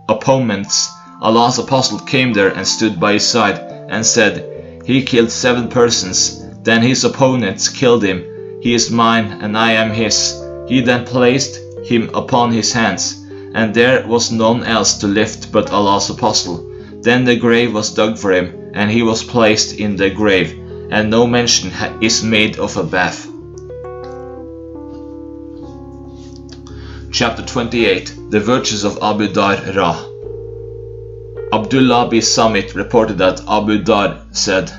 opponents. Allah's apostle came there and stood by his side, and said, "He killed 7 persons. Then his opponents killed him. He is mine, and I am his." He then placed him upon his hands, and there was none else to lift but Allah's apostle. Then the grave was dug for him, and he was placed in the grave, and no mention is made of a bath. Chapter 28. The virtues of Abu Dar Ra. Abdullah bin Samit reported that Abu Dar said,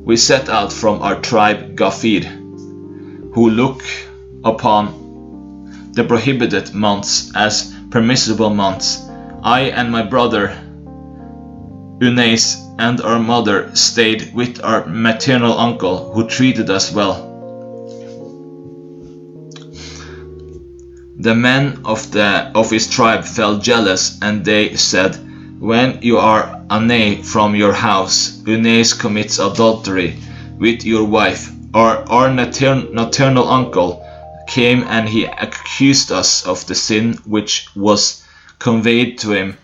"We set out from our tribe Ghafir, who look upon the prohibited months as permissible months. I and my brother Unais and our mother stayed with our maternal uncle, who treated us well. The men of his tribe felt jealous, and they said, 'When you are away from your house, Unais commits adultery with your wife.' Our maternal uncle came, and he accused us of the sin which was conveyed to him.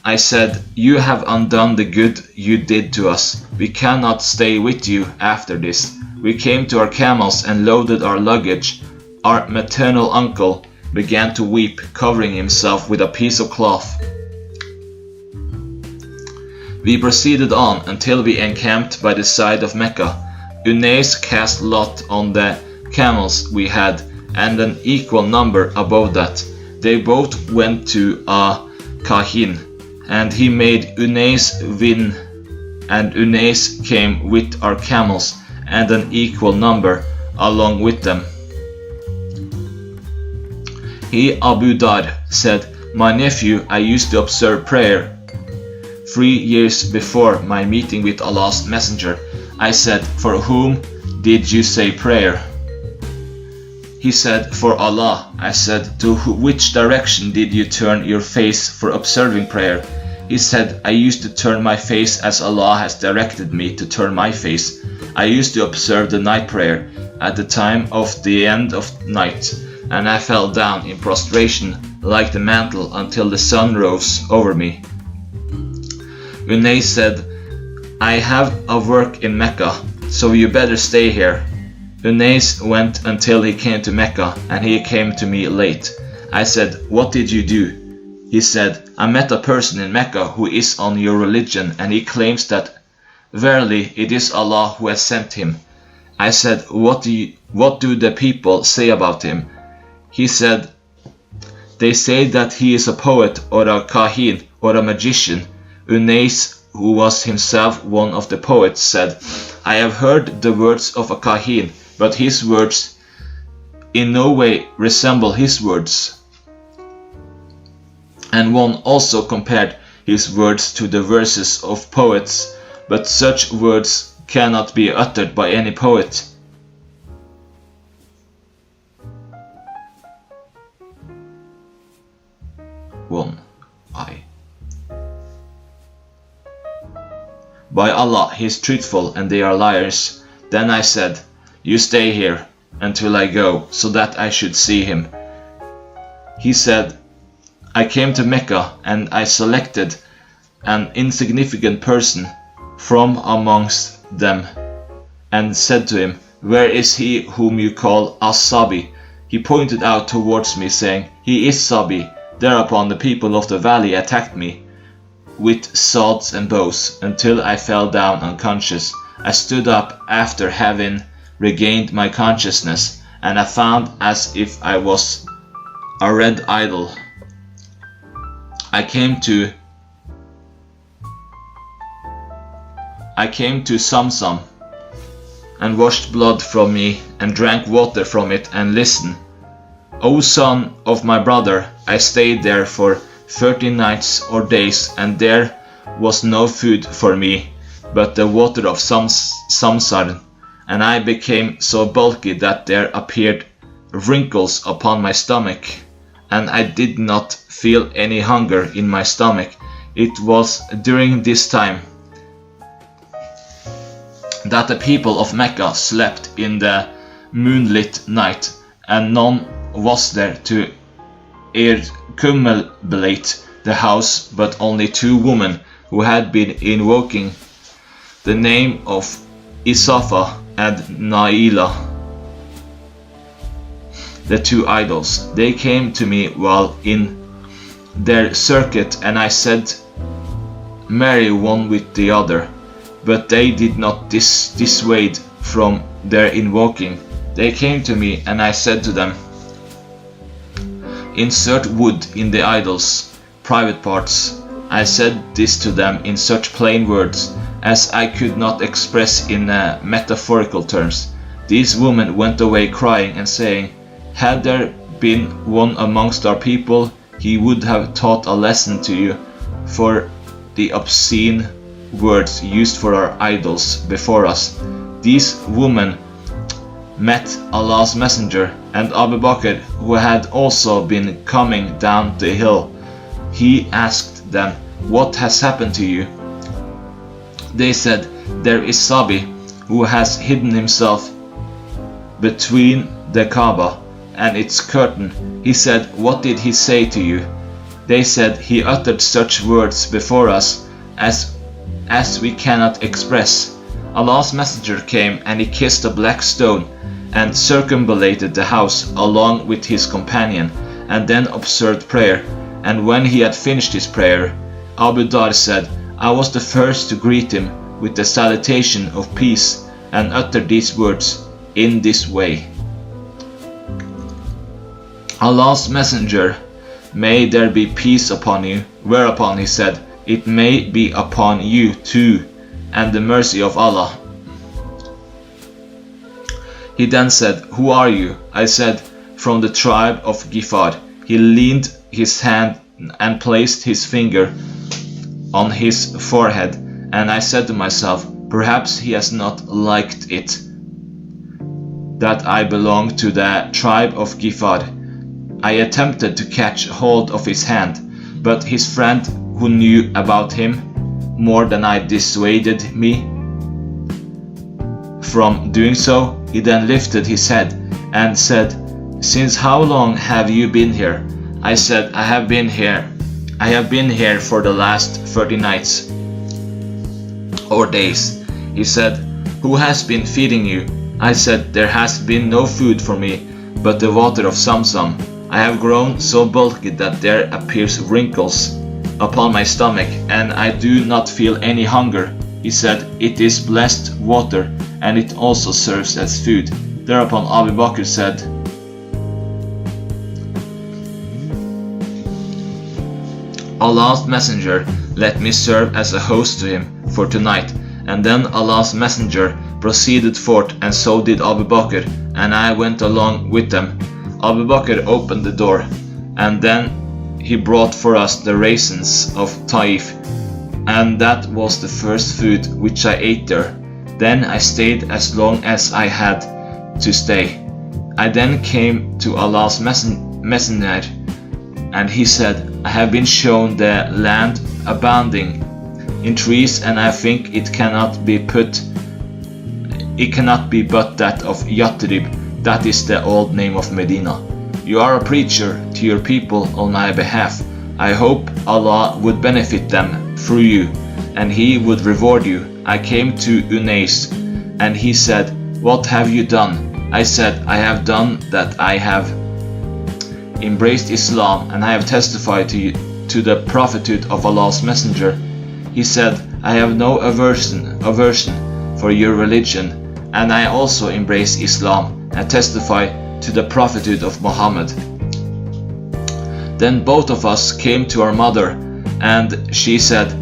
I said, 'You have undone the good you did to us. We cannot stay with you after this.' We came to our camels and loaded our luggage. Our maternal uncle began to weep, covering himself with a piece of cloth. We proceeded on until we encamped by the side of Mecca. Unais cast lot on the camels we had, and an equal number above that. They both went to a Kahin, and he made Unais win, and Unais came with our camels, and an equal number along with them. He, Abu Dar, said, 'My nephew, I used to observe prayer 3 years before my meeting with Allah's Messenger.' I said, 'For whom did you say prayer?' He said, 'For Allah.' I said, 'To which direction did you turn your face for observing prayer?' He said, 'I used to turn my face as Allah has directed me to turn my face. I used to observe the night prayer at the time of the end of night, and I fell down in prostration like the mantle until the sun rose over me.' Unais said, 'I have a work in Mecca, so you better stay here.' Unais went until he came to Mecca, and he came to me late. I said, 'What did you do?' He said, 'I met a person in Mecca who is on your religion, and he claims that verily it is Allah who has sent him.' I said, 'What do the people say about him?' He said, 'They say that he is a poet or a kahin or a magician.' Unais, who was himself one of the poets, said, 'I have heard the words of a kahin, but his words in no way resemble his words.' And one also compared his words to the verses of poets, but such words cannot be uttered by any poet. By Allah, he is truthful and they are liars. Then I said, 'You stay here until I go, so that I should see him.' He said, 'I came to Mecca and I selected an insignificant person from amongst them and said to him, "Where is he whom you call As-Sabi?" He pointed out towards me, saying, "He is Sabi." Thereupon the people of the valley attacked me with swords and bows until I fell down unconscious. I stood up after having regained my consciousness, and I found as if I was a red idol. I came to Samsam and washed blood from me and drank water from it and listened. O son of my brother, I stayed there for 30 nights or days, and there was no food for me but the water of Samsar, and I became so bulky that there appeared wrinkles upon my stomach, and I did not feel any hunger in my stomach. It was during this time that the people of Mecca slept in the moonlit night, and none was there to circumambulate the house but only 2 women who had been invoking the name of Isapha and Naila, the 2 idols. They came to me while in their circuit, and I said, marry one with the other. But they did not dissuade from their invoking. They came to me, and I said to them, insert wood in the idols' private parts. I said this to them in such plain words as I could not express in metaphorical terms. These women went away crying and saying, had there been one amongst our people, he would have taught a lesson to you for the obscene words used for our idols before us. These women met Allah's messenger and Abu Bakr, who had also been coming down the hill. He asked them, what has happened to you? They said, there is Sabi, who has hidden himself between the Kaaba and its curtain. He said, what did he say to you? They said, he uttered such words before us as we cannot express. Allah's messenger came, and he kissed a black stone and circumambulated the house along with his companion, and then observed prayer. And when he had finished his prayer, Abu Dar said, I was the first to greet him with the salutation of peace, and uttered these words in this way. Allah's messenger, may there be peace upon you. Whereupon he said, it may be upon you too, and the mercy of Allah. He then said, who are you? I said, from the tribe of Gifar. He leaned his hand and placed his finger on his forehead, and I said to myself, perhaps he has not liked it that I belong to the tribe of Gifar. I attempted to catch hold of his hand, but his friend, who knew about him more than I, dissuaded me from doing so. He then lifted his head and said, since how long have you been here? I said, I have been here for the last 30 nights or days. He said, who has been feeding you? I said, there has been no food for me but the water of Samsam. I have grown so bulky that there appears wrinkles upon my stomach, and I do not feel any hunger. He said, it is blessed water, and it also serves as food. Thereupon Abu Bakr said, Allah's messenger, let me serve as a host to him for tonight. And then Allah's messenger proceeded forth, and so did Abu Bakr, and I went along with them. Abu Bakr opened the door, and then he brought for us the raisins of Taif, and that was the first food which I ate there. Then I stayed as long as I had to stay. I then came to Allah's messenger, and he said, I have been shown the land abounding in trees, and I think it cannot be but that of Yathrib, that is the old name of Medina. You are a preacher to your people on my behalf. I hope Allah would benefit them through you, and He would reward you. I came to Unais, and he said, what have you done? I said, I have done that I have embraced Islam, and I have testified to the prophethood of Allah's messenger. He said, I have no aversion for your religion, and I also embrace Islam and testify to the prophethood of Muhammad. Then both of us came to our mother, and she said,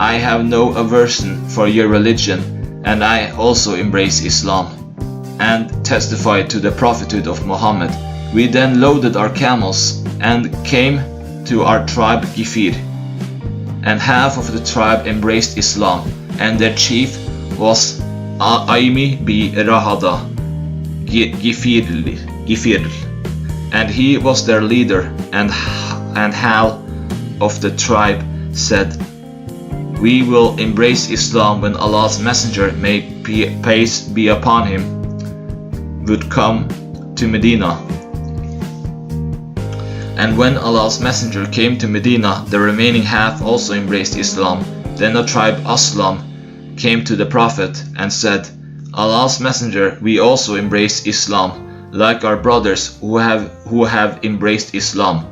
I have no aversion for your religion, and I also embrace Islam, and testified to the prophethood of Muhammad. We then loaded our camels and came to our tribe Gifir, and half of the tribe embraced Islam, and their chief was Aimi bi Rahada Gifir, and he was their leader, and half of the tribe said, we will embrace Islam when Allah's messenger, may peace be upon him, would come to Medina. And when Allah's messenger came to Medina, the remaining half also embraced Islam. Then the tribe Aslam came to the Prophet and said, Allah's messenger, we also embrace Islam, like our brothers who have embraced Islam.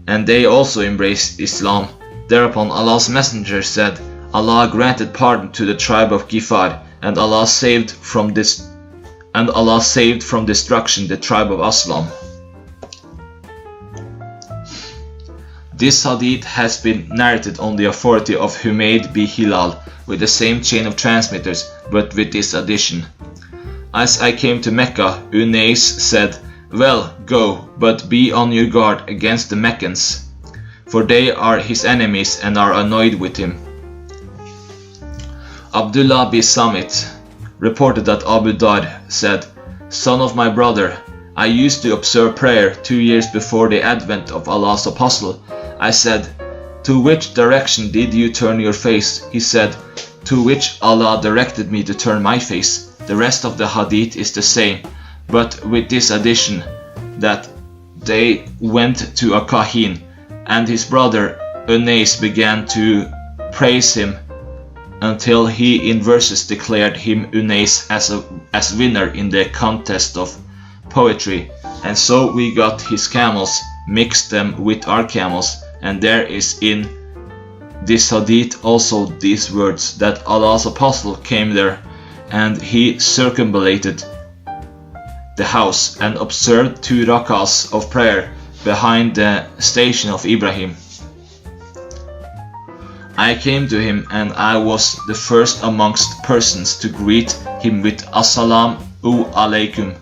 And they also embraced Islam. Thereupon Allah's messenger said, Allah granted pardon to the tribe of Gifar, and Allah saved from destruction the tribe of Aslam. This hadith has been narrated on the authority of Humayd bi Hilal, with the same chain of transmitters, but with this addition. As I came to Mecca, Unais said, well, go, but be on your guard against the Meccans, for they are his enemies and are annoyed with him. Abdullah bin Samit reported that Abu Dar said, son of my brother, I used to observe prayer 2 years before the advent of Allah's apostle. I said, to which direction did you turn your face? He said, to which Allah directed me to turn my face. The rest of the hadith is the same, but with this addition, that they went to a Kahin, and his brother Unais began to praise him until he in verses declared him Unais as winner in the contest of poetry. And so we got his camels, mixed them with our camels, and there is in this hadith also these words, that Allah's apostle came there, and he circumambulated the house and observed 2 rakahs of prayer behind the station of Ibrahim. I came to him, and I was the first amongst persons to greet him with Assalamu alaikum.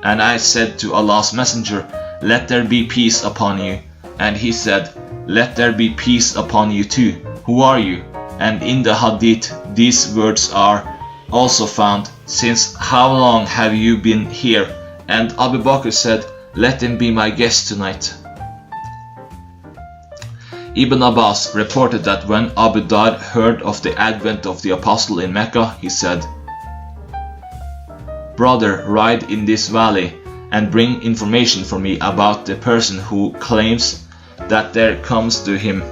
And I said to Allah's messenger, let there be peace upon you. And he said, let there be peace upon you too. Who are you? And in the hadith these words are also found, since how long have you been here? And Abu Bakr said, let him be my guest tonight. Ibn Abbas reported that when Abu Dar heard of the advent of the apostle in Mecca, he said, brother, ride in this valley and bring information for me about the person who claims that there comes to him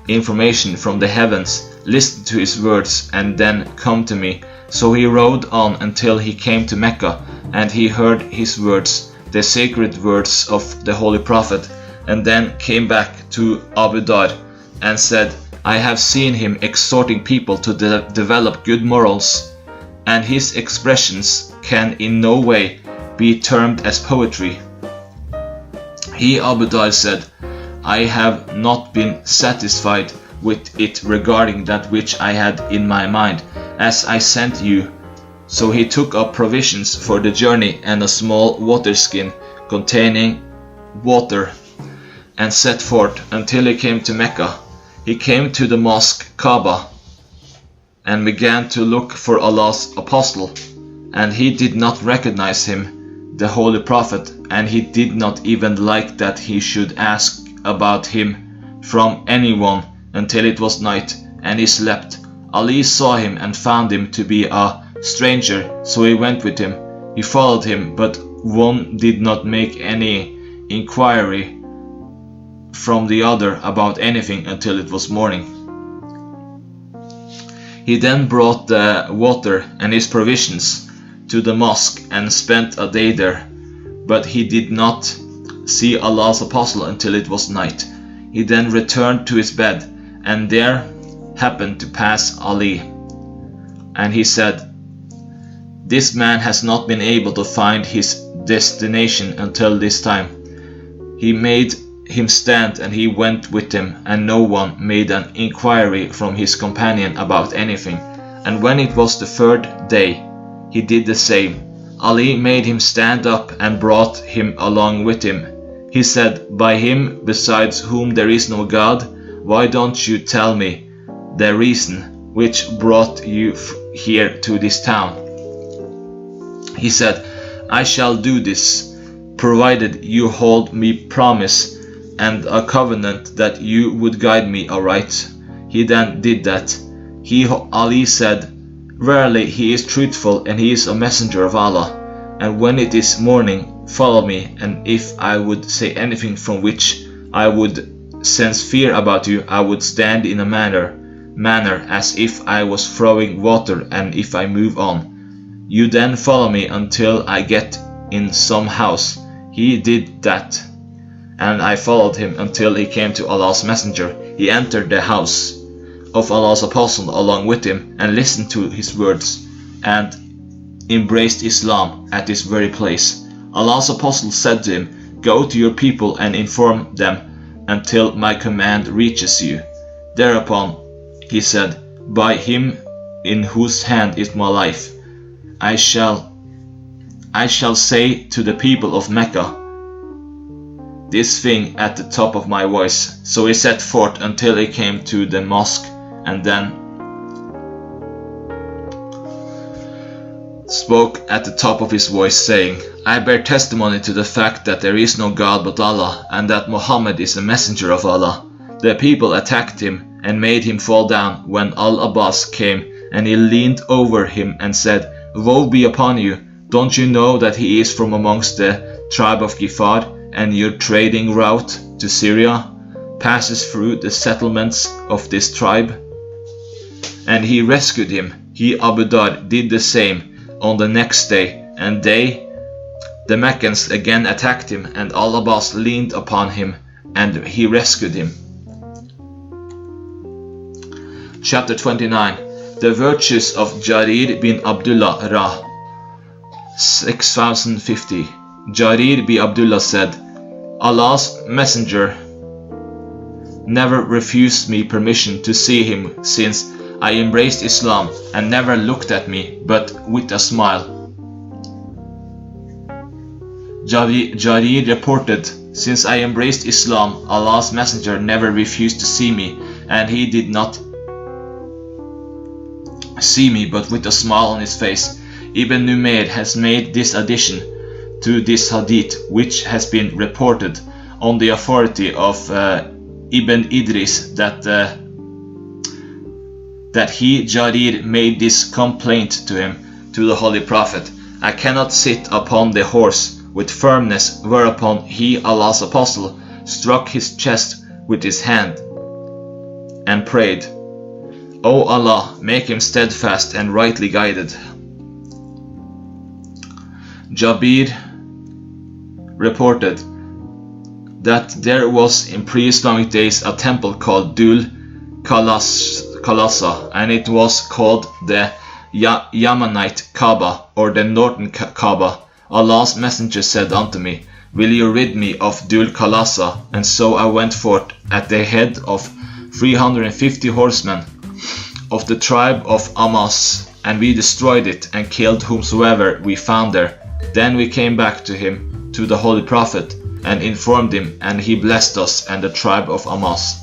information from the heavens. Listen to his words and then come to me. So he rode on until he came to Mecca, and he heard his words, the sacred words of the Holy Prophet, and then came back to Abu Dar and said, I have seen him exhorting people to develop good morals, and his expressions can in no way be termed as poetry. He, Abu Dar, said, I have not been satisfied with it regarding that which I had in my mind, as I sent you. So he took up provisions for the journey and a small water skin containing water, and set forth until he came to Mecca. He came to the mosque Kaaba and began to look for Allah's apostle, and he did not recognize him, the Holy Prophet, and he did not even like that he should ask about him from anyone until it was night, and he slept. Ali saw him and found him to be a stranger, so he went with him. He followed him, but one did not make any inquiry from the other about anything until it was morning. He then brought the water and his provisions to the mosque and spent a day there, but he did not see Allah's apostle until it was night. He then returned to his bed, and there happened to pass Ali, and he said, This man has not been able to find his destination until this time. He made him stand, and he went with him, and no one made an inquiry from his companion about anything. And when it was the third day, he did the same. Ali made him stand up and brought him along with him. He said, "By him besides whom there is no God, why don't you tell me the reason which brought you here to this town?" He said, "I shall do this, provided you hold me promise and a covenant that you would guide me aright." He then did that. Ali said, "Verily he is truthful, and he is a messenger of Allah. And when it is morning, follow me, and if I would say anything from which I would sense fear about you, I would stand in a manner as if I was throwing water, and if I move on, you then follow me until I get in some house." He did that, and I followed him until he came to Allah's messenger. He entered the house of Allah's apostle along with him, and listened to his words, and embraced Islam at this very place. Allah's apostle said to him, "Go to your people and inform them until my command reaches you." Thereupon he said, "By him in whose hand is my life, I shall say to the people of Mecca this thing at the top of my voice." So he set forth until he came to the mosque, and then spoke at the top of his voice, saying, "I bear testimony to the fact that there is no God but Allah, and that Muhammad is a messenger of Allah." The people attacked him and made him fall down when Al-Abbas came, and he leaned over him and said, "Woe be upon you! Don't you know that he is from amongst the tribe of Gifar, and your trading route to Syria passes through the settlements of this tribe?" And he rescued him. He, Abu Dhar, did the same on the next day, and the Meccans again attacked him, and Al-Abbas leaned upon him, and he rescued him. Chapter 29. The virtues of Jarir bin Abdullah Rah. 6050. Jarir bin Abdullah said, "Allah's messenger never refused me permission to see him since I embraced Islam, and never looked at me but with a smile." Jarir reported, "Since I embraced Islam, Allah's messenger never refused to see me, and he did not see me but with a smile on his face." Ibn Numayr has made this addition to this hadith, which has been reported on the authority of Ibn Idris that he, Jarir, made this complaint to him, to the Holy Prophet, "I cannot sit upon the horse with firmness," whereupon he, Allah's apostle, struck his chest with his hand and prayed, "O Allah, make him steadfast and rightly guided." Jabir reported that there was in pre-Islamic days a temple called Dul Khalasa, and it was called the Yamanite Kaaba, or the Northern Kaaba. Allah's messenger said unto me, "Will you rid me of Dul Khalasa?" And so I went forth at the head of 350 horsemen of the tribe of Amas, and we destroyed it and killed whomsoever we found there. Then we came back to him, to the Holy Prophet, and informed him, and he blessed us and the tribe of Amas.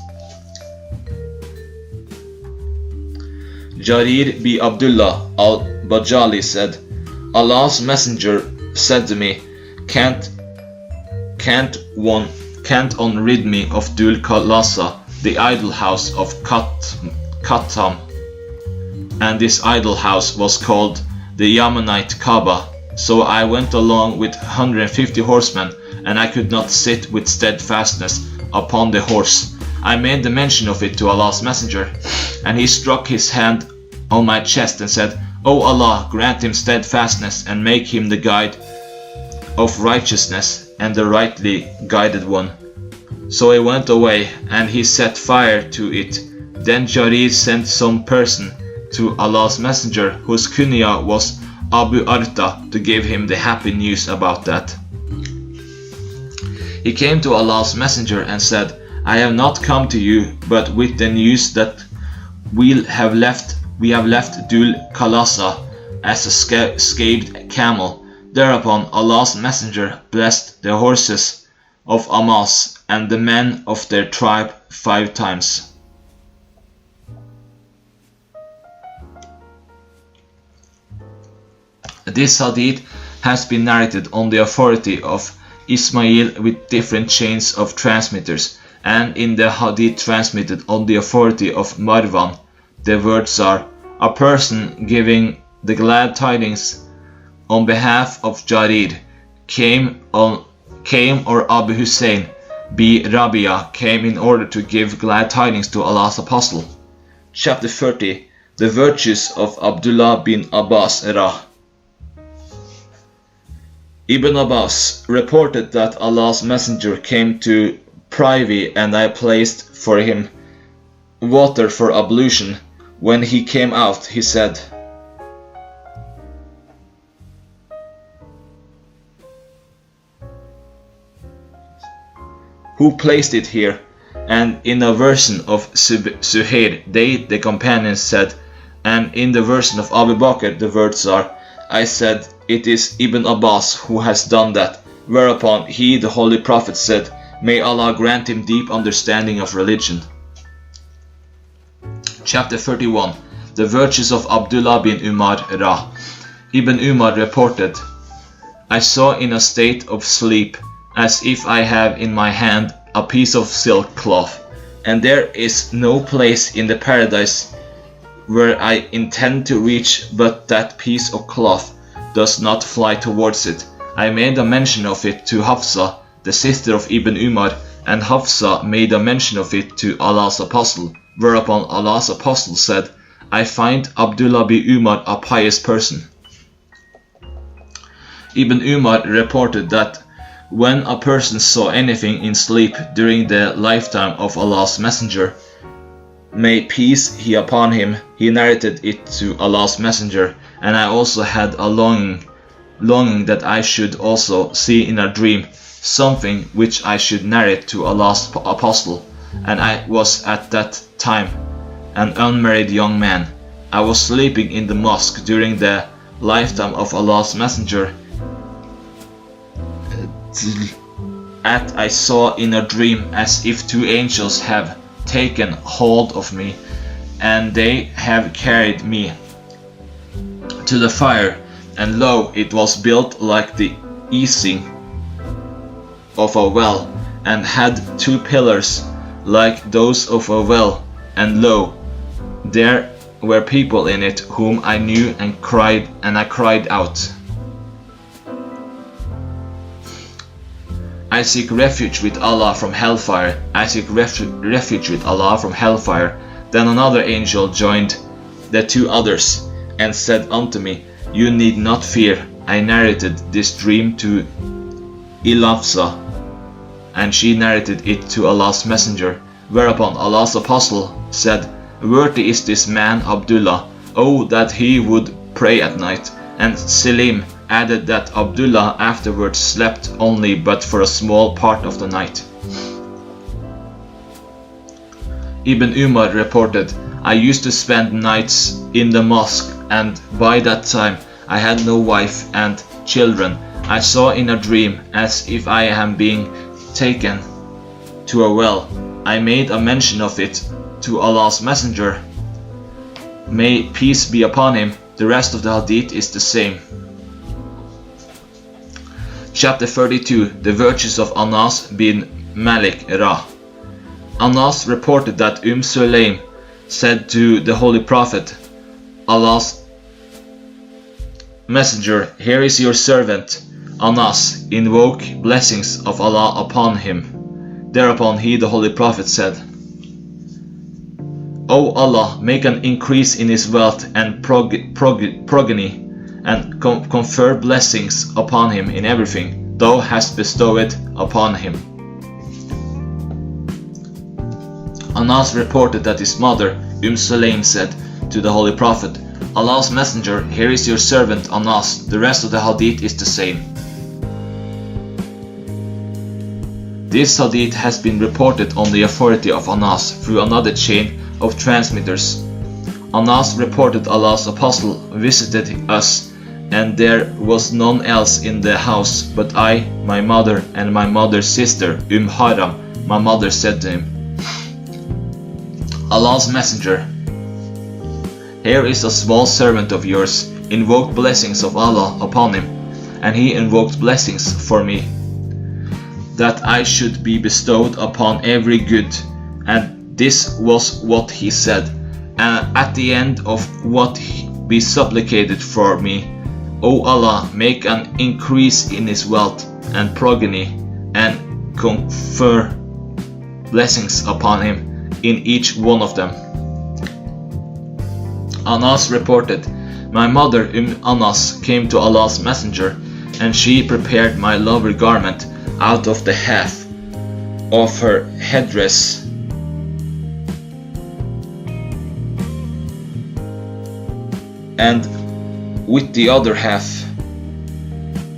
Jarir bin Abdullah al-Bajali said, "Allah's messenger said to me, Can't one rid me of Dul Khalasa, the idol house of Khattam?" And this idol house was called the Yamanite Kaaba. So I went along with 150 horsemen, and I could not sit with steadfastness upon the horse. I made the mention of it to Allah's messenger, and he struck his hand on my chest and said, "O Allah, grant him steadfastness and make him the guide of righteousness and the rightly guided one." So he went away, and he set fire to it. Then Jarir sent some person to Allah's messenger, whose kunya was Abu Arta to give him the happy news about that. He came to Allah's messenger and said, I have not come to you but with the news that we have left Dul Khalasa as a scathed camel. Thereupon Allah's messenger blessed the horses of Amas and the men of their tribe 5 times. This hadith has been narrated on the authority of Ismail with different chains of transmitters, and in the hadith transmitted on the authority of Marwan, the words are, a person giving the glad tidings on behalf of Jarir came or Abu Hussein B. Rabia came in order to give glad tidings to Allah's Apostle. Chapter 30. The virtues of Abdullah bin Abbas Ra. Ibn Abbas reported that Allah's messenger came to privy and I placed for him water for ablution. When he came out, he said, who placed it here? And in a version of Sahih, the companions said, and in the version of Abu Bakr, the words are, I said, it is Ibn Abbas who has done that. Whereupon he, the Holy Prophet, said, may Allah grant him deep understanding of religion. Chapter 31. The virtues of Abdullah bin Umar Ra. Ibn Umar reported, I saw in a state of sleep, as if I have in my hand a piece of silk cloth, and there is no place in the paradise where I intend to reach, but that piece of cloth does not fly towards it. I made a mention of it to Hafsa, the sister of Ibn Umar, and Hafsa made a mention of it to Allah's Apostle, whereupon Allah's Apostle said, I find Abdullah bin Umar a pious person. Ibn Umar reported that when a person saw anything in sleep during the lifetime of Allah's Messenger, may peace be upon him, he narrated it to Allah's Messenger, and I also had a longing that I should also see in a dream something which I should narrate to Allah's Apostle, and I was at that time an unmarried young man. I was sleeping in the mosque during the lifetime of Allah's Messenger. I saw in a dream as if 2 angels have taken hold of me, and they have carried me to the fire, and lo, it was built like the easing of a well, and had 2 pillars like those of a well, and lo, there were people in it whom I knew, and I cried out, I seek refuge with Allah from hellfire. I seek refuge with Allah from hellfire. Then another angel joined the 2 others and said unto me, you need not fear. I narrated this dream to Ilafsa, and she narrated it to Allah's Messenger. Whereupon Allah's Apostle said, worthy is this man Abdullah, oh that he would pray at night. And Selim added that Abdullah afterwards slept only but for a small part of the night. Ibn Umar reported, I used to spend nights in the mosque, and by that time I had no wife and children. I saw in a dream as if I am being taken to a well. I made a mention of it to Allah's Messenger. May peace be upon him. The rest of the hadith is the same. Chapter 32. The virtues of Anas bin Malik Ra. Anas reported that Sulaym said to the Holy Prophet, Allah's Messenger, here is your servant Anas, invoke blessings of Allah upon him. Thereupon he, the Holy Prophet, said, O Allah, make an increase in his wealth and progeny, and confer blessings upon him in everything thou hast bestowed upon him. Anas reported that his mother, Sulaym, said to the Holy Prophet, Allah's Messenger, here is your servant Anas. The rest of the hadith is the same. This hadith has been reported on the authority of Anas through another chain of transmitters. Anas reported Allah's apostle visited us, and there was none else in the house but I, my mother, and my mother's sister, Haram. My mother said to him, Allah's Messenger, here is a small servant of yours, invoke blessings of Allah upon him. And he invoked blessings for me, that I should be bestowed upon every good. And this was what he said. And at the end of what he supplicated for me, O Allah, make an increase in his wealth and progeny, and confer blessings upon him in each one of them. Anas reported, my mother Anas came to Allah's Messenger, and she prepared my lovely garment out of the half of her headdress and with the other half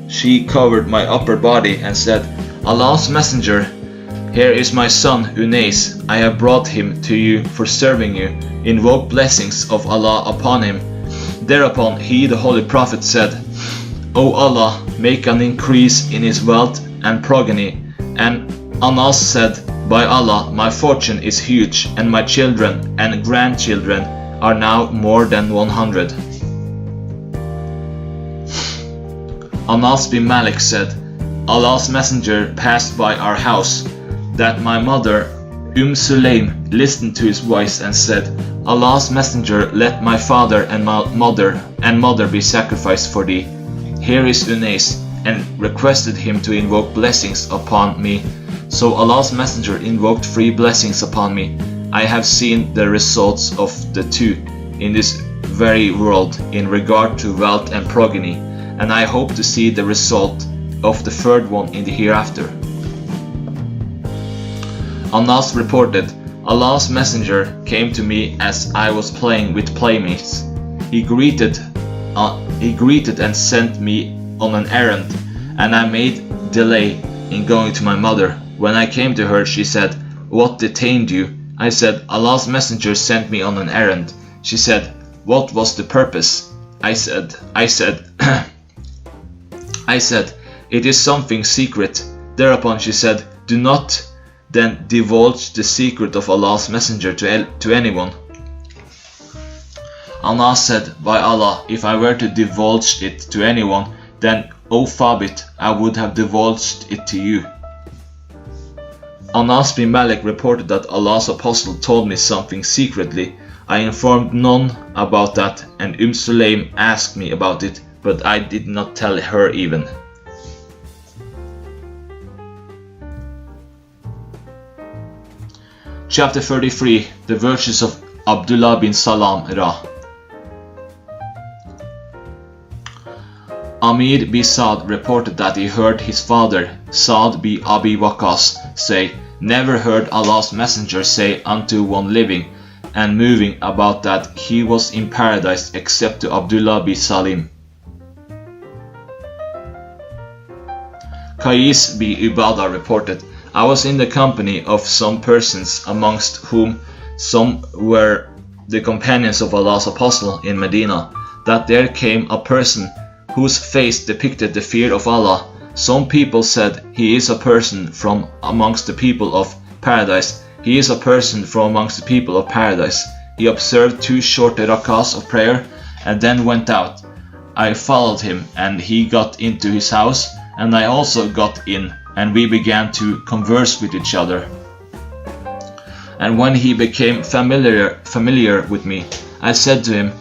she covered my upper body and said, Allah's Messenger, here is my son Unais. I have brought him to you for serving you. Invoke blessings of Allah upon him. Thereupon he, the Holy Prophet, said, O Allah, make an increase in his wealth and progeny. And Anas said, by Allah, my fortune is huge, and my children and grandchildren are now more than 100. Anas bin Malik said, Allah's Messenger passed by our house, that my mother Sulaim listened to his voice and said, Allah's Messenger, let my father and my mother be sacrificed for thee. Here is Unais, and requested him to invoke blessings upon me. So Allah's Messenger invoked 3 blessings upon me. I have seen the results of the 2 in this very world in regard to wealth and progeny, and I hope to see the result of the 3rd one in the hereafter. Anas reported, Allah's Messenger came to me as I was playing with playmates. He greeted and sent me on an errand, and I made delay in going to my mother. When I came to her, she said, what detained you? I said, Allah's Messenger sent me on an errand. She said, what was the purpose? I said, it is something secret. Thereupon she said, do not then divulge the secret of Allah's Messenger to anyone. Anas said, by Allah, if I were to divulge it to anyone, then, O Thabit, I would have divulged it to you. Anas bin Malik reported that Allah's Apostle told me something secretly. I informed none about that, and Sulaim asked me about it, but I did not tell her even. Chapter 33. The virtues of Abdullah bin Salam Ra. Amir bin Sa'd reported that he heard his father, Sa'd bin Abi Waqqas, say, never heard Allah's Messenger say unto one living and moving about that he was in paradise except to Abdullah bin Salim. Qais bin Ubadah reported, I was in the company of some persons, amongst whom some were the companions of Allah's Apostle in Medina, that there came a person whose face depicted the fear of Allah. Some people said, he is a person from amongst the people of paradise. He is a person from amongst the people of paradise. He observed 2 short rakahs of prayer and then went out. I followed him, and he got into his house, and I also got in, and we began to converse with each other. And when he became familiar with me, I said to him,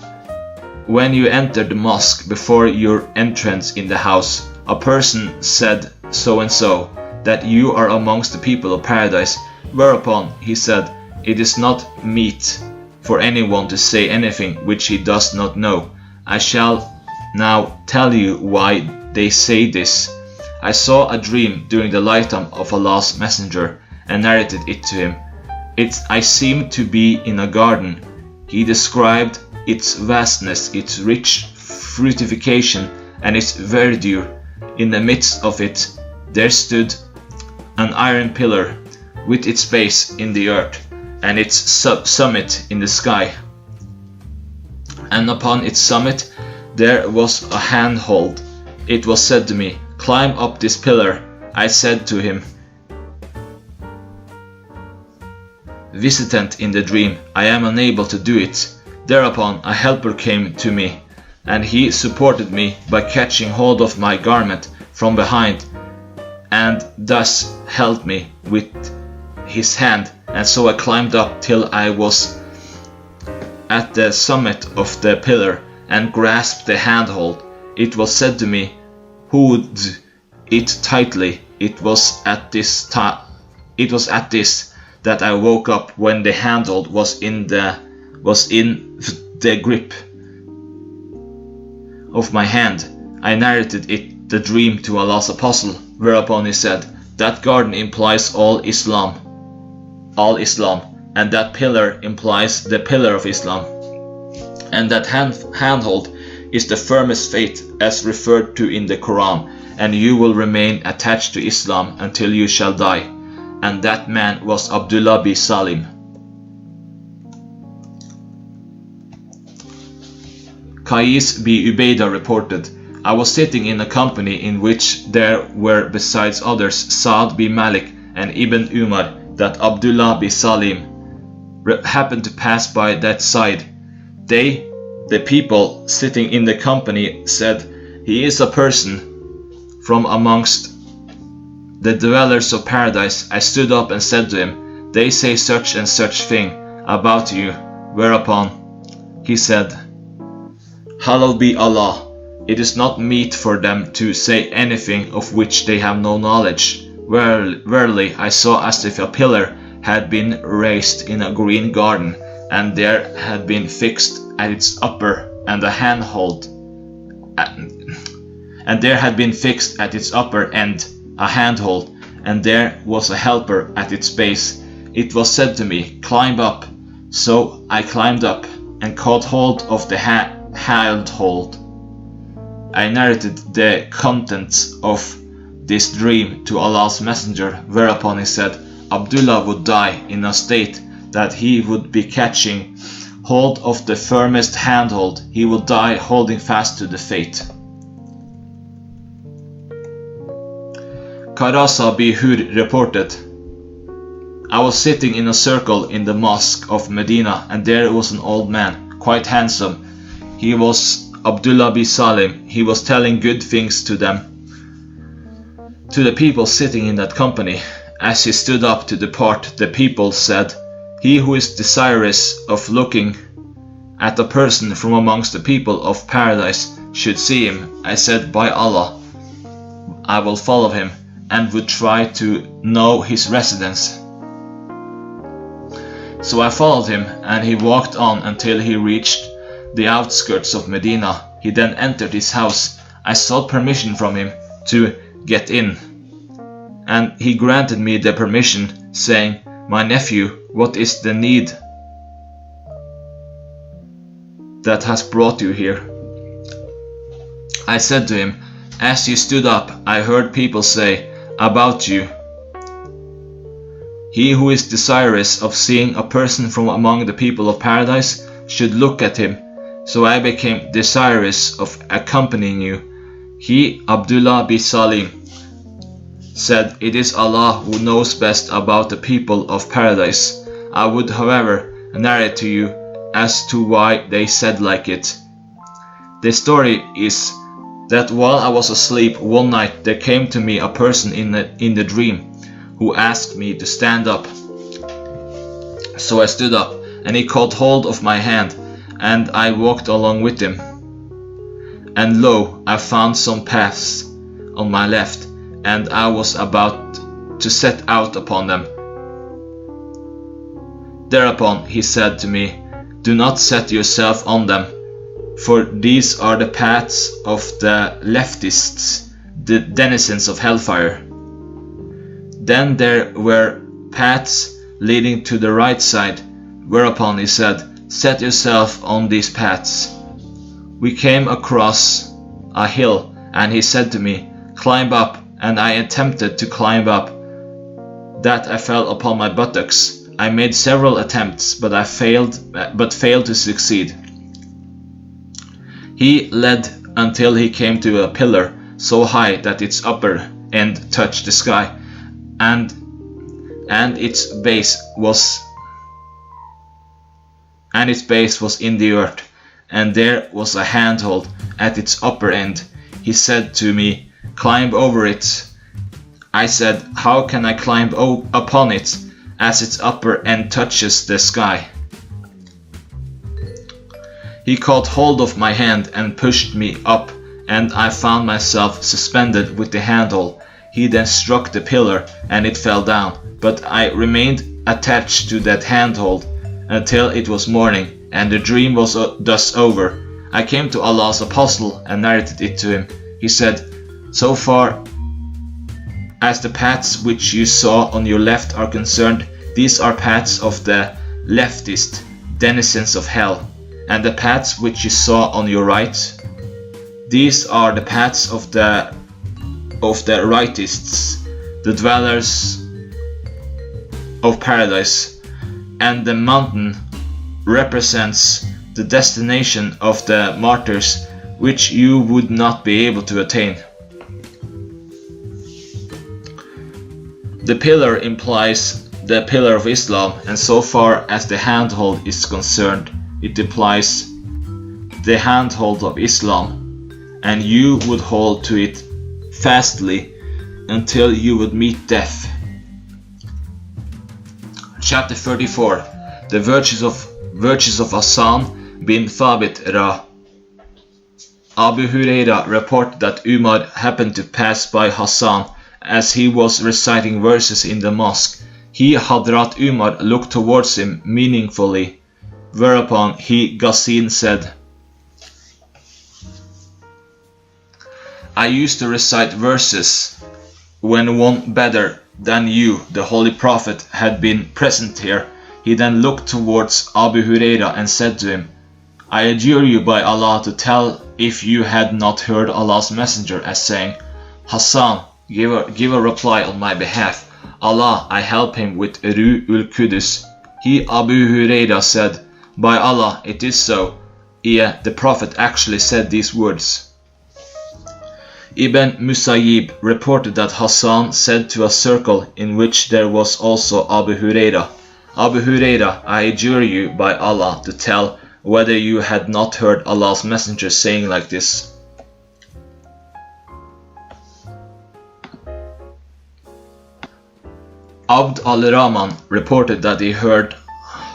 when you entered the mosque, before your entrance in the house, a person said so and so, that you are amongst the people of paradise. Whereupon he said, it is not meet for anyone to say anything which he does not know. I shall now tell you why they say this. I saw a dream during the lifetime of Allah's Messenger, and narrated it to him. I seemed to be in a garden. He described its vastness, its rich fructification, and its verdure. In the midst of it there stood an iron pillar, with its base in the earth, and its summit in the sky. And upon its summit there was a handhold. It was said to me, "Climb up this pillar." I said to him, visitant in the dream, "I am unable to do it." Thereupon a helper came to me, and he supported me by catching hold of my garment from behind, and thus held me with his hand, and so I climbed up till I was at the summit of the pillar, and grasped the handhold. It was said to me, "Hold it tightly." It was at this that I woke up, when the handhold was in the grip of my hand. I narrated the dream to Allah's apostle, whereupon he said, "That garden implies all Islam, and that pillar implies the pillar of Islam, and that handhold is the firmest faith as referred to in the Quran, and you will remain attached to Islam until you shall die." And that man was Abdullah bin Salim. Qais bin Ubaidah reported, "I was sitting in a company in which there were besides others Saad bin Malik and Ibn Umar, that Abdullah bin Salim happened to pass by that side. They, the people sitting in the company, said, 'He is a person from amongst the dwellers of paradise.' I stood up and said to him, 'They say such and such thing about you.' Whereupon he said, 'Hallowed be Allah, it is not meet for them to say anything of which they have no knowledge. Verily, I saw as if a pillar had been raised in a green garden, and there had been fixed at its upper and a handhold, and there had been fixed at its upper end a handhold, and there was a helper at its base. It was said to me, "Climb up." So I climbed up and caught hold of the handhold. I narrated the contents of this dream to Allah's Messenger, whereupon he said, Abdullah would die in a state that he would be catching hold of the firmest handhold. He will die holding fast to the faith. Qarasa bin Hur reported, I was sitting in a circle in the mosque of Medina, and there was an old man, quite handsome. He was Abdullah bin Salim. He was telling good things to the people sitting in that company. As he stood up to depart, the people said, He who is desirous of looking at a person from amongst the people of paradise should see him. I said, by Allah, I will follow him, and would try to know his residence. So I followed him, and he walked on until he reached the outskirts of Medina. He then entered his house. I sought permission from him to get in, and he granted me the permission, saying, My nephew, what is the need that has brought you here? I said to him, As you stood up, I heard people say about you, He who is desirous of seeing a person from among the people of paradise should look at him. So I became desirous of accompanying you. He, Abdullah bin Salim, said, It is Allah who knows best about the people of paradise. I would, however, narrate to you as to why they said like it. The story is that while I was asleep one night, there came to me a person in the dream who asked me to stand up. So I stood up, and he caught hold of my hand, and I walked along with him. And lo, I found some paths on my left, and I was about to set out upon them. Thereupon he said to me, Do not set yourself on them, for these are the paths of the leftists, the denizens of hellfire. Then there were paths leading to the right side, whereupon he said, Set yourself on these paths. We came across a hill, and he said to me, climb up, and I attempted to climb up. That I fell upon my buttocks. I made several attempts, but failed to succeed. He led until he came to a pillar so high that its upper end touched the sky, and its base was in the earth, and there was a handhold at its upper end. He said to me, climb over it. I said, how can I climb upon it, as its upper end touches the sky? He caught hold of my hand and pushed me up, and I found myself suspended with the handle. He then struck the pillar, and it fell down, but I remained attached to that handhold until it was morning, and the dream was thus over. I came to Allah's apostle and narrated it to him. He said, so far as the paths which you saw on your left are concerned, these are paths of the leftist denizens of hell, and the paths which you saw on your right, these are the paths of the rightists, the dwellers of paradise, and the mountain represents the destination of the martyrs, which you would not be able to attain. The pillar implies the pillar of Islam, and so far as the handhold is concerned, it implies the handhold of Islam, and you would hold to it fastly until you would meet death. Chapter 34. The virtues of Hassan bin Thabit Ra. Abu Huraira reported that Umar happened to pass by Hassan as he was reciting verses in the mosque. He, Hadrat Umar, looked towards him meaningfully, whereupon he, Ghassin, said, I used to recite verses when one better than you, the Holy Prophet, had been present here. He then looked towards Abu Huraira and said to him, I adjure you by Allah to tell if you had not heard Allah's Messenger as saying, Hassan, give a reply on my behalf. Allah, I help him with Ru'ul Qudus. He, Abu Huraira, said, by Allah, it is so. Yeah, the Prophet actually said these words. Ibn Musayyib reported that Hassan said to a circle in which there was also Abu Huraira, Abu Huraira, I adjure you by Allah to tell whether you had not heard Allah's Messenger saying like this. Abd al-Rahman reported that he heard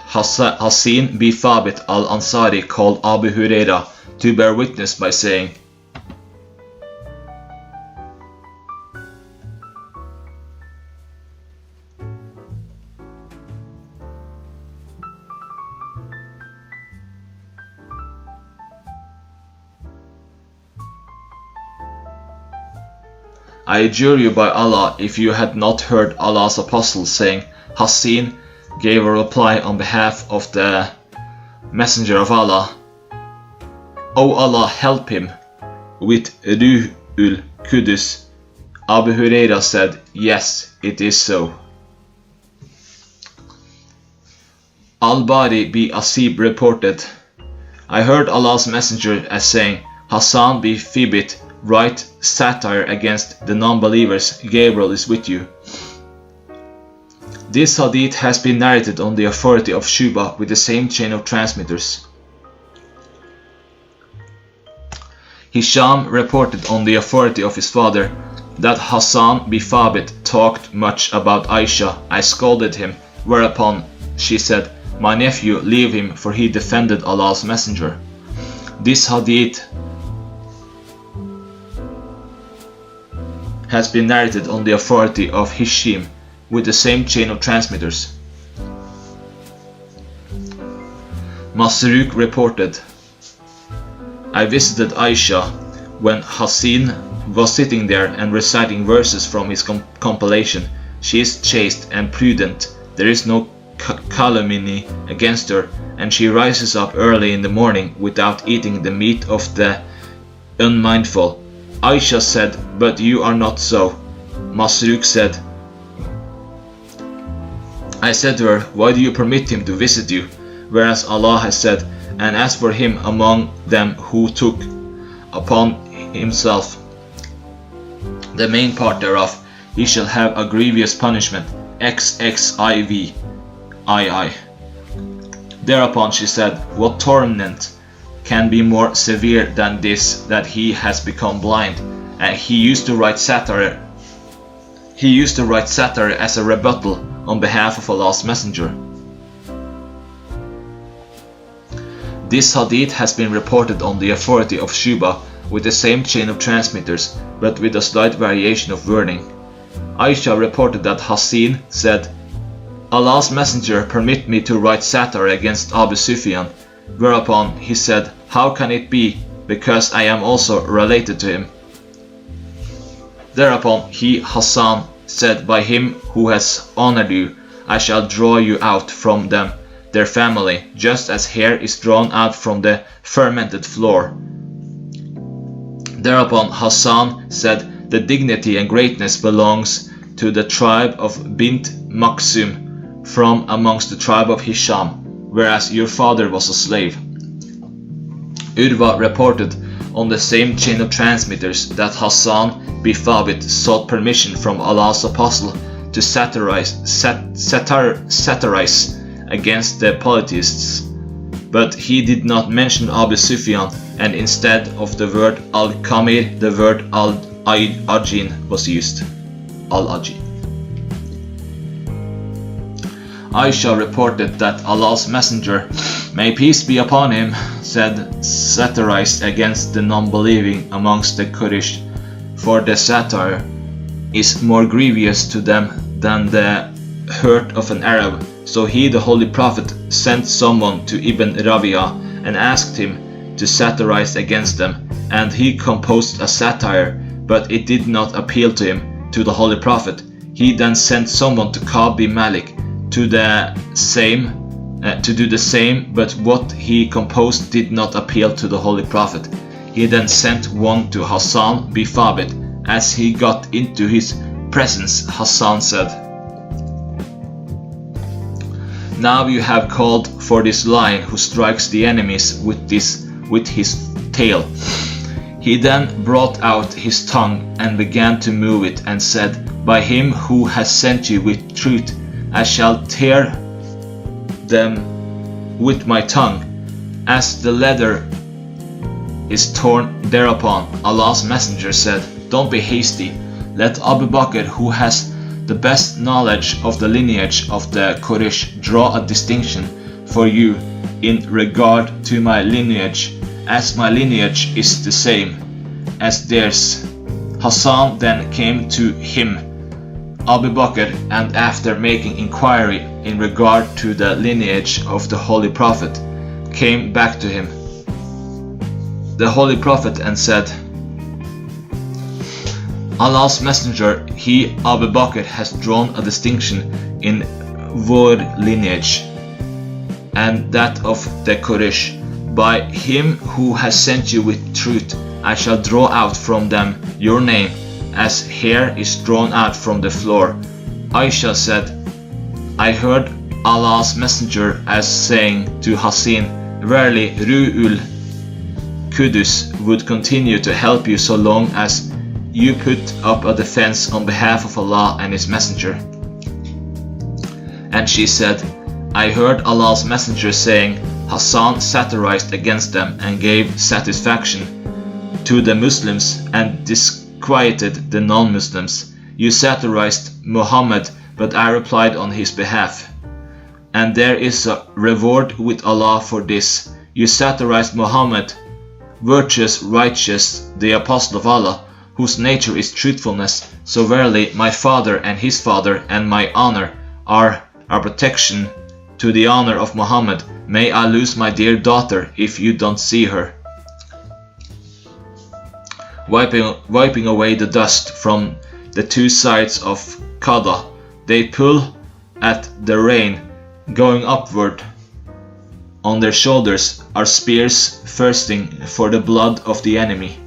Hassan bin Thabit al-Ansari called Abu Huraira to bear witness by saying, I adjure you by Allah, if you had not heard Allah's Apostle saying, Hassan gave a reply on behalf of the Messenger of Allah, O Allah, help him with Ruhul Qudus. Abu Huraira said, yes, it is so. Al-Bari bin Asib reported, I heard Allah's Messenger as saying, Hassan bin Thabit, write satire against the non-believers, Gabriel is with you. This hadith has been narrated on the authority of Shuba with the same chain of transmitters. Hisham reported on the authority of his father that Hassan bin Thabit talked much about Aisha. I scolded him, whereupon she said, my nephew, leave him, for he defended Allah's Messenger. This hadith has been narrated on the authority of Hisham with the same chain of transmitters. Masruq reported, I visited Aisha when Hassan was sitting there and reciting verses from his compilation. She is chaste and prudent. There is no calumny against her, and she rises up early in the morning without eating the meat of the unmindful. Aisha said, but you are not so. Masruq said, I said to her, why do you permit him to visit you? Whereas Allah has said, and as for him among them who took upon himself the main part thereof, he shall have a grievous punishment, XXIV. Thereupon she said, what torment can be more severe than this, that he has become blind? And he used to write satire as a rebuttal on behalf of Allah's Messenger. This hadith has been reported on the authority of Shuba with the same chain of transmitters, but with a slight variation of wording. Aisha reported that Hasin said, Allah's Messenger permit me to write satire against Abu Sufyan, whereupon he said, how can it be, because I am also related to him? Thereupon he, Hassan, said, by him who has honored you, I shall draw you out from them, their family, just as hair is drawn out from the fermented flour. Thereupon Hassan said, the dignity and greatness belongs to the tribe of Bint Maksum from amongst the tribe of Hisham, whereas your father was a slave. Urwa reported on the same chain of transmitters that Hassan bin Thabit sought permission from Allah's apostle to satirize against the polytheists, but he did not mention Abu Sufyan, and instead of the word al-Kamir, the word al-Ajin was used. Al-Ajin. Aisha reported that Allah's Messenger, may peace be upon him, said, satirized against the non-believing amongst the Quraysh, for the satire is more grievous to them than the hurt of an Arab. So he, the Holy Prophet, sent someone to Ibn Rabi'ah and asked him to satirize against them, and he composed a satire, but it did not appeal to him, to the Holy Prophet. He then sent someone to Ka'b bin Malik to do the same, but what he composed did not appeal to the Holy Prophet. He then sent one to Hassan bin Thabit. As he got into his presence, Hassan said, now you have called for this lion who strikes the enemies with his tail. He then brought out his tongue and began to move it, and said, by him who has sent you with truth, I shall tear them with my tongue, as the leather is torn. Thereupon Allah's Messenger said, don't be hasty. Let Abu Bakr, who has the best knowledge of the lineage of the Quraysh, draw a distinction for you in regard to my lineage, as my lineage is the same as theirs. Hassan then came to him, Abu Bakr, and after making inquiry in regard to the lineage of the Holy Prophet, came back to him, the Holy Prophet, and said, Allah's Messenger, he, Abu Bakr, has drawn a distinction in our lineage and that of the Quraysh. By him who has sent you with truth, I shall draw out from them your name, as hair is drawn out from the floor. Aisha said, I heard Allah's Messenger as saying to Hasin, verily Ru'ul Qudus would continue to help you so long as you put up a defense on behalf of Allah and His Messenger. And she said, I heard Allah's Messenger saying, Hassan satirized against them and gave satisfaction to the Muslims and disquieted the non-Muslims. You satirized Muhammad, but I replied on his behalf. And there is a reward with Allah for this. You satirized Muhammad, virtuous, righteous, the apostle of Allah, whose nature is truthfulness. So verily my father and his father and my honor are our protection to the honor of Muhammad. May I lose my dear daughter if you don't see her. Wiping away the dust from the two sides of Qada, they pull at the rein. going upward. On their shoulders are spears thirsting for the blood of the enemy.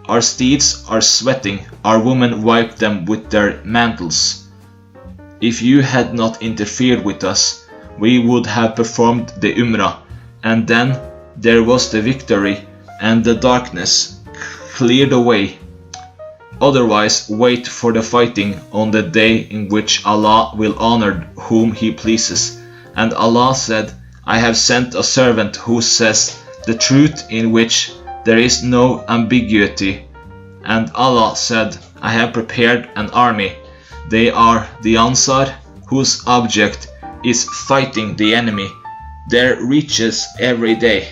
Our steeds are sweating, our women wipe them with their mantles. If you had not interfered with us, we would have performed the Umrah, and then there was the victory, and the darkness cleared away. Otherwise, wait for the fighting on the day in which Allah will honor whom He pleases. And Allah said, I have sent a servant who says the truth in which there is no ambiguity. And Allah said, I have prepared an army. They are the Ansar, whose object is fighting the enemy. Their reaches every day.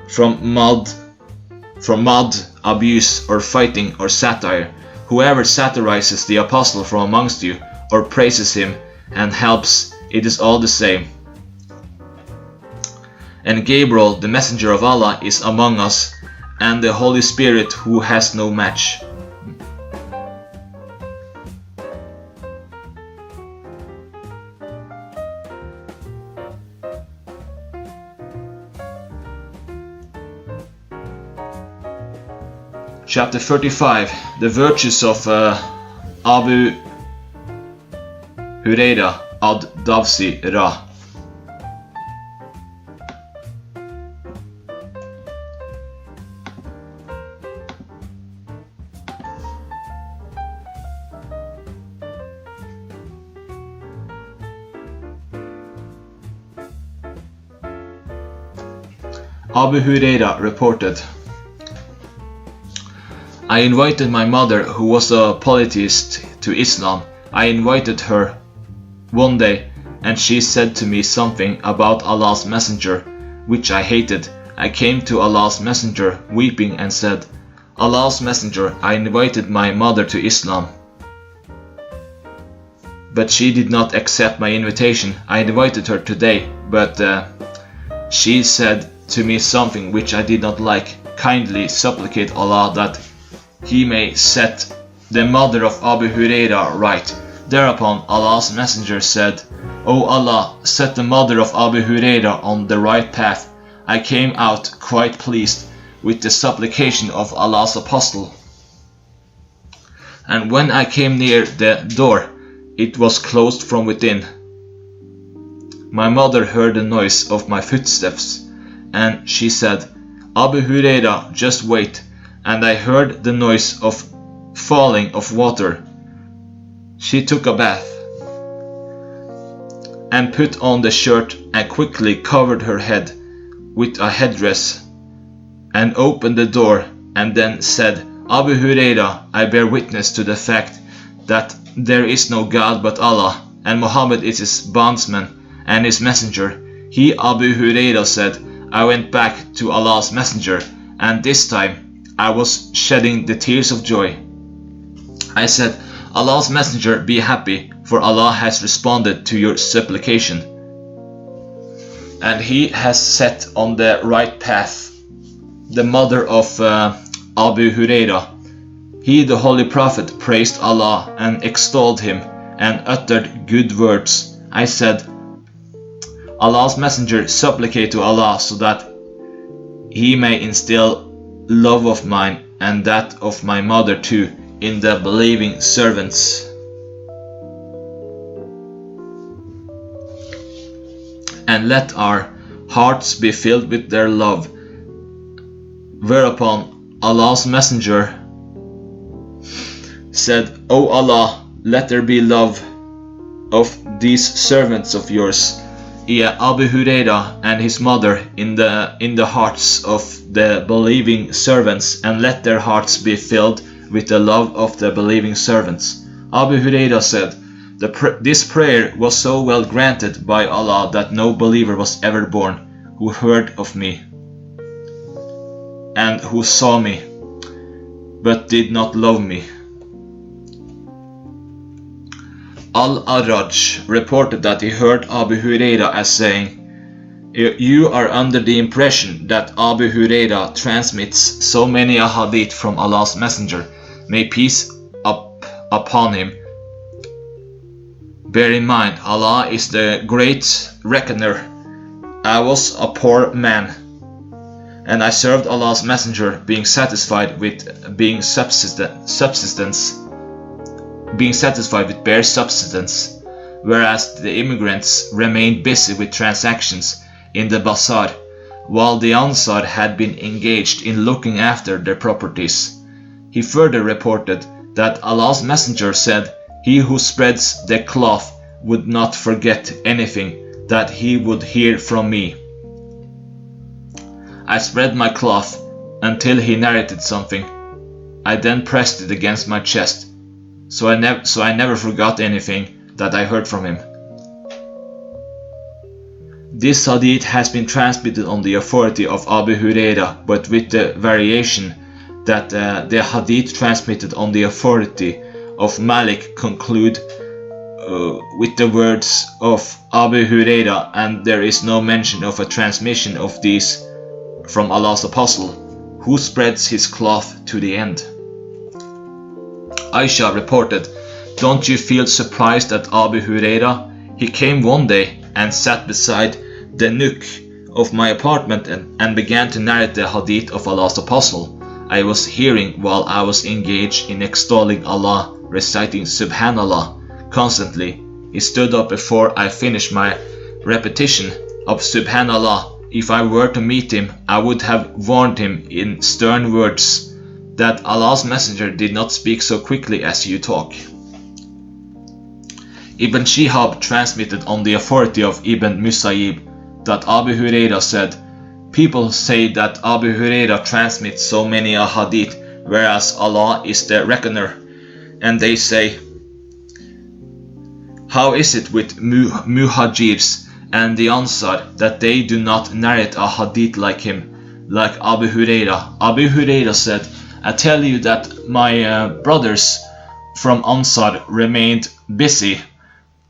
From mud, abuse, or fighting, or satire. Whoever satirizes the apostle from amongst you, or praises him and helps, it is all the same. And Gabriel, the messenger of Allah, is among us, and the Holy Spirit, who has no match. Chapter 35. The virtues of Abu Hurayra ad-Dawsi Ra. Abu Hurayra reported, I invited my mother, who was a polytheist, to Islam. I invited her one day, and she said to me something about Allah's messenger, which I hated. I came to Allah's messenger, weeping, and said, Allah's messenger, I invited my mother to Islam, but she did not accept my invitation. I invited her today, but she said to me something which I did not like. Kindly supplicate Allah that He may set the mother of Abu Hurayra right. Thereupon Allah's messenger said, O Allah, set the mother of Abu Hurayra on the right path. I came out quite pleased with the supplication of Allah's apostle. And when I came near the door, it was closed from within. My mother heard the noise of my footsteps, and she said, Abu Hurayra, just wait. And I heard the noise of falling of water. She took a bath and put on the shirt and quickly covered her head with a headdress and opened the door, and then said, Abu Hurayra, I bear witness to the fact that there is no God but Allah, and Muhammad is his bondsman and his messenger. He, Abu Hurayra, said, I went back to Allah's messenger, and this time I was shedding the tears of joy. I said, Allah's messenger, be happy, for Allah has responded to your supplication, and He has set on the right path the mother of Abu Hurayra. He, the Holy Prophet, praised Allah and extolled Him and uttered good words. I said, Allah's messenger, supplicate to Allah so that He may instill love of mine and that of my mother too in the believing servants, and let our hearts be filled with their love. Whereupon Allah's messenger said, O Allah, let there be love of these servants of yours, Abu Hurayra and his mother, in the hearts of the believing servants, and let their hearts be filled with the love of the believing servants. Abu Hurayra said, this prayer was so well granted by Allah that no believer was ever born who heard of me and who saw me but did not love me. Al-Arraj reported that he heard Abu Hurayra as saying, You are under the impression that Abu Hurayra transmits so many ahadith from Allah's messenger, may peace upon him. Bear in mind, Allah is the great reckoner. I was a poor man, and I served Allah's messenger, being satisfied with bare subsistence, whereas the immigrants remained busy with transactions in the bazaar, while the Ansar had been engaged in looking after their properties. He further reported that Allah's messenger said, "He who spreads the cloth would not forget anything that he would hear from me." I spread my cloth until he narrated something. I then pressed it against my chest, so I never forgot anything that I heard from him. This hadith has been transmitted on the authority of Abu Huraira, but with the variation that the hadith transmitted on the authority of Malik conclude with the words of Abu Huraira, and there is no mention of a transmission of these from Allah's Apostle, who spreads his cloth to the end. Aisha reported, "Don't you feel surprised at Abu Huraira? He came one day and sat beside the nook of my apartment and began to narrate the hadith of Allah's Apostle. I was hearing while I was engaged in extolling Allah, reciting Subhanallah constantly. He stood up before I finished my repetition of Subhanallah. If I were to meet him, I would have warned him in stern words that Allah's messenger did not speak so quickly as you talk." Ibn Shihab transmitted on the authority of Ibn Musayyib that Abu Huraira said, "People say that Abu Huraira transmits so many ahadith, whereas Allah is the reckoner. And they say, how is it with muhajirs and the Ansar that they do not narrate a hadith like him, like Abu Huraira?" Abu Huraira said, "I tell you that my brothers from Ansar remained busy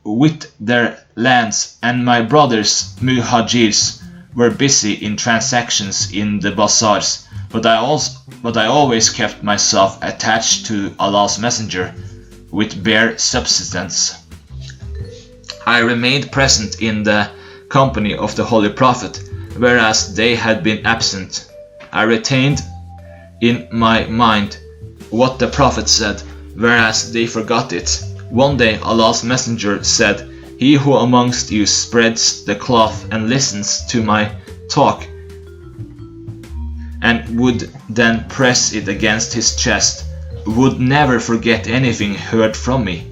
with their lands, and my brothers muhajirs were busy in transactions in the bazaars, but I always kept myself attached to Allah's messenger with bare subsistence. I remained present in the company of the Holy Prophet, whereas they had been absent. I retained in my mind what the Prophet said, whereas they forgot it. One day Allah's messenger said, 'He who amongst you spreads the cloth and listens to my talk, and would then press it against his chest, would never forget anything heard from me.'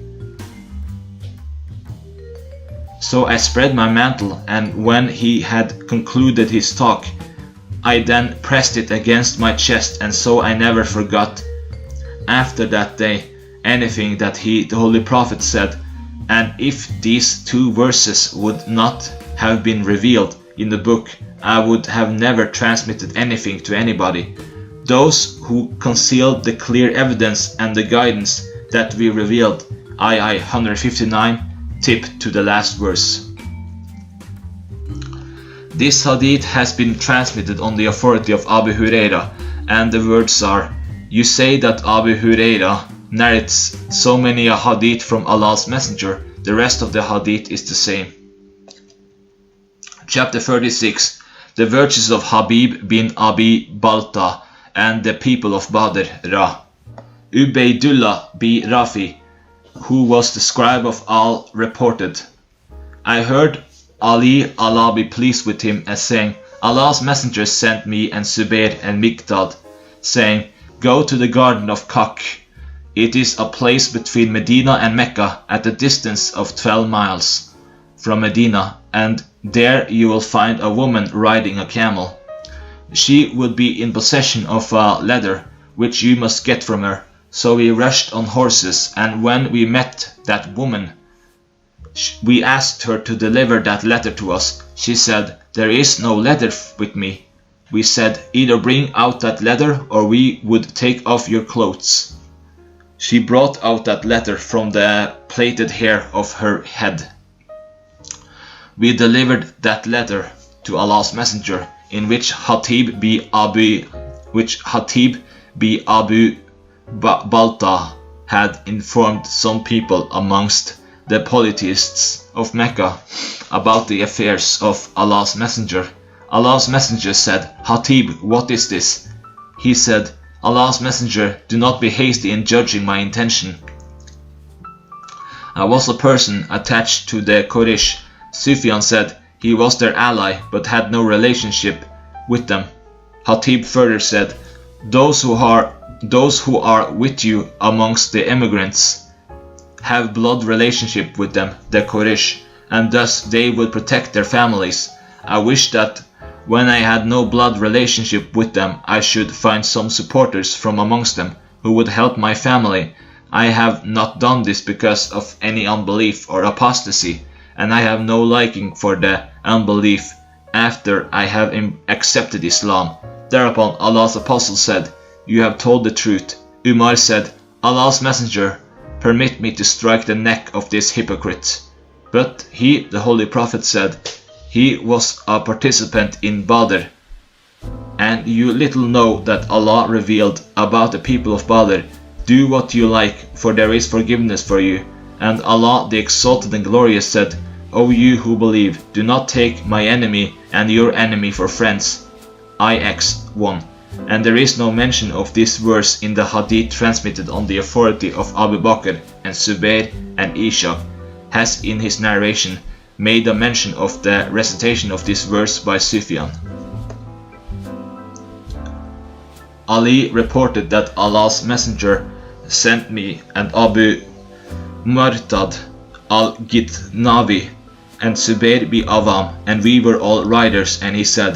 So I spread my mantle, and when he had concluded his talk, I then pressed it against my chest, and so I never forgot after that day anything that the Holy Prophet said. And if these two verses would not have been revealed in the book, I would have never transmitted anything to anybody. Those who concealed the clear evidence and the guidance that we revealed, II 159, tip to the last verse." This hadith has been transmitted on the authority of Abu Huraira, and the words are, "You say that Abu Huraira narrates so many hadith from Allah's messenger, the rest of the hadith is the same." Chapter 36. The virtues of Habib bin Abi Balta and the people of Badr. Ubaydullah bin Rafi, who was the scribe of Al, reported, "I heard Ali, Allah be pleased with him, as saying, Allah's messenger sent me and Zubair and Miqdad, saying, 'Go to the garden of Kak. It is a place between Medina and Mecca at a distance of 12 miles from Medina, and there you will find a woman riding a camel. She would be in possession of a letter which you must get from her.' So we rushed on horses, and when we met that woman, we asked her to deliver that letter to us. She said, 'There is no letter with me.' We said, 'Either bring out that letter or we would take off your clothes.' She brought out that letter from the plaited hair of her head. We delivered that letter to Allah's messenger, in which Hatib bi Abu Balta had informed some people amongst the polytheists of Mecca about the affairs of Allah's Messenger. Allah's Messenger said, "Hatib, what is this?" He said, "Allah's Messenger, do not be hasty in judging my intention. I was a person attached to the Quraysh." Sufyan said he was their ally but had no relationship with them. Hatib further said, those who are with you amongst the immigrants have blood relationship with them, the Quraysh, and thus they would protect their families. I wish that when I had no blood relationship with them, I should find some supporters from amongst them who would help my family. I have not done this because of any unbelief or apostasy, and I have no liking for the unbelief after I have accepted Islam. Thereupon Allah's Apostle said, "You have told the truth." Umar said, "Allah's Messenger, permit me to strike the neck of this hypocrite." But he, the Holy Prophet, said, "He was a participant in Badr, and you little know that Allah revealed about the people of Badr. Do what you like, for there is forgiveness for you." And Allah the Exalted and Glorious said, "O you who believe, do not take my enemy and your enemy for friends." IX 1. And there is no mention of this verse in the hadith transmitted on the authority of Abu Bakr and Zubair, and Ishaq has in his narration made a mention of the recitation of this verse by Sufyan. Ali reported that Allah's Messenger sent me and Abu Murtad al-Gitnawi and Zubair bi Awam, and we were all riders, and he said,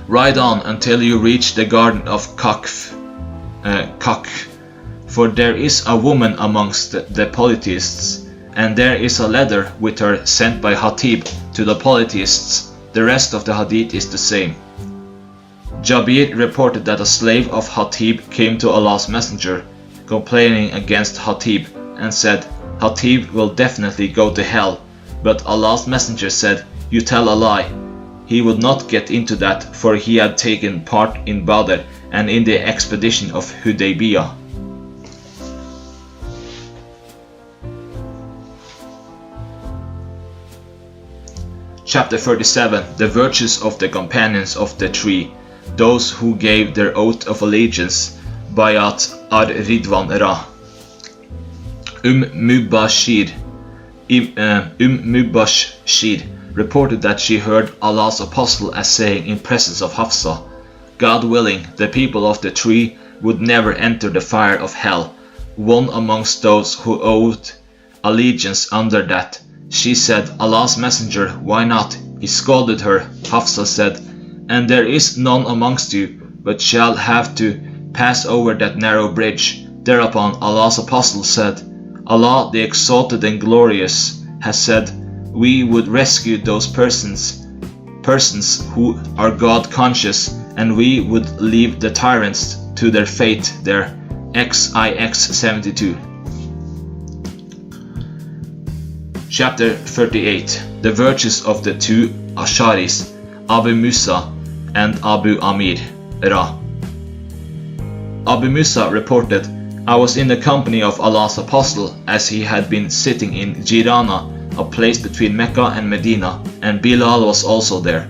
"Ride on until you reach the garden of Kakf, for there is a woman amongst the polytheists, and there is a letter with her sent by Hatib to the polytheists." The rest of the hadith is the same. Jabir reported that a slave of Hatib came to Allah's Messenger, complaining against Hatib, and said, "Hatib will definitely go to hell." But Allah's Messenger said, "You tell a lie. He would not get into that, for he had taken part in Badr and in the expedition of Hudaybiyah." Chapter 37. The virtues of the companions of the tree, those who gave their oath of allegiance, Bayat ar-Ridwan Ra. Mubashir reported that she heard Allah's Apostle as saying in presence of Hafsa, "God willing, the people of the tree would never enter the fire of hell, one amongst those who owed allegiance under that." She said, "Allah's Messenger, why not?" He scolded her. Hafsa said, "And there is none amongst you, but shall have to pass over that narrow bridge." Thereupon Allah's Apostle said, "Allah the Exalted and Glorious has said, we would rescue those persons who are God conscious, and we would leave the tyrants to their fate there." XIX 72. Chapter 38. The virtues of the two Asharis, Abu Musa and Abu Amir Ra. Abu Musa reported, "I was in the company of Allah's Apostle as he had been sitting in Jirana, a place between Mecca and Medina, and Bilal was also there.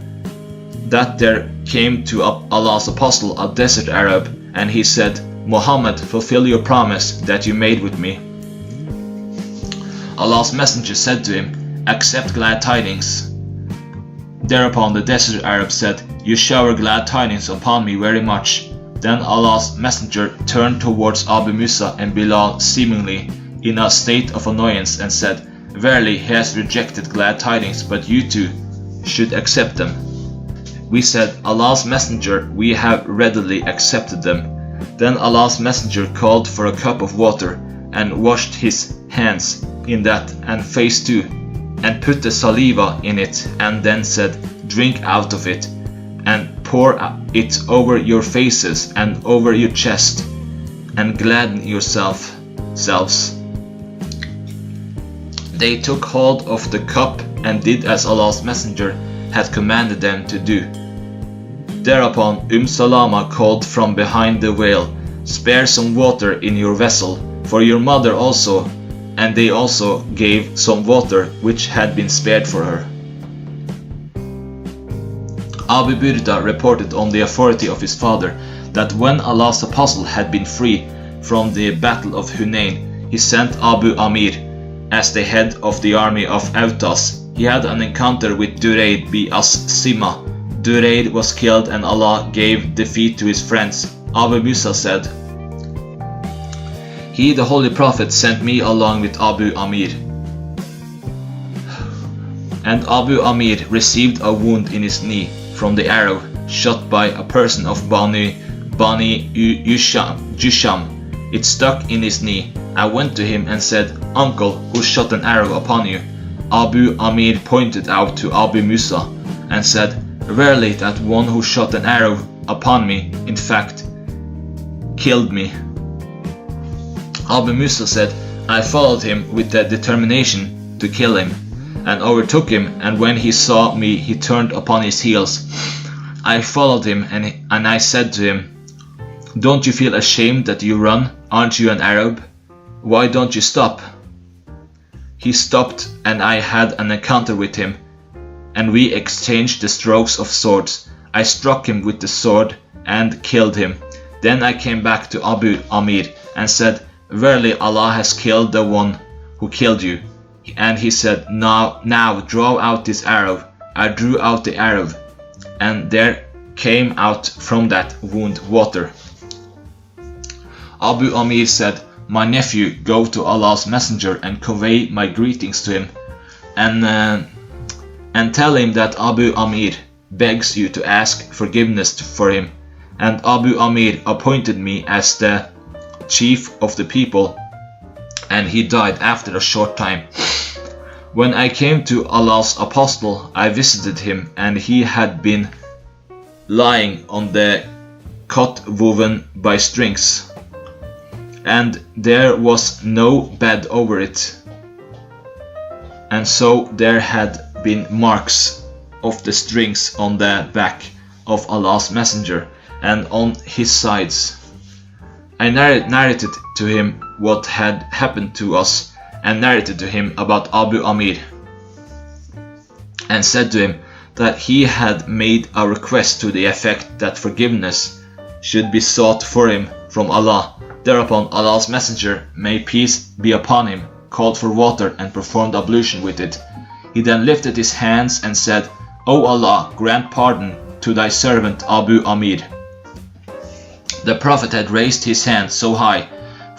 That there came to Allah's Apostle a desert Arab, and he said, 'Muhammad, fulfill your promise that you made with me.' Allah's Messenger said to him, 'Accept glad tidings.' Thereupon the desert Arab said, 'You shower glad tidings upon me very much.' Then Allah's Messenger turned towards Abu Musa and Bilal seemingly in a state of annoyance and said, 'Verily he has rejected glad tidings, but you too should accept them.' We said, 'Allah's Messenger, we have readily accepted them.' Then Allah's Messenger called for a cup of water and washed his hands in that and face too, and put the saliva in it, and then said, 'Drink out of it, and pour it over your faces and over your chest, and gladden yourselves.' They took hold of the cup and did as Allah's Messenger had commanded them to do. Thereupon Salama called from behind the veil, 'Spare some water in your vessel, for your mother also, and they also gave some water which had been spared for her. Abu Burda reported on the authority of his father that when Allah's apostle had been free from the battle of Hunain, he sent Abu Amir as the head of the army of Autas. He had an encounter with Durayd bi As-Sima. Durayd was killed and Allah gave defeat to his friends. Abu Musa said, "He, the Holy Prophet, sent me along with Abu Amir. And Abu Amir received a wound in his knee from the arrow shot by a person of Bani Jusham. It stuck in his knee. I went to him and said, 'Uncle, who shot an arrow upon you?' Abu Amir pointed out to Abu Musa and said, 'Verily that one who shot an arrow upon me, in fact, killed me.' Abu Musa said, 'I followed him with the determination to kill him, and overtook him, and when he saw me he turned upon his heels. I followed him and I said to him, "Don't you feel ashamed that you run? Aren't you an Arab? Why don't you stop?" He stopped and I had an encounter with him, and we exchanged the strokes of swords. I struck him with the sword and killed him. Then I came back to Abu Amir and said, "Verily Allah has killed the one who killed you." And he said, now draw out this arrow." I drew out the arrow, and there came out from that wound water. Abu Amir said, "My nephew, go to Allah's messenger and convey my greetings to him, and tell him that Abu Amir begs you to ask forgiveness for him." And Abu Amir appointed me as the chief of the people, and he died after a short time. When I came to Allah's apostle, I visited him, and he had been lying on the cot woven by strings, and there was no bed over it, and so there had been marks of the strings on the back of Allah's messenger and on his sides. I narrated to him what had happened to us, and narrated to him about Abu Amir, and said to him that he had made a request to the effect that forgiveness should be sought for him from Allah. Thereupon Allah's messenger, may peace be upon him, called for water and performed ablution with it. He then lifted his hands and said, "O Allah, grant pardon to thy servant Abu Amir." The Prophet had raised his hand so high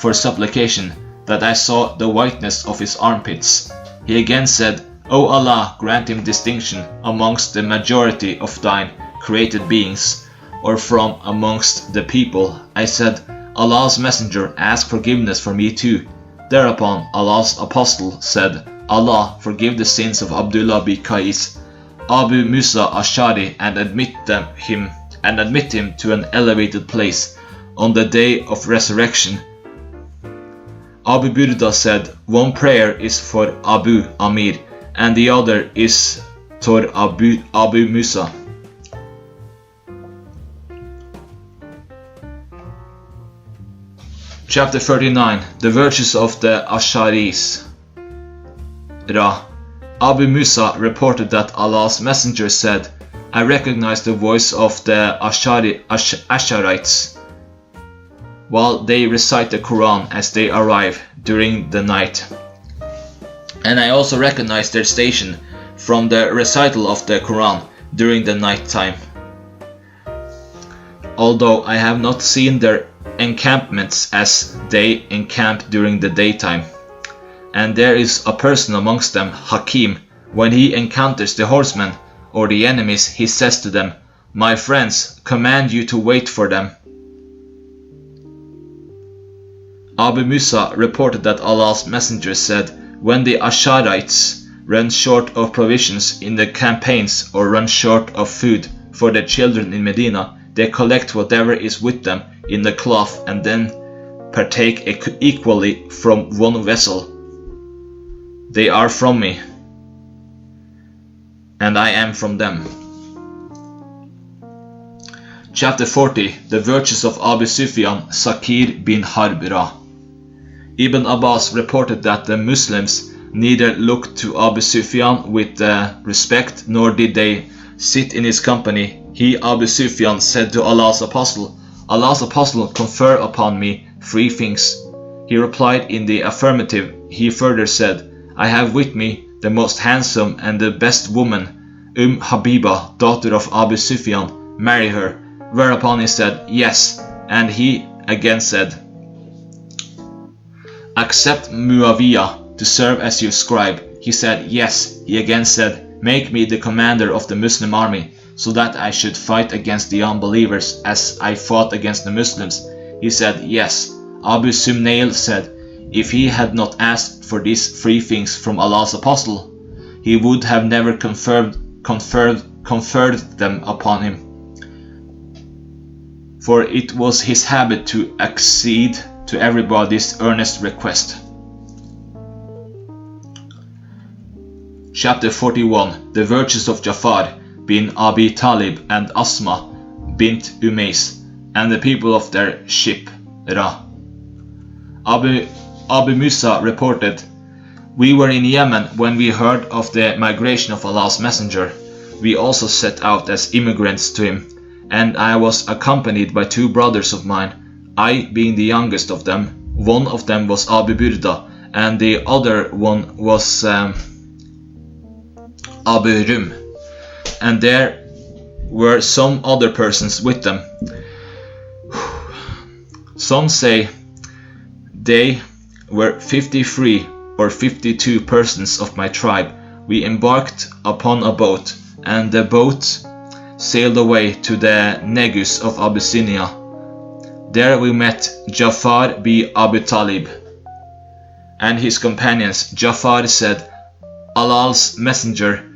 for supplication that I saw the whiteness of his armpits. He again said, "O Allah, grant him distinction amongst the majority of thine created beings, or from amongst the people." I said, "Allah's messenger, ask forgiveness for me too." Thereupon Allah's apostle said, "Allah forgive the sins of Abdullah bin Qais, Abu Musa Ashari, and admit him to an elevated place on the day of resurrection." Abu Burda said, "One prayer is for Abu Amir, and the other is for Abu Musa." Chapter 39. The virtues of the Asharis. Ra. Abu Musa reported that Allah's messenger said, "I recognize the voice of the Asharites while they recite the Quran as they arrive during the night. And I also recognize their station from the recital of the Quran during the night time, although I have not seen their encampments as they encamp during the daytime. And there is a person amongst them, Hakim, when he encounters the horsemen or the enemies, he says to them, 'My friends, command you to wait for them.'" Abu Musa reported that Allah's messenger said, "When the Asharites run short of provisions in the campaigns or run short of food for their children in Medina, they collect whatever is with them in the cloth and then partake equally from one vessel. They are from me, and I am from them." Chapter 40. The virtues of Abu Sufyan, Sakir bin Harb. Ibn Abbas reported that the Muslims neither looked to Abu Sufyan with respect, nor did they sit in his company. He, Abu Sufyan, said to Allah's Apostle, confer upon me 3 things. He replied in the affirmative. He further said, I have with me the most handsome and the best woman, Habiba, daughter of Abu Sufyan, marry her. Whereupon he said, yes, and he again said, accept Muawiyah to serve as your scribe. He said, yes. He again said, make me the commander of the Muslim army, so that I should fight against the unbelievers as I fought against the Muslims. He said, yes. Abu Sumnail said, if he had not asked for these 3 things from Allah's Apostle, he would have never conferred them upon him. For it was his habit to accede to everybody's earnest request. Chapter 41. The virtues of Ja'far bin Abi Talib and Asma bint Umays, and the people of their ship Ra. Abu Musa reported, we were in Yemen when we heard of the migration of Allah's Messenger. We also set out as immigrants to him, and I was accompanied by 2 brothers of mine, I being the youngest of them. One of them was Abu Burda, and the other one was Abu Rum, and there were some other persons with them. Some say they were 53 or 52 persons of my tribe. We embarked upon a boat, and the boat sailed away to the Negus of Abyssinia. There we met Ja'far bin Abi Talib and his companions. Ja'far said, Allah's Messenger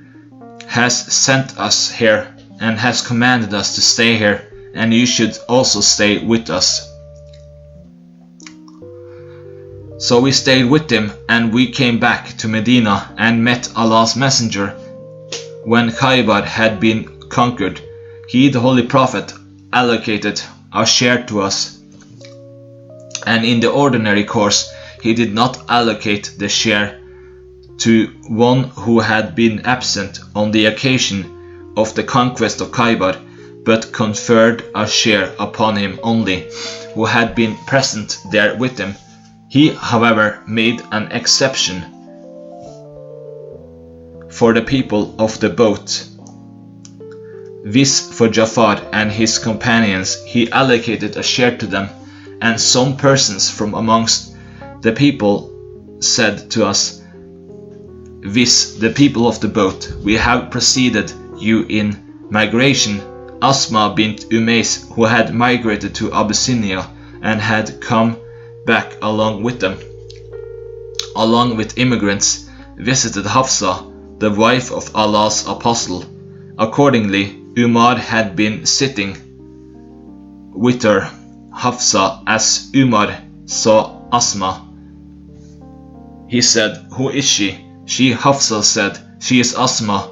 has sent us here and has commanded us to stay here, and you should also stay with us. So we stayed with him, and we came back to Medina and met Allah's Messenger. When Khaybar had been conquered, he, the Holy Prophet, allocated a share to us, and in the ordinary course he did not allocate the share to one who had been absent on the occasion of the conquest of Khaybar, but conferred a share upon him only who had been present there with him. He, however, made an exception for the people of the boat. This for Ja'far and his companions, he allocated a share to them, and some persons from amongst the people said to us, "This, the people of the boat, we have preceded you in migration." Asma bint Umays, who had migrated to Abyssinia and had come back along with them, along with immigrants, visited Hafsa, the wife of Allah's Apostle. Accordingly, Umar had been sitting with her. Hafsa, as Umar saw Asma, he said, "Who is she?" She, Hafsa, said, "She is Asma,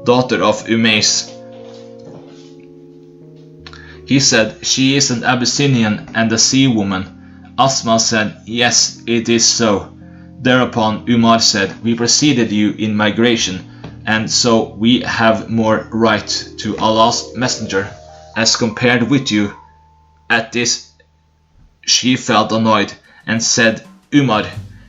daughter of Umays." He said, "She is an Abyssinian and a sea woman." Asma said, "Yes, it is so." Thereupon Umar said, "We preceded you in migration, and so we have more right to Allah's Messenger as compared with you." At this she felt annoyed and said, "Umar,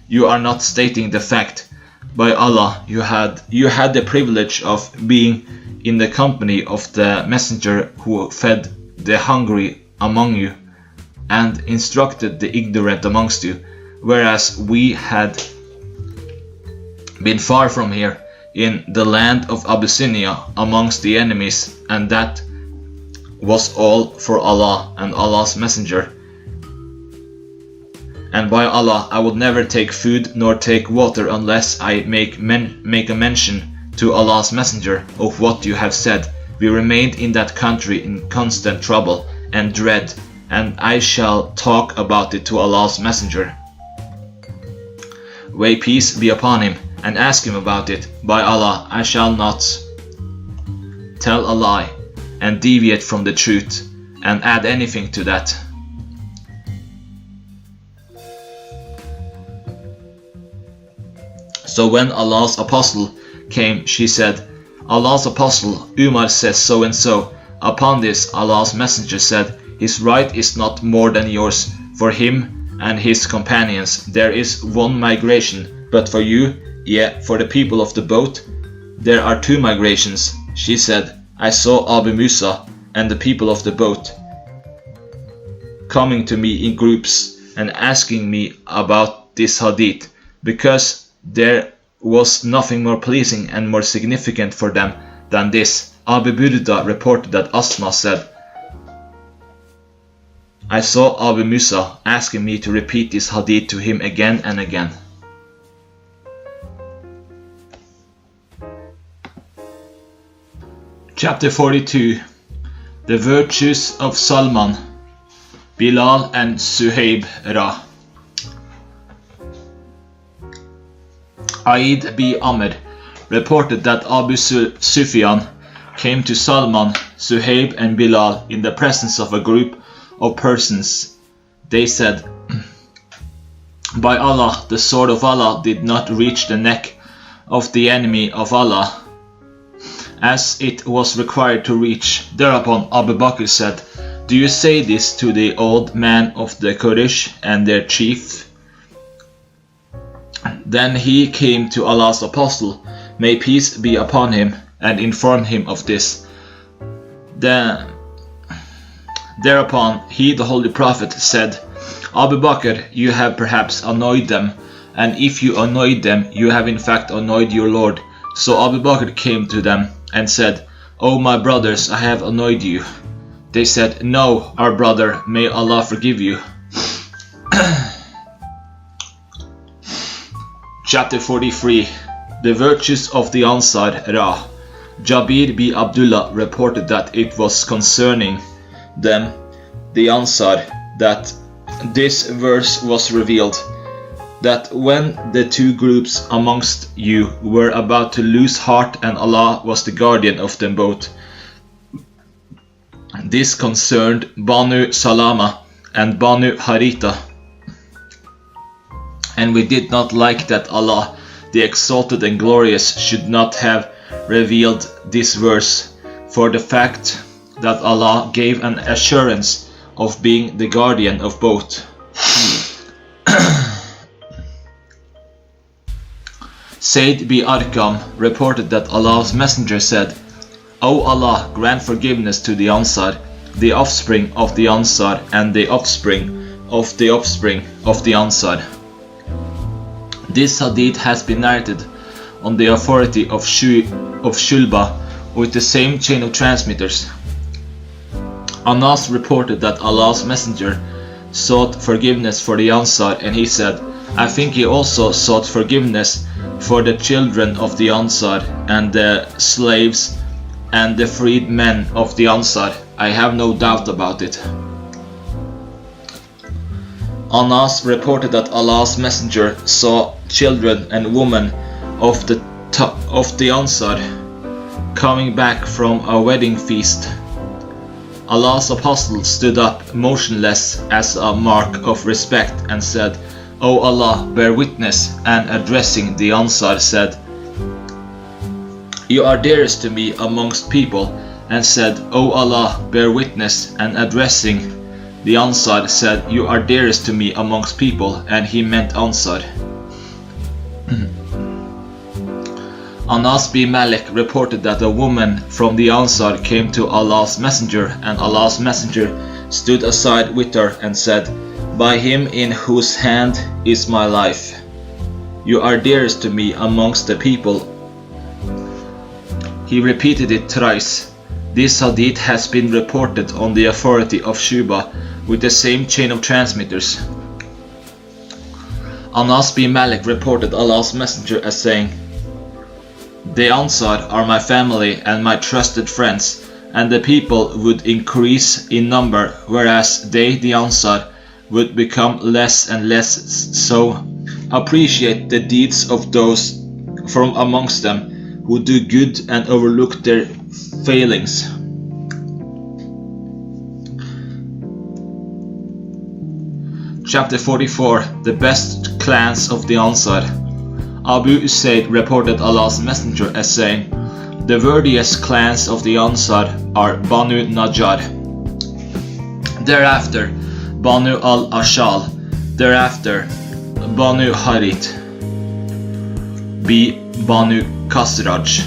you are not stating the fact. By Allah, you had the privilege of being in the company of the Messenger who fed the hungry among you and instructed the ignorant amongst you, whereas we had been far from here in the land of Abyssinia amongst the enemies, and that was all for Allah and Allah's Messenger. And by Allah, I would never take food nor take water unless I make a mention to Allah's Messenger of what you have said. We remained in that country in constant trouble and dread, and I shall talk about it to Allah's Messenger. May peace be upon him, and ask him about it. By Allah, I shall not tell a lie and deviate from the truth and add anything to that." So when Allah's apostle came, she said, Allah's apostle, Umar says so and so. Upon this, Allah's messenger said, his right is not more than yours. For him and his companions there is one migration, but for you, for the people of the boat, there are two migrations. She said, I saw Abu Musa and the people of the boat coming to me in groups and asking me about this hadith, because there was nothing more pleasing and more significant for them than this. Abu Burda reported that Asma said, I saw Abu Musa asking me to repeat this hadith to him again and again. Chapter 42. The virtues of Salman, Bilal and Suhaib Ra. Aid B. Amr reported that Abu Sufyan came to Salman, Suhaib and Bilal in the presence of a group of persons. They said, by Allah, the sword of Allah did not reach the neck of the enemy of Allah as it was required to reach. Thereupon Abu Bakr said, do you say this to the old man of the Quraysh and their chief? Then he came to Allah's apostle, may peace be upon him, and informed him of this. Thereupon he, the Holy Prophet, said, Abu Bakr, you have perhaps annoyed them, and if you annoyed them, you have in fact annoyed your Lord. So Abu Bakr came to them and said, O my brothers, I have annoyed you. They said, no, our brother, may Allah forgive you. Chapter 43. The virtues of the Ansar Ra. Jabir b. Abdullah reported that it was concerning them, the Ansar, that this verse was revealed, that when the two groups amongst you were about to lose heart and Allah was the guardian of them both. This concerned Banu Salama and Banu Haritha. And we did not like that Allah, the exalted and glorious, should not have revealed this verse, for the fact that Allah gave an assurance of being the guardian of both. Sayyid b. Arqam reported that Allah's messenger said, O Allah, grant forgiveness to the Ansar, the offspring of the Ansar, and the offspring of the offspring of the Ansar. This hadith has been narrated on the authority of Shulba with the same chain of transmitters. Anas reported that Allah's messenger sought forgiveness for the Ansar, and he said, I think he also sought forgiveness for the children of the Ansar and the slaves and the freed men of the Ansar. I have no doubt about it. Anas reported that Allah's messenger saw children and women of the Ansar coming back from a wedding feast. Allah's apostle stood up motionless as a mark of respect and said, O Allah, bear witness, and addressing the Ansar said, You are dearest to me amongst people, and said, O Allah, bear witness, and addressing the Ansar said, You are dearest to me amongst people, and he meant Ansar. Anas b. Malik reported that a woman from the Ansar came to Allah's messenger, and Allah's messenger stood aside with her and said, By him in whose hand is my life, you are dearest to me amongst the people. He repeated it thrice. This hadith has been reported on the authority of Shuba with the same chain of transmitters. Anas b. Malik reported Allah's messenger as saying, The Ansar are my family and my trusted friends, and the people would increase in number, whereas they, the Ansar, would become less and less. So appreciate the deeds of those from amongst them who do good and overlook their failings. Chapter 44. The best clans of the Ansar. Abu Usaid reported Allah's Messenger as saying, "The worthiest clans of the Ansar are Banu Najjar, thereafter Banu al-Ashal, thereafter Banu Harith, B. Banu Khazraj,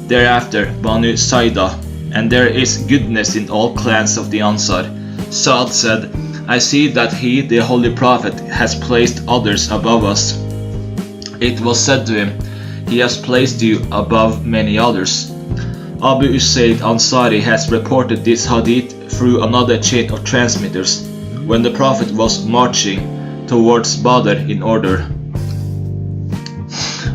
thereafter Banu Saida, and there is goodness in all clans of the Ansar." Sa'd said, "I see that he, the Holy Prophet, has placed others above us." It was said to him, "He has placed you above many others." Abu Usaid Ansari has reported this hadith through another chain of transmitters when the Prophet was marching towards Badr in order.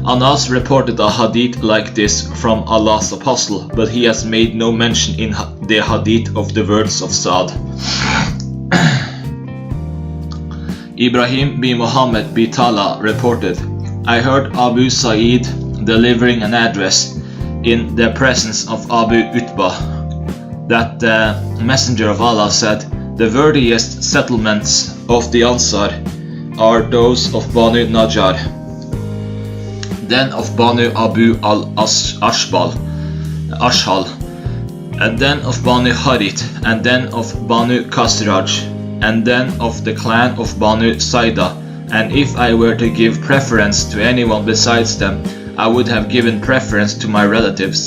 Anas reported a hadith like this from Allah's Apostle, but he has made no mention in the hadith of the words of Sa'd. Ibrahim bin Muhammad bin Tala reported, "I heard Abu Sa'id delivering an address in the presence of Abu Utbah that the Messenger of Allah said, 'The worthiest settlements of the Ansar are those of Banu Najjar, then of Banu Abu al-Ashhal, and then of Banu Harith, and then of Banu Khazraj, and then of the clan of Banu Saida, and if I were to give preference to anyone besides them, I would have given preference to my relatives.'"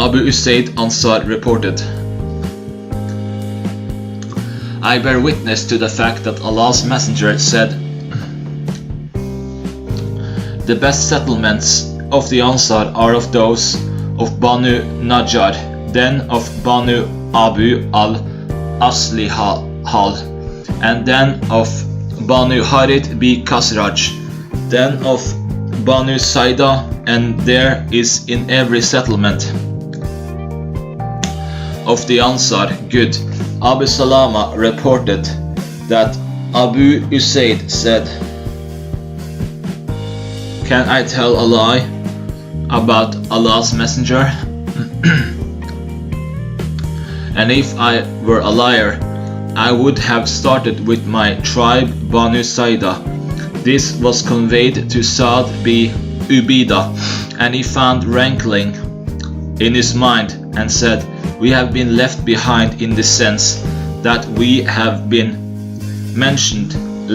Abu Usaid Ansar reported, "I bear witness to the fact that Allah's Messenger said, 'The best settlements of the Ansar are of those of Banu Najjar, then of Banu Abu al-Aslihal, and then of Banu Harith bi Khazraj, then of Banu Saida, and there is in every settlement of the Ansar good." Abu Salama reported that Abu Usaid said, "Can I tell a lie about Allah's Messenger? And if I were a liar, I would have started with my tribe Banu Saida." This was conveyed to Sa'd bin Ubadah, and he found rankling in his mind and said, "We have been left behind in the sense that we have been mentioned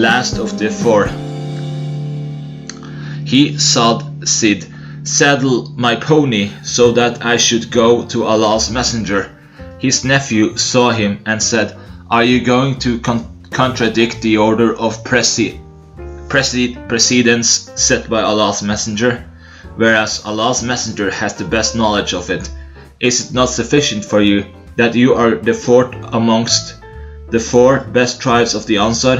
last of the four." He Sa'd said, "Saddle my pony so that I should go to Allah's Messenger." His nephew saw him and said, "Are you going to contradict the order of precedence set by Allah's Messenger, whereas Allah's Messenger has the best knowledge of it? Is it not sufficient for you that you are the fourth amongst the four best tribes of the Ansar?"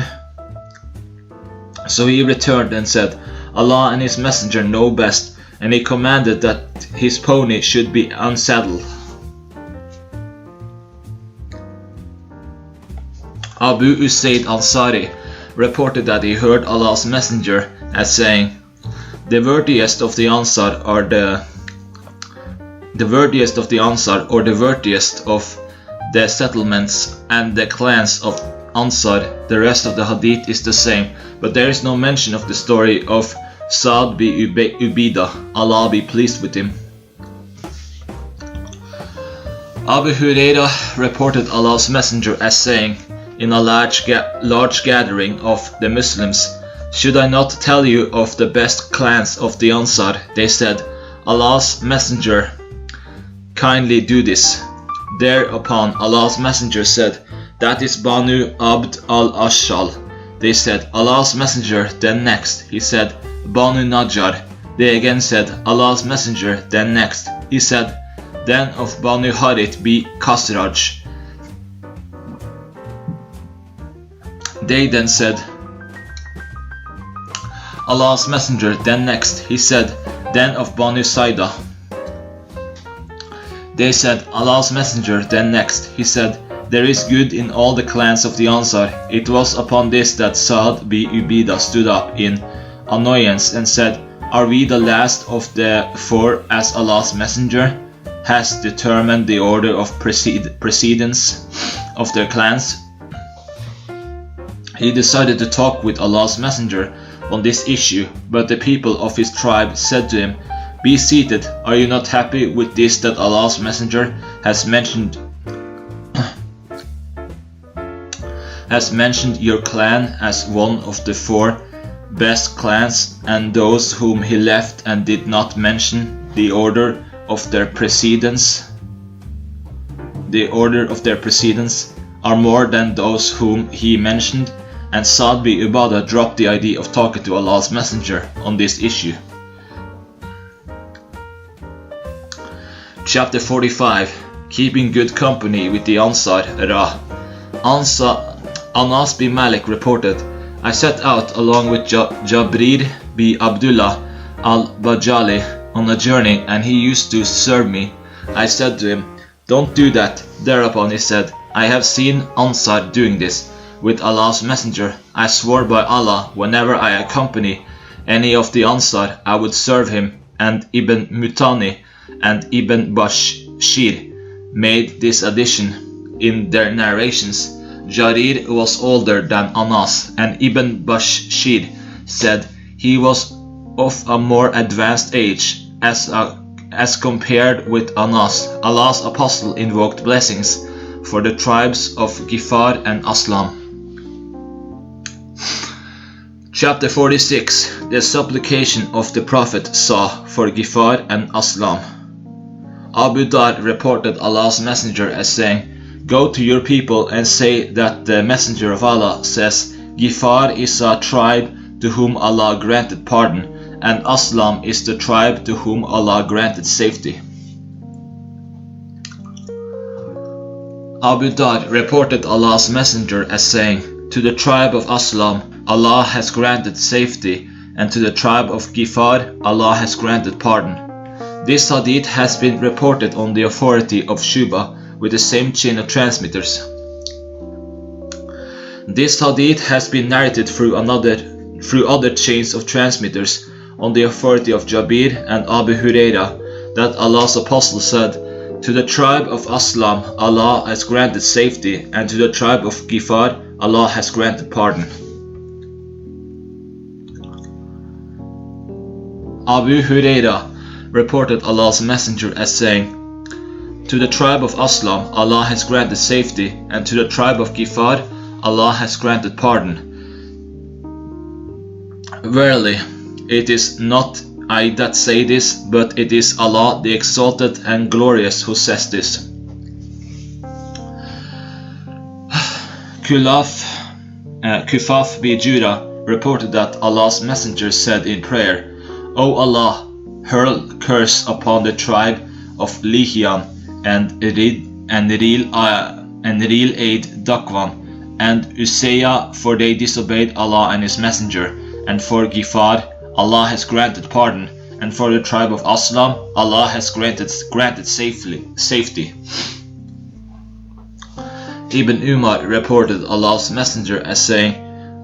So he returned and said, "Allah and His Messenger know best," and he commanded that his pony should be unsaddled. Abu Usaid Ansari reported that he heard Allah's Messenger as saying, "The worthiest of the Ansar or the worthiest of the settlements and the clans of Ansar." The rest of the hadith is the same, but there is no mention of the story of Sa'd bin Ubadah, Allah be pleased with him. Abu Hurairah reported Allah's Messenger as saying, in a large gathering of the Muslims, "Should I not tell you of the best clans of the Ansar?" They said, "Allah's Messenger, kindly do this." Thereupon Allah's Messenger said, "That is Banu Abd al-Ashal." They said, "Allah's Messenger, then next." He said, "Banu Najjar." They again said, "Allah's Messenger, then next." He said, "Then of Banu Harith bi Khazraj." They then said, "Allah's Messenger, then next." He said, "Then of Banu Saida." They said, "Allah's Messenger, then next." He said, "There is good in all the clans of the Ansar." It was upon this that Sa'd bin Ubadah stood up in annoyance and said, "Are we the last of the four, as Allah's Messenger has determined the order of precedence of their clans?" He decided to talk with Allah's Messenger, on this issue, but the people of his tribe said to him, "Be seated, are you not happy with this that Allah's messenger has mentioned your clan as one of the 4 best clans, and those whom he left and did not mention the order of their precedence are more than those whom he mentioned?" And Sa'd bin Ubadah dropped the idea of talking to Allah's messenger on this issue. Chapter 45. Keeping good company with the Ansar Ra. Anas bin Malik reported, "I set out along with Jabir bin Abdullah al-Bajali on a journey, and he used to serve me. I said to him, 'Don't do that.' Thereupon he said, 'I have seen Ansar doing this. With Allah's messenger, I swore by Allah, whenever I accompany any of the Ansar, I would serve him.' And Ibn Mutani and Ibn Bashir made this addition in their narrations. Jarir was older than Anas, and Ibn Bashir said he was of a more advanced age. As compared with Anas, Allah's apostle invoked blessings for the tribes of Gifar and Aslam. Chapter 46. The supplication of the Prophet Sah for Gifar and Aslam. Abu Dar reported Allah's messenger as saying, "Go to your people and say that the messenger of Allah says, Gifar is a tribe to whom Allah granted pardon, and Aslam is the tribe to whom Allah granted safety." Abu Dar reported Allah's messenger as saying, "To the tribe of Aslam, Allah has granted safety, and to the tribe of Gifar, Allah has granted pardon." This hadith has been reported on the authority of Shuba with the same chain of transmitters. This hadith has been narrated through other chains of transmitters on the authority of Jabir and Abu Huraira that Allah's apostle said, "To the tribe of Aslam, Allah has granted safety, and to the tribe of Gifar, Allah has granted pardon." Abu Huraira reported Allah's messenger as saying, "To the tribe of Aslam, Allah has granted safety, and to the tribe of Gifar, Allah has granted pardon. Verily, it is not I that say this, but it is Allah the Exalted and Glorious who says this." Kufaf bin Jura reported that Allah's messenger said in prayer, "O Allah, hurl curse upon the tribe of Lihian and Ril Aid Dakwan and Usayya, for they disobeyed Allah and His messenger, and for Gifar, Allah has granted pardon, and for the tribe of Aslam, Allah has granted safety." Ibn Umar reported Allah's messenger as saying,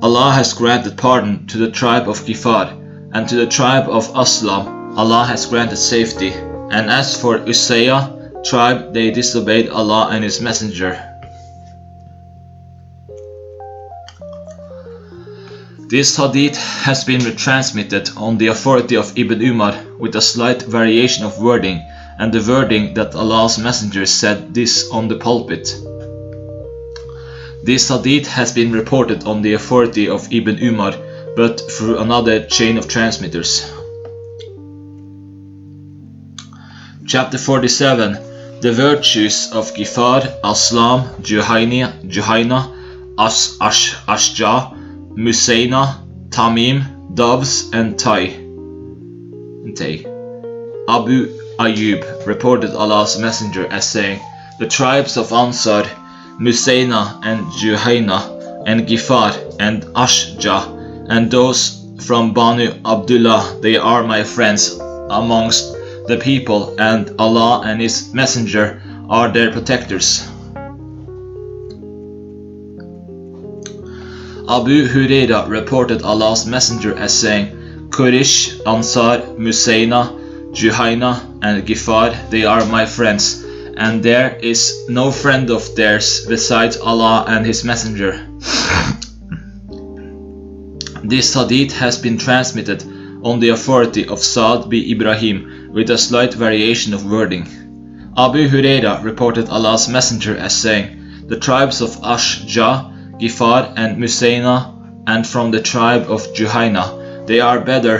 "Allah has granted pardon to the tribe of Gifar, and to the tribe of Aslam, Allah has granted safety, and as for Usayya tribe, they disobeyed Allah and His messenger." This hadith has been retransmitted on the authority of Ibn Umar with a slight variation of wording, and the wording that Allah's messenger said this on the pulpit. This hadith has been reported on the authority of Ibn Umar, but through another chain of transmitters. Chapter 47. The virtues of Gifar, Aslam, Juhayna, Ashja, Musaina, Tamim, Dubs, and Tay. Abu Ayyub reported Allah's messenger as saying, "The tribes of Ansar, Musaina and Juhayna, and Gifar and Ashja, and those from Banu Abdullah, they are my friends amongst the people, and Allah and His messenger are their protectors." Abu Huraira reported Allah's messenger as saying, "Quraysh, Ansar, Musaina, Juhayna, and Gifar, they are my friends, and there is no friend of theirs besides Allah and His messenger." This hadith has been transmitted on the authority of Sa'd bin Ibrahim with a slight variation of wording. Abu Huraira reported Allah's Messenger as saying, "The tribes of Ashja, Gifar and Musaina, and from the tribe of Juhayna, they are better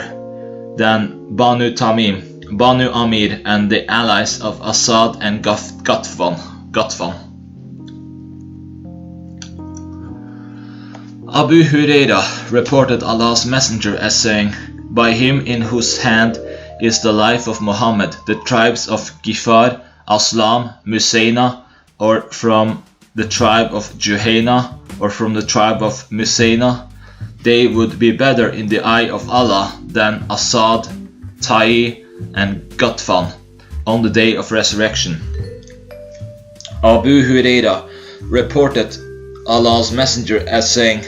than Banu Tamim, Banu Amir and the allies of Asad and Gatfan." Abu Huraira reported Allah's Messenger as saying, "By him in whose hand is the life of Muhammad, the tribes of Gifar, Aslam, Musaina, or from the tribe of Juhayna, or from the tribe of Musaina, they would be better in the eye of Allah than Asad, Ta'i, and Gatfan on the day of resurrection." Abu Huraira reported Allah's Messenger as saying,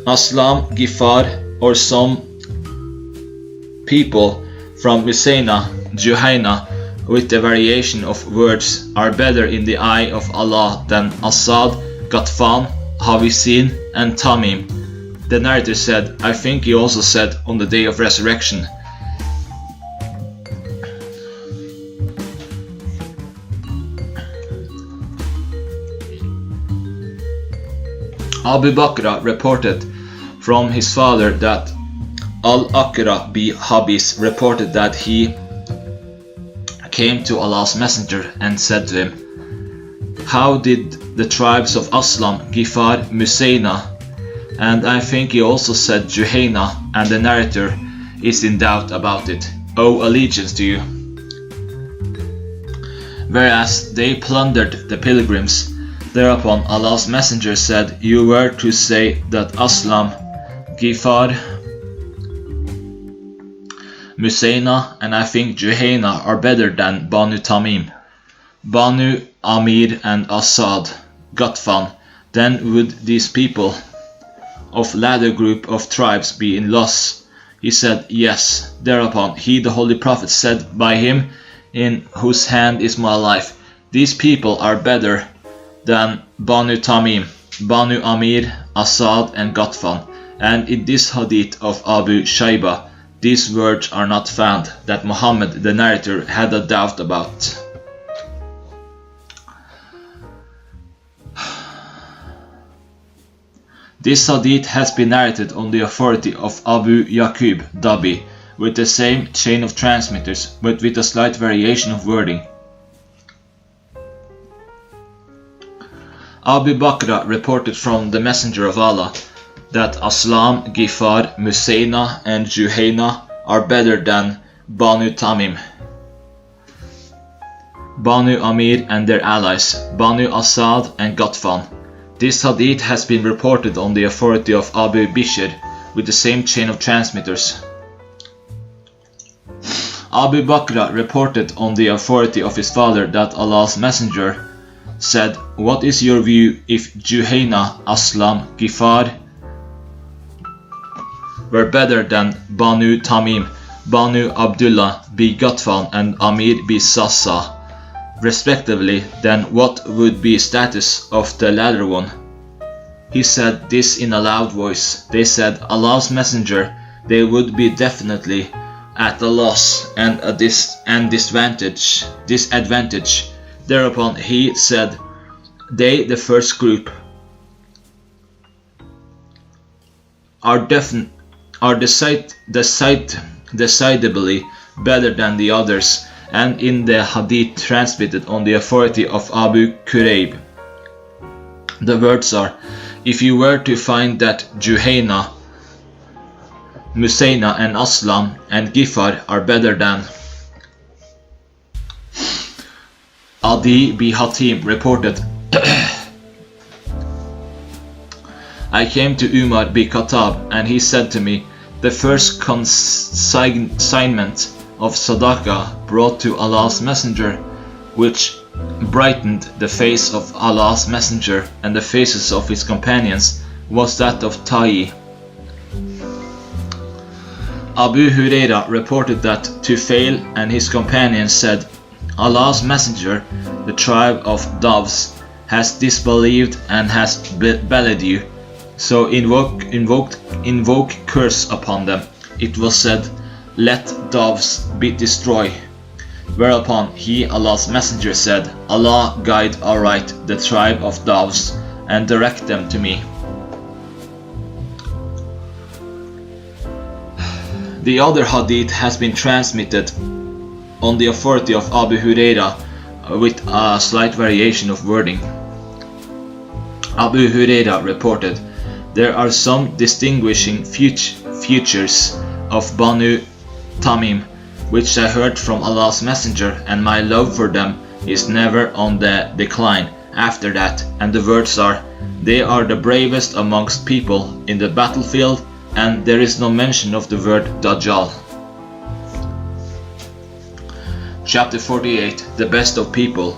"Aslam, Gifar, or some people from Musaina, Juhayna, with the variation of words, are better in the eye of Allah than Asad, Gatfan, Hawisin, and Tamim." The narrator said, "I think he also said on the day of resurrection." Abu Bakr reported from his father that Al-Aqra bin Habis reported that he came to Allah's Messenger and said to him, "How did the tribes of Aslam, Gifar, Musaina, and I think he also said Juhayna, and the narrator is in doubt about it, owe allegiance to you, whereas they plundered the pilgrims?" Thereupon Allah's Messenger said, "You were to say that Aslam, Gifar, Musaina, and I think Juhayna are better than Banu Tamim, Banu Amir and Asad, Gatfan. Then would these people of latter group of tribes be in loss?" He said, "Yes." Thereupon he, the Holy Prophet, said, "By him in whose hand is my life, these people are better than Banu Tamim, Banu Amir, Asad and Gatfan." And in this hadith of Abu Shayba, these words are not found, that Muhammad, the narrator, had a doubt about. This hadith has been narrated on the authority of Abu Yaqub Dabi, with the same chain of transmitters, but with a slight variation of wording. Abu Bakr reported from the Messenger of Allah that Aslam, Gifar, Musaina and Juhayna are better than Banu Tamim, Banu Amir and their allies, Banu Asad and Gatfan. This hadith has been reported on the authority of Abu Bishr with the same chain of transmitters. Abu Bakr reported on the authority of his father that Allah's Messenger said, "What is your view if Juhayna, Aslam, Gifar were better than Banu Tamim, Banu Abdullah bin Gatfan and Amir bin Sassa, respectively, then what would be status of the latter one?" He said this in a loud voice. They said, "Allah's Messenger, they would be definitely at a loss and a disadvantage. Thereupon he said, "They, the first group, are decidedly better than the others." And in the hadith transmitted on the authority of Abu Kurayb, the words are, "If you were to find that Juhayna, Musaina and Aslam and Gifar are better than..." Adi bin Hatim reported, "I came to Umar bin Khattab and he said to me, 'The first consignment of Sadaqah brought to Allah's Messenger, which brightened the face of Allah's Messenger and the faces of his companions, was that of Ta'i." Abu Huraira reported that Tufail and his companions said, "Allah's Messenger, the tribe of doves has disbelieved and has belied you. So invoke curse upon them. It was said, let doves be destroyed. Whereupon he, Allah's messenger, said, Allah guide aright the tribe of doves and direct them to me. The other hadith has been transmitted on the authority of Abu Huraira with a slight variation of wording. Abu Huraira reported, there are some distinguishing features of Banu Tamim which I heard from Allah's messenger, and my love for them is never on the decline after that, and the words are, they are the bravest amongst people in the battlefield, and there is no mention of the word Dajjal. Chapter 48, the best of people.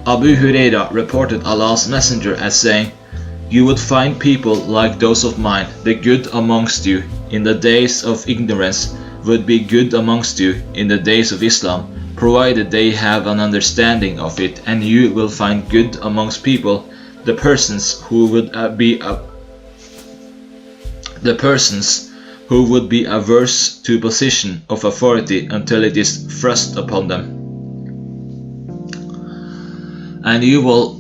Abu Huraira reported Allah's messenger as saying, you would find people like those of mine, the good amongst you in the days of ignorance would be good amongst you in the days of Islam, provided they have an understanding of it, and you will find good amongst people the persons who would be averse to position of authority until it is thrust upon them. And you will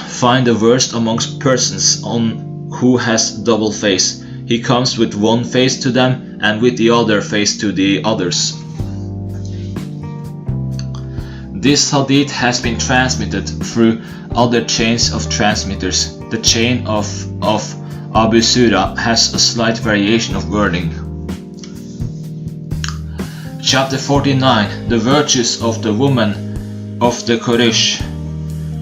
find the worst amongst persons on who has double face. He comes with one face to them and with the other face to the others. This hadith has been transmitted through other chains of transmitters. The chain of Abu Surah has a slight variation of wording. Chapter 49, the virtues of the woman of the Quraysh.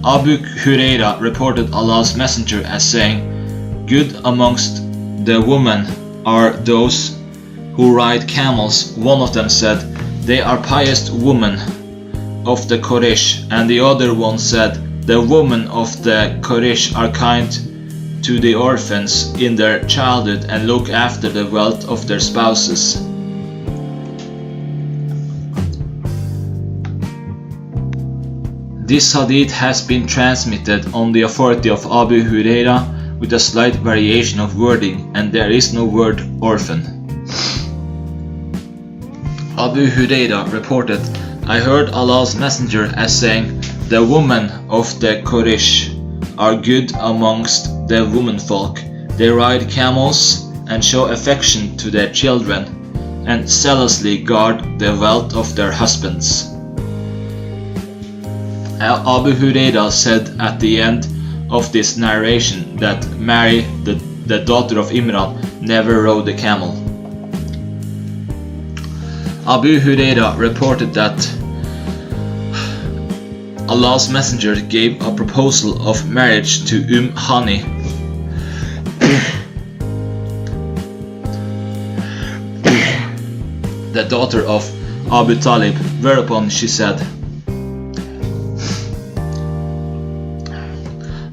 Abu Huraira reported Allah's messenger as saying, good amongst the women are those who ride camels. One of them said, they are pious women of the Quraysh, and the other one said, the women of the Quraysh are kind to the orphans in their childhood and look after the wealth of their spouses. This hadith has been transmitted on the authority of Abu Huraira with a slight variation of wording, and there is no word orphan. Abu Huraira reported, I heard Allah's messenger as saying, the women of the Quraysh are good amongst the womenfolk. They ride camels and show affection to their children and zealously guard the wealth of their husbands. Abu Huraira said at the end of this narration that Mary, the daughter of Imran, never rode a camel. Abu Huraira reported that Allah's messenger gave a proposal of marriage to Hani, the daughter of Abu Talib, whereupon she said,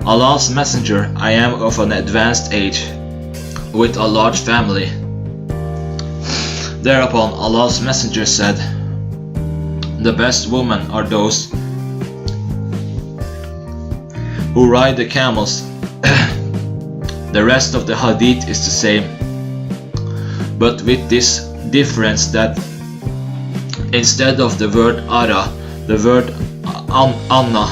Allah's messenger, I am of an advanced age, with a large family. Thereupon Allah's messenger said, the best women are those who ride the camels. The rest of the hadith is the same, but with this difference that instead of the word ara, the word ahna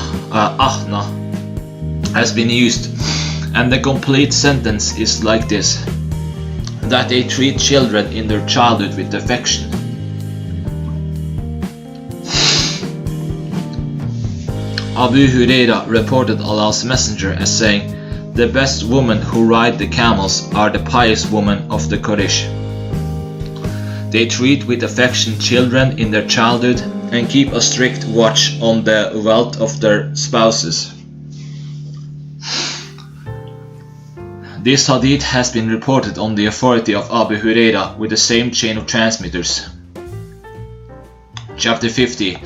has been used, and the complete sentence is like this, that they treat children in their childhood with affection. Abu Huraira reported Allah's messenger as saying, the best women who ride the camels are the pious women of the Quraysh. They treat with affection children in their childhood and keep a strict watch on the wealth of their spouses. This hadith has been reported on the authority of Abu Huraira with the same chain of transmitters. Chapter 50.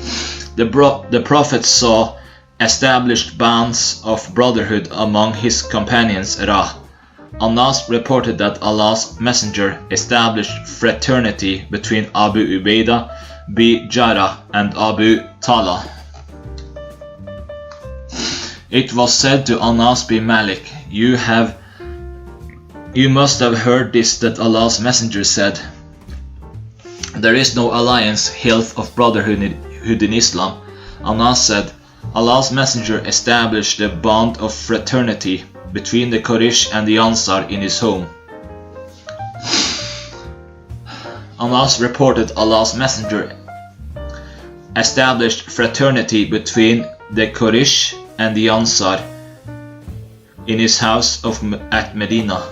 The Prophet saw established bands of brotherhood among his companions. Anas reported that Allah's messenger established fraternity between Abu Ubaidah bin Jarrah and Abu Talha. It was said to Anas bin Malik, You must have heard this, that Allah's Messenger said, There is no alliance, health of brotherhood in Islam. Anas said, Allah's Messenger established the bond of fraternity between the Quraysh and the Ansar in his home. Anas reported Allah's Messenger established fraternity between the Quraysh and the Ansar in his house at Medina.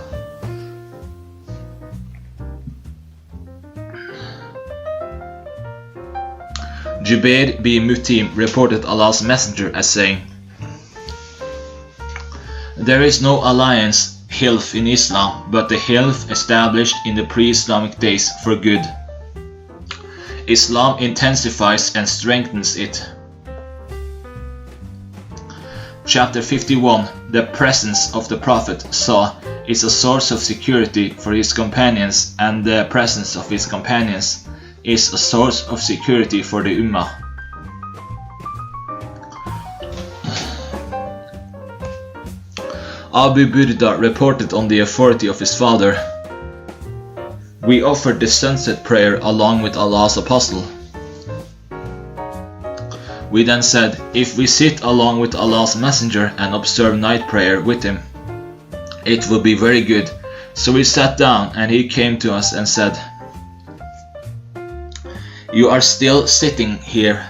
Jubair bin Mut'im reported Allah's Messenger as saying, There is no alliance, hilf in Islam, but the hilf established in the pre-Islamic days for good. Islam intensifies and strengthens it. Chapter 51. The presence of the Prophet is a source of security for his companions, and the presence of his companions is a source of security for the Ummah. Abu Burda reported on the authority of his father, We offered the sunset prayer along with Allah's apostle. We then said, If we sit along with Allah's Messenger and observe night prayer with him, it will be very good. So we sat down, and he came to us and said, You are still sitting here.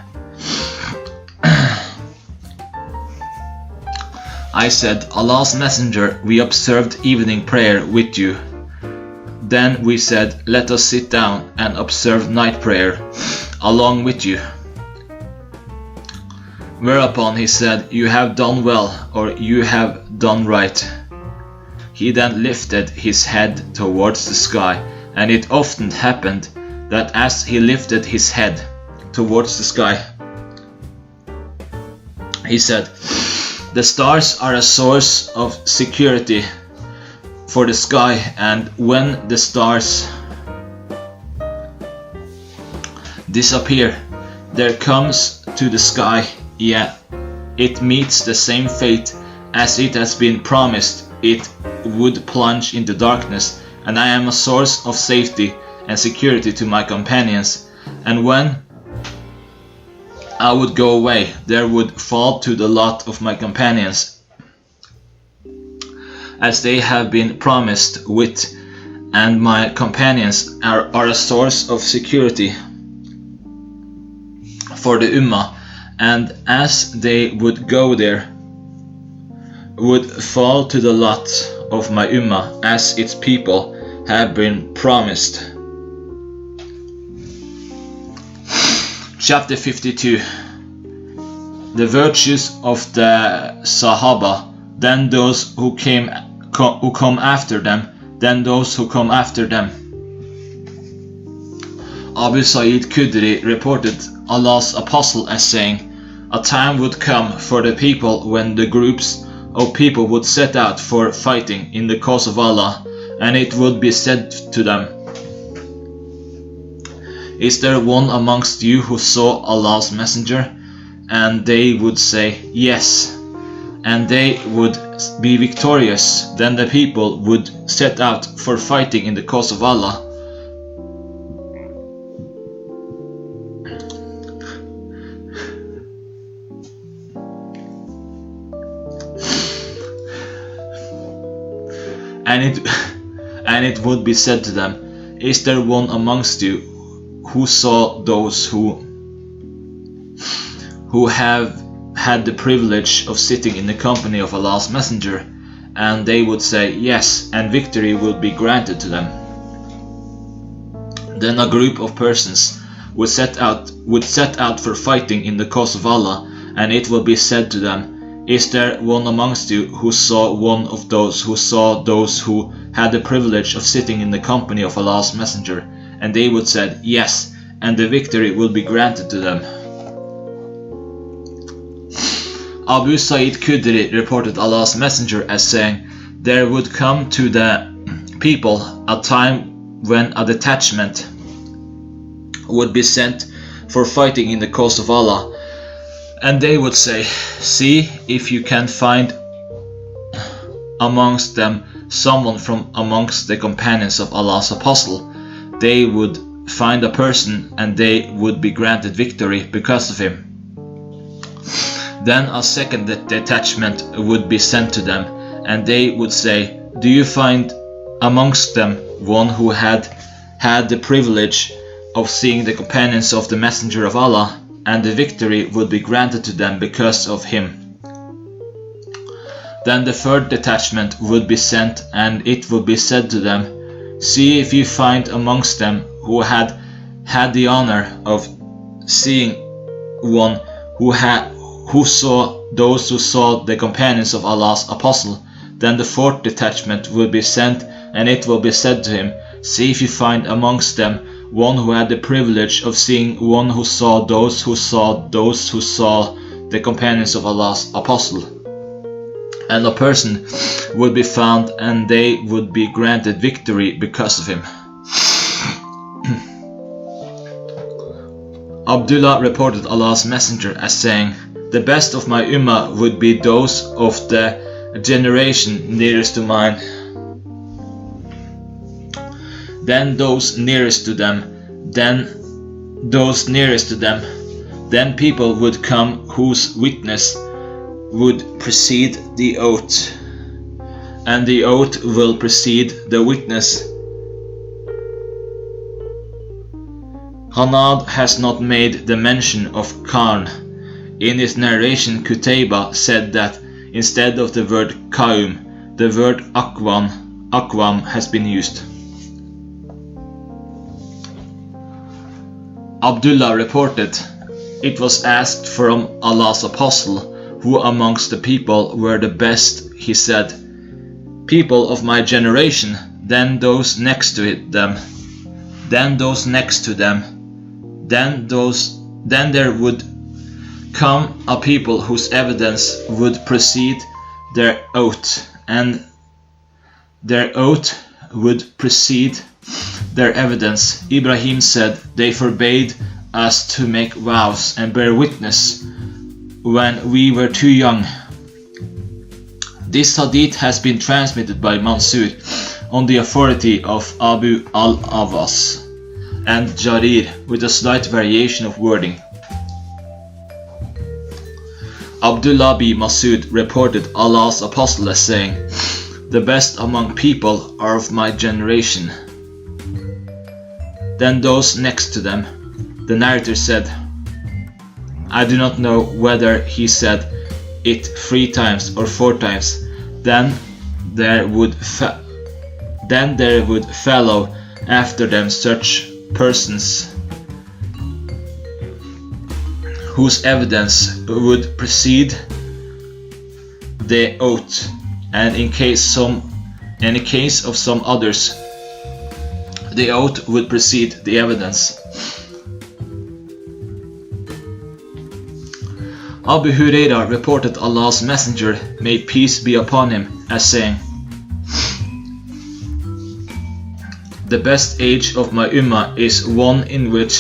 I said, Allah's Messenger, we observed evening prayer with you. Then we said, Let us sit down and observe night prayer along with you. Whereupon he said, You have done well, or you have done right. He then lifted his head towards the sky, and it often happened that as he lifted his head towards the sky, he said, The stars are a source of security for the sky, and when the stars disappear, there comes to the sky, it meets the same fate as it has been promised it would plunge into darkness, and I am a source of safety and security to my companions, and when I would go away, there would fall to the lot of my companions, as they have been promised with, and my companions are a source of security for the Ummah, and as they would go there, would fall to the lot of my Ummah, as its people have been promised. Chapter 52. The virtues of the Sahaba, then those who come after them, then those who come after them. Abu Sa'id Khudri reported Allah's apostle as saying, A time would come for the people when the groups of people would set out for fighting in the cause of Allah, and it would be said to them, Is there one amongst you who saw Allah's Messenger? And they would say, Yes. And they would be victorious. Then the people would set out for fighting in the cause of Allah. And it would be said to them, Is there one amongst you who saw those who have had the privilege of sitting in the company of Allah's Messenger? And they would say, Yes, and victory would be granted to them. Then a group of persons would set out for fighting in the cause of Allah, and it will be said to them, Is there one amongst you who saw one of those who saw those who had the privilege of sitting in the company of Allah's Messenger? And they would say, Yes, and the victory will be granted to them. Abu Sa'id Khudri reported Allah's Messenger as saying, There would come to the people a time when a detachment would be sent for fighting in the cause of Allah, And they would say, "See if you can find amongst them someone from amongst the companions of Allah's apostle." They would find a person and they would be granted victory because of him. Then a second detachment would be sent to them, and they would say, "Do you find amongst them one who had the privilege of seeing the companions of the messenger of Allah?" And the victory would be granted to them because of him. Then the third detachment would be sent, and it would be said to them, "See if you find amongst them who had the honor of seeing one who saw those who saw the companions of Allah's apostle." Then the fourth detachment would be sent, and it will be said to him, "See if you find amongst them one who had the privilege of seeing one who saw those who saw the companions of Allah's apostle." And a person would be found, and they would be granted victory because of him. Abdullah reported Allah's messenger as saying, "The best of my ummah would be those of the generation nearest to mine, then those nearest to them, then those nearest to them. Then people would come whose witness would precede the oath, and the oath will precede the witness." Hanad has not made the mention of Qarn. In his narration, Qutayba said that instead of the word Qaum, the word Aqwam has been used. Abdullah reported, "It was asked from Allah's apostle, who amongst the people were the best? He said, people of my generation, then those next to them, then those next to them, then there would come a people whose evidence would precede their oath, and their oath would precede their evidence. Ibrahim said, they forbade us to make vows and bear witness when we were too young." This hadith has been transmitted by Mansur on the authority of Abu al-Awas and Jarir with a slight variation of wording. Abdullah bin Masud reported Allah's apostle as saying, "The best among people are of my generation, then those next to them." The narrator said, "I do not know whether he said it 3 times or 4 times. Then there would follow after them such persons whose evidence would precede the oath, and in case of some others, the oath would precede the evidence." Abu Hurairah reported Allah's messenger, may peace be upon him, as saying, "The best age of my ummah is one in which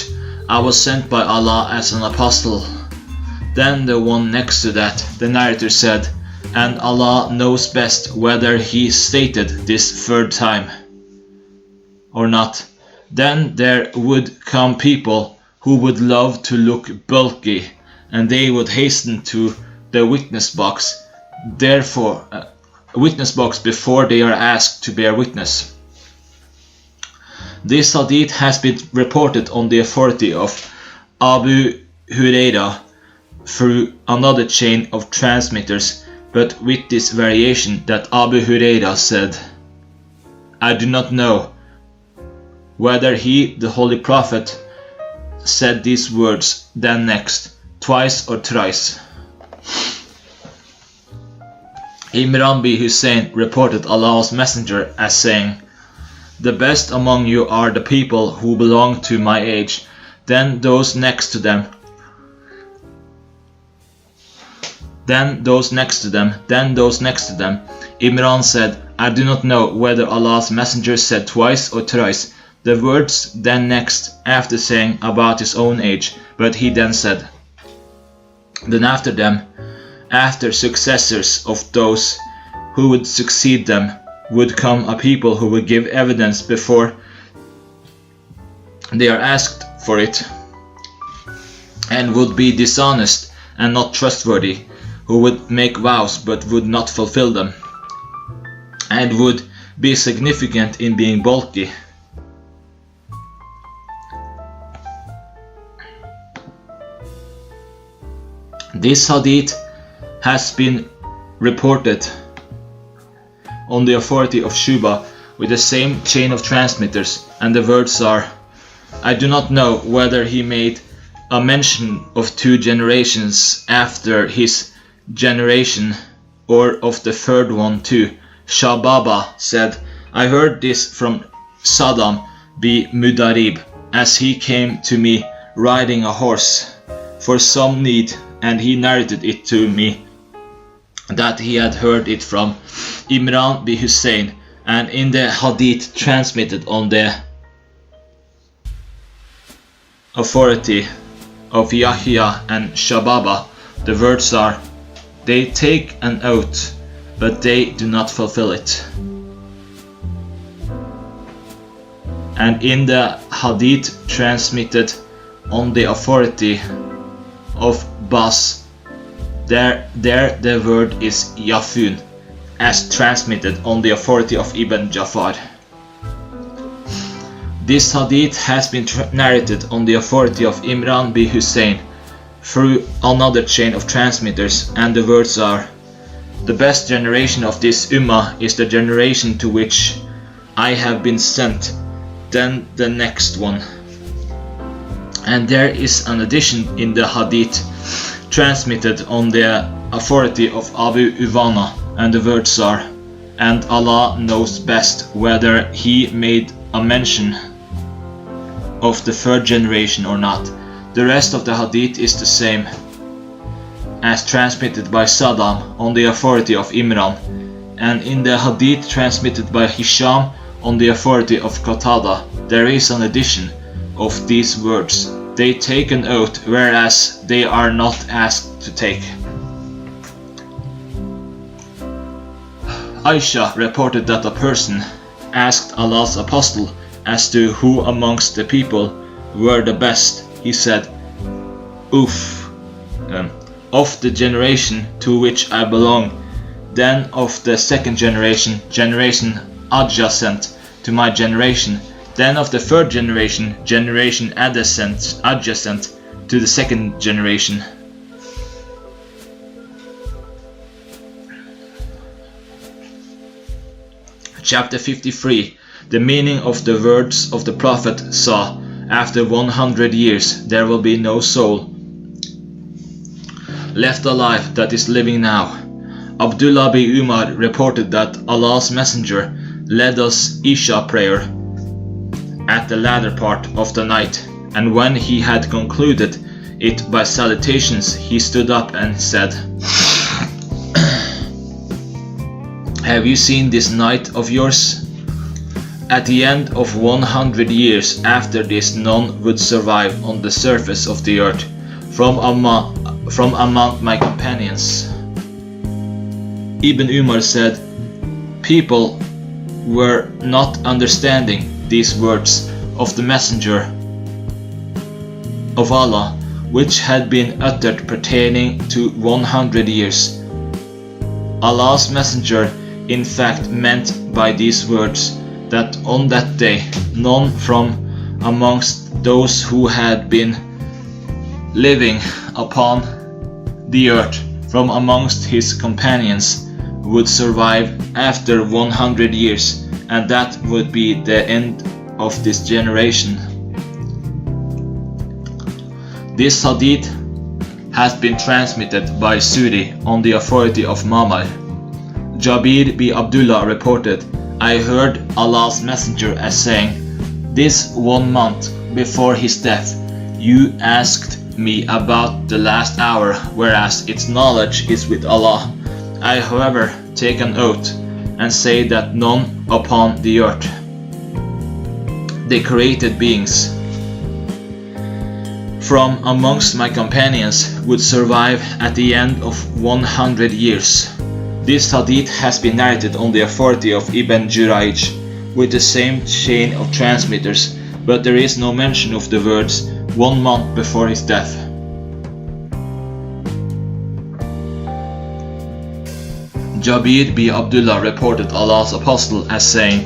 I was sent by Allah as an apostle." Then the one next to that, the narrator said, "And Allah knows best whether he stated this 3rd time or not." Then there would come people who would love to look bulky, and they would hasten to the witness box before they are asked to bear witness. This hadith has been reported on the authority of Abu Hurairah through another chain of transmitters, but with this variation that Abu Hurairah said, "I do not know whether he, the Holy Prophet, said these words then next, twice or thrice." Imran bin Hussein reported Allah's messenger as saying, "The best among you are the people who belong to my age, then those next to them, then those next to them, then those next to them." Imran said, "I do not know whether Allah's messenger said twice or thrice the words then next after saying about his own age, but he then said, Then after them, after successors of those who would succeed them, would come a people who would give evidence before they are asked for it, and would be dishonest and not trustworthy, who would make vows but would not fulfill them, and would be significant in being bulky. This hadith has been reported on the authority of Shuba with the same chain of transmitters, and the words are, I do not know whether he made a mention of 2 generations after his generation, or of the third one too. Shababa said, I heard this from Saddam bi Mudarib, as he came to me riding a horse for some need, and he narrated it to me that he had heard it from Imran bi Hussein. And in the hadith transmitted on the authority of Yahya and Shababa, the words are, they take an oath, but they do not fulfill it. And in the hadith transmitted on the authority of Bas, there the word is Yafun, as transmitted on the authority of Ibn Jafar. This hadith has been narrated on the authority of Imran bi Hussein through another chain of transmitters, and the words are, the best generation of this ummah is the generation to which I have been sent, then the next one. And there is an addition in the hadith transmitted on the authority of Abu Uwana, and the words are, and Allah knows best whether he made a mention of the 3rd generation or not. The rest of the hadith is the same as transmitted by Saddam on the authority of Imran, and in the hadith transmitted by Hisham on the authority of Qatada, there is an addition of these words, they take an oath, whereas they are not asked to take. Aisha reported that a person asked Allah's apostle as to who amongst the people were the best. He said, of the generation to which I belong, then of the 2nd generation adjacent to my generation, then of the 3rd generation adjacent to the 2nd generation. Chapter 53. The meaning of the words of the Prophet saw, after 100 years there will be no soul left alive that is living now. Abdullah bin Umar reported that Allah's Messenger led us Isha prayer at the latter part of the night, and when he had concluded it by salutations, he stood up and said, have you seen this night of yours? At the end of 100 years after this, none would survive on the surface of the earth from among my companions. Ibn Umar said, people were not understanding these words of the Messenger of Allah, which had been uttered pertaining to 100 years. Allah's Messenger in fact meant by these words that on that day none from amongst those who had been living upon the earth from amongst his companions would survive after 100 years, and that would be the end of this generation. This hadith has been transmitted by Suri on the authority of Mamar. Jabir bin Abdullah reported, I heard Allah's Messenger as saying, this 1 month before his death, you asked me about the last hour, whereas its knowledge is with Allah. I, however, take an oath and say that none upon the earth, the created beings, from amongst my companions would survive at the end of 100 years. This hadith has been narrated on the authority of Ibn Jurayj with the same chain of transmitters, but there is no mention of the words 1 month before his death. Jabir bin Abdullah reported Allah's apostle as saying,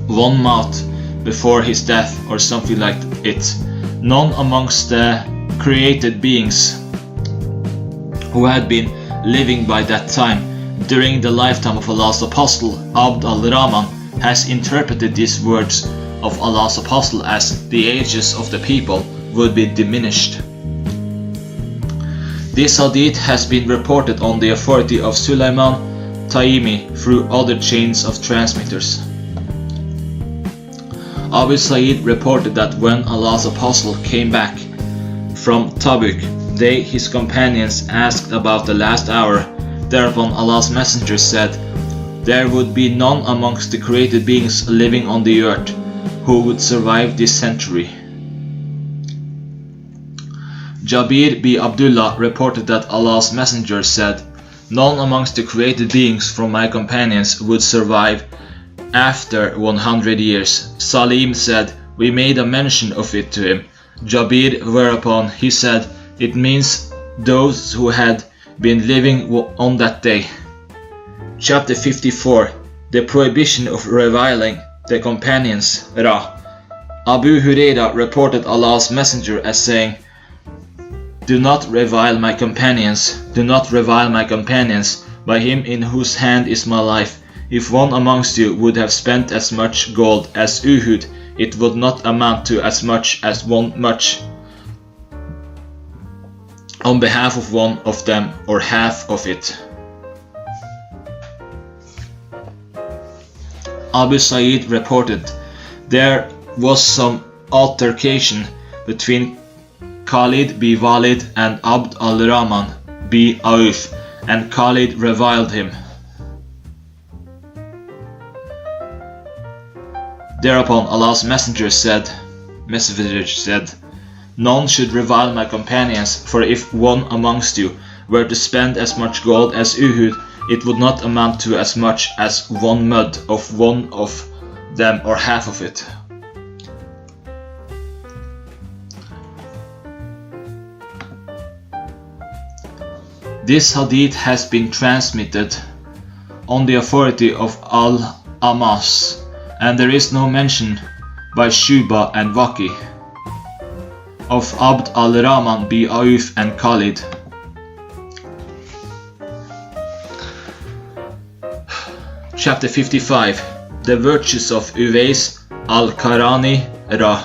1 month before his death, or something like it, none amongst the created beings who had been living by that time during the lifetime of Allah's apostle Abd al-Rahman has interpreted these words of Allah's apostle as the ages of the people would be diminished. This hadith has been reported on the authority of Sulaiman Taimi through other chains of transmitters. Abu Sa'id reported that when Allah's apostle came back from Tabuk, they, his companions, asked about the last hour. Thereupon Allah's messenger said, there would be none amongst the created beings living on the earth who would survive this century. Jabir bin Abdullah reported that Allah's messenger said, none amongst the created beings from my companions would survive after 100 years. Salim said, we made a mention of it to him. Jabir, whereupon he said, it means those who had been living on that day. Chapter 54. The prohibition of reviling the companions. Ra. Abu Huraira reported Allah's messenger as saying, do not revile my companions, do not revile my companions, by him in whose hand is my life. If one amongst you would have spent as much gold as Uhud, it would not amount to as much as one much on behalf of one of them, or half of it. Abu Sa'id reported, there was some altercation between Khalid bin Walid and Abd al-Rahman bin Auf, and Khalid reviled him. Thereupon Allah's messenger said, none should revile my companions, for if one amongst you were to spend as much gold as Uhud, it would not amount to as much as one mud of one of them, or half of it. This hadith has been transmitted on the authority of Al-Amas, and there is no mention by Shuba and Waki of Abd al-Rahman bin Auf and Khalid. Chapter 55. The virtues of Uwais al-Qarani. Ra.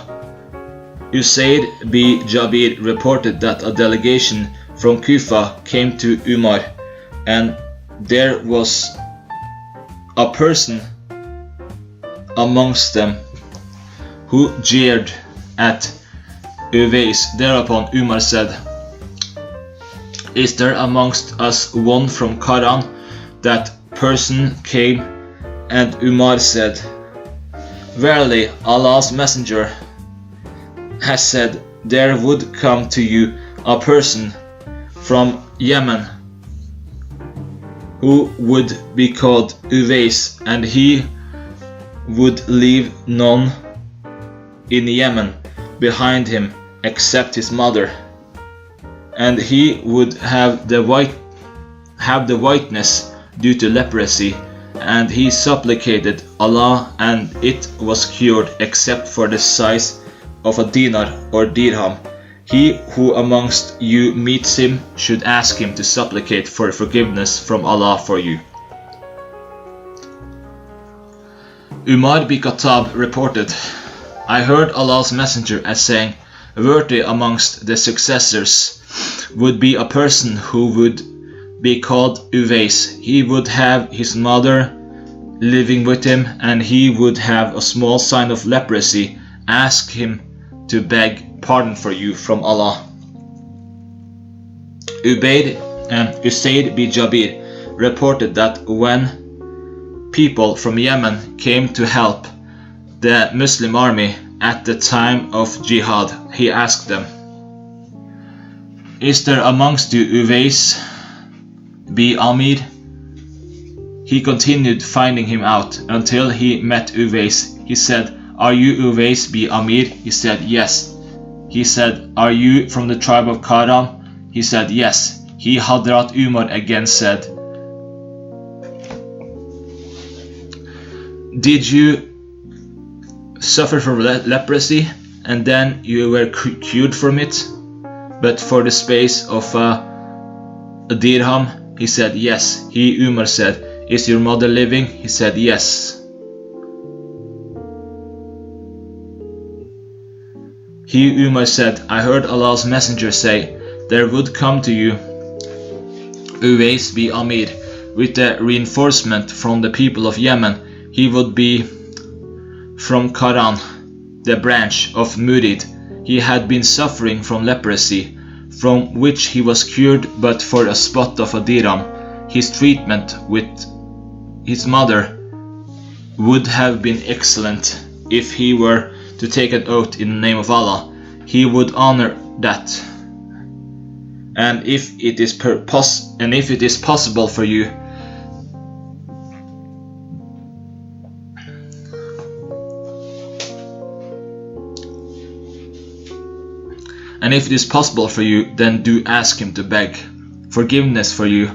Usaid bin Jabir reported that a delegation from Kufa came to Umar, and there was a person amongst them who jeered at Uwais. Thereupon Umar said, is there amongst us one from Qaran? That person came, and Umar said, verily Allah's messenger has said, there would come to you a person from Yemen who would be called Uwais, and he would leave none in Yemen behind him except his mother, and he would have the whiteness due to leprosy, and he supplicated Allah, and it was cured except for the size of a dinar or dirham. He who amongst you meets him should ask him to supplicate for forgiveness from Allah for you. Umar bin Khattab reported, I heard Allah's messenger as saying, worthy amongst the successors would be a person who would be called Uwais. He would have his mother living with him, and he would have a small sign of leprosy. Ask him to beg pardon for you from Allah. Usaid bin Jabir reported that when people from Yemen came to help the Muslim army, at the time of jihad, he asked them, "Is there amongst you Uwais bi Amir?" He continued finding him out until he met Uwais. He said, "Are you Uwais bi Amir?" He said, "Yes." He said, "Are you from the tribe of Karam?" He said, "Yes." He Hadrat Umar again said, "Did you suffer from leprosy, and then you were cured from it, but for the space of a dirham?" He said, "Yes." He Umar said, "Is your mother living?" He said, "Yes." He Umar said, "I heard Allah's messenger say, there would come to you Uwais bi Amir with a reinforcement from the people of Yemen. He would be from Qaran, the branch of Murid. He had been suffering from leprosy, from which he was cured but for a spot of a dirham. His treatment with his mother would have been excellent. If he were to take an oath in the name of Allah, he would honor that. And if it is possible for you, then do ask him to beg forgiveness for you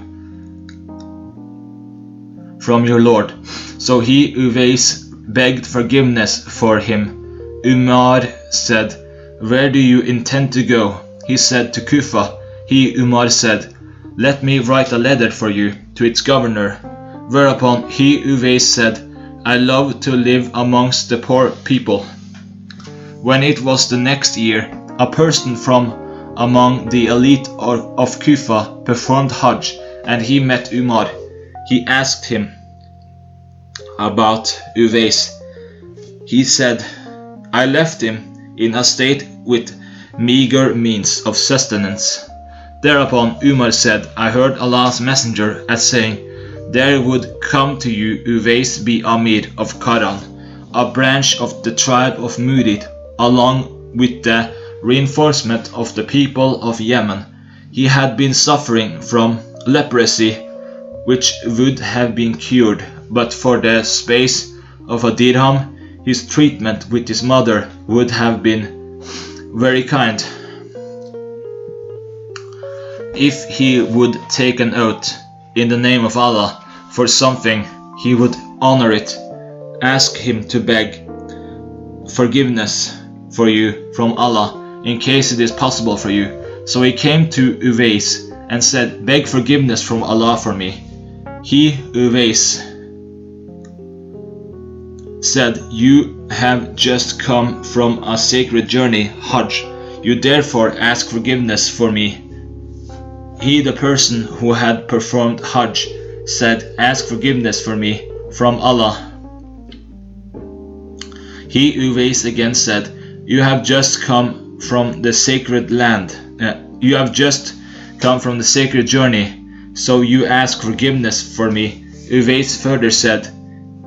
from your Lord." So he Uwais begged forgiveness for him. Umar said, "Where do you intend to go?" He said, "To Kufa." He Umar said, "Let me write a letter for you to its governor." Whereupon he Uwais said, "I love to live amongst the poor people." When it was the next year, a person from among the elite of Kufa performed Hajj, and he met Umar. He asked him about Uwais. He said, "I left him in a state with meager means of sustenance." Thereupon Umar said, "I heard Allah's messenger as saying, there would come to you Uwais bi Amir of Qaran, a branch of the tribe of Murid, along with the reinforcement of the people of Yemen. He had been suffering from leprosy, which would have been cured, but for the space of a dirham. His treatment with his mother would have been very kind. If he would take an oath in the name of Allah for something, he would honor it. Ask him to beg forgiveness for you from Allah, in case it is possible for you." So he came to Uwais and said, "Beg forgiveness from Allah for me." He Uwais said, "You have just come from a sacred journey, Hajj. You therefore ask forgiveness for me." He, the person who had performed Hajj, said, "Ask forgiveness for me from Allah." He Uwais again said, "You have just come from the sacred land. You have just come from the sacred journey, so you ask forgiveness for me." Uwais further said,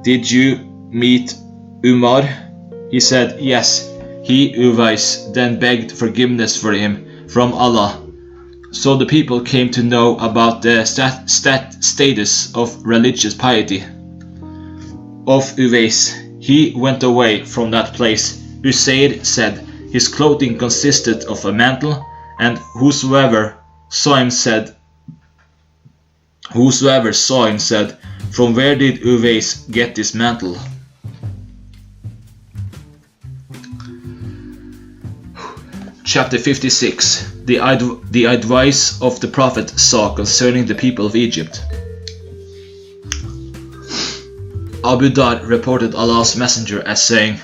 "Did you meet Umar?" He said, "Yes." He Uwais then begged forgiveness for him from Allah. So the people came to know about the status of religious piety of Uwais. He went away from that place. Usaid said, "His clothing consisted of a mantle, and whosoever saw him said, from where did Uwais get this mantle?" Chapter 56. The advice of the Prophet saw concerning the people of Egypt. Abu Dhar reported Allah's messenger as saying,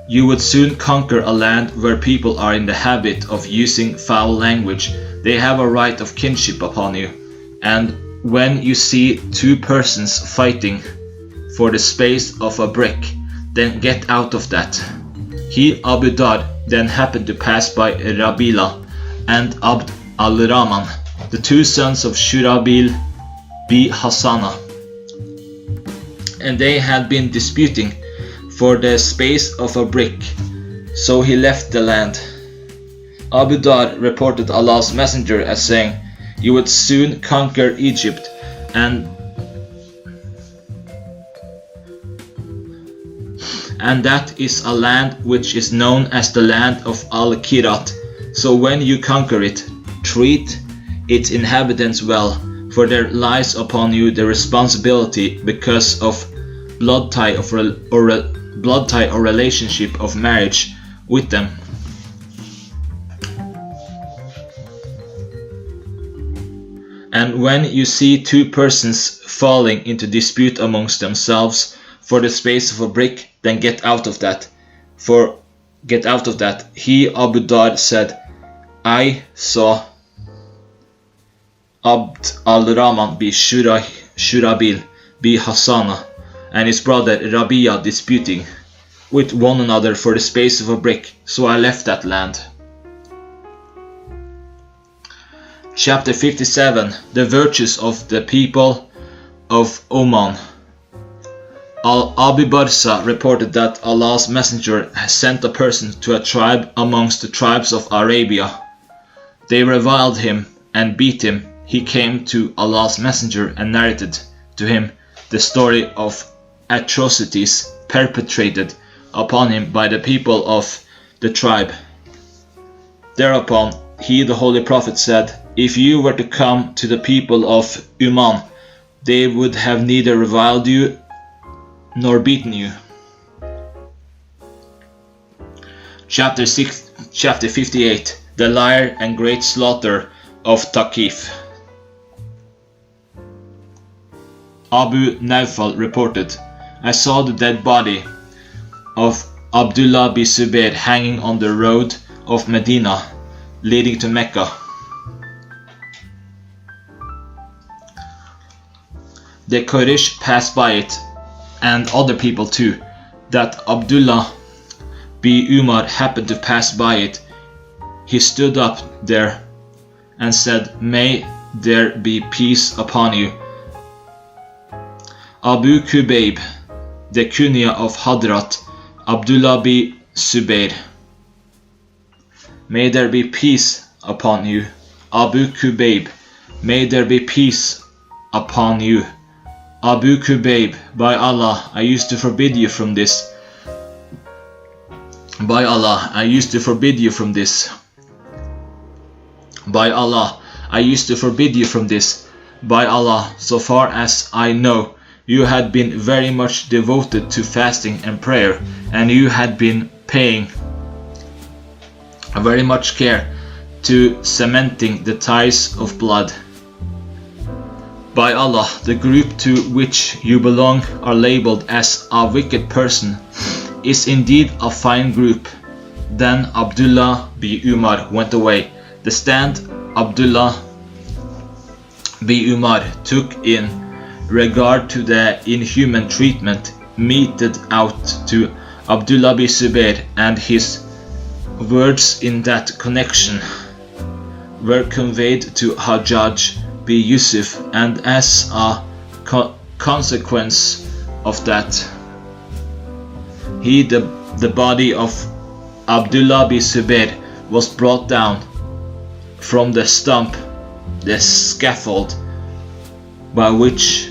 "You would soon conquer a land where people are in the habit of using foul language. They have a right of kinship upon you. And when you see two persons fighting for the space of a brick, then get out of that." He Abu Dhar then happened to pass by Rabila and Abd al-Rahman, the two sons of Shurabil bi Hassana, and they had been disputing for the space of a brick. So he left the land. Abu Dhar reported Allah's messenger as saying, "You would soon conquer Egypt, and that is a land which is known as the land of Al-Kirat. So when you conquer it, treat its inhabitants well, for there lies upon you the responsibility because of blood tie or relationship of marriage with them." And when you see two persons falling into dispute amongst themselves for the space of a brick, then get out of that. He, Abu Dhar, said, "I saw Abd al-Rahman bi Shurabil bi Hassana and his brother Rabia disputing with one another for the space of a brick, so I left that land." Chapter 57. The virtues of the people of Oman. Al-Abi Barsa reported that Allah's messenger has sent a person to a tribe amongst the tribes of Arabia. They reviled him and beat him. He came to Allah's messenger and narrated to him the story of atrocities perpetrated upon him by the people of the tribe. Thereupon he, the Holy Prophet, said, "If you were to come to the people of Uman, they would have neither reviled you nor beaten you." Chapter 58. The Liar and Great Slaughter of Taqif. Abu Nawfal reported, "I saw the dead body of Abdullah bin Zubayr hanging on the road of Medina leading to Mecca. The Quraysh passed by it, and other people too. That Abdullah bin Umar happened to pass by it. He stood up there and said, 'May there be peace upon you.' Abu Kubayb, the kunya of Hadrat Abdullah bin Zubayr. May there be peace upon you. Abu Kubayb, may there be peace upon you. Abu Kubayb, by Allah, I used to forbid you from this. By Allah, I used to forbid you from this. By Allah, I used to forbid you from this. By Allah, so far as I know, you had been very much devoted to fasting and prayer, and you had been paying very much care to cementing the ties of blood. By Allah, the group to which you belong are labeled as a wicked person is indeed a fine group." Then Abdullah bin Umar went away. The stand Abdullah bin Umar took in regard to the inhuman treatment meted out to Abdullah bin Zubayr, and his words in that connection were conveyed to Hajjaj bin Yusuf, and as a consequence of that, the body of Abdullah bin Zubayr was brought down from the scaffold by which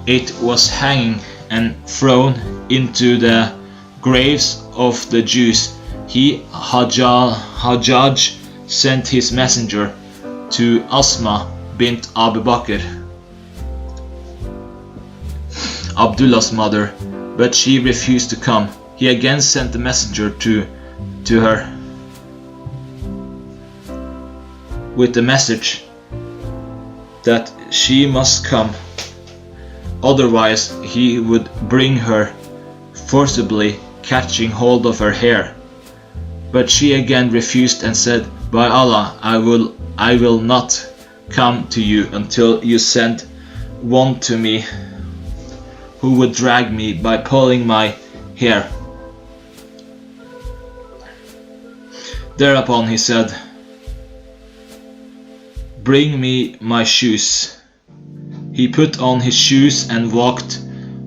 it was hanging, and thrown into the graves of the Jews. He, Hajjaj, sent his messenger to Asma bint Abu Bakr, Abdullah's mother, but she refused to come. He again sent the messenger to her with the message that she must come, otherwise he would bring her forcibly, catching hold of her hair. But she again refused and said, "By Allah, I will not come to you until you send one to me who would drag me by pulling my hair." Thereupon he said, "Bring me my shoes." He put on his shoes and walked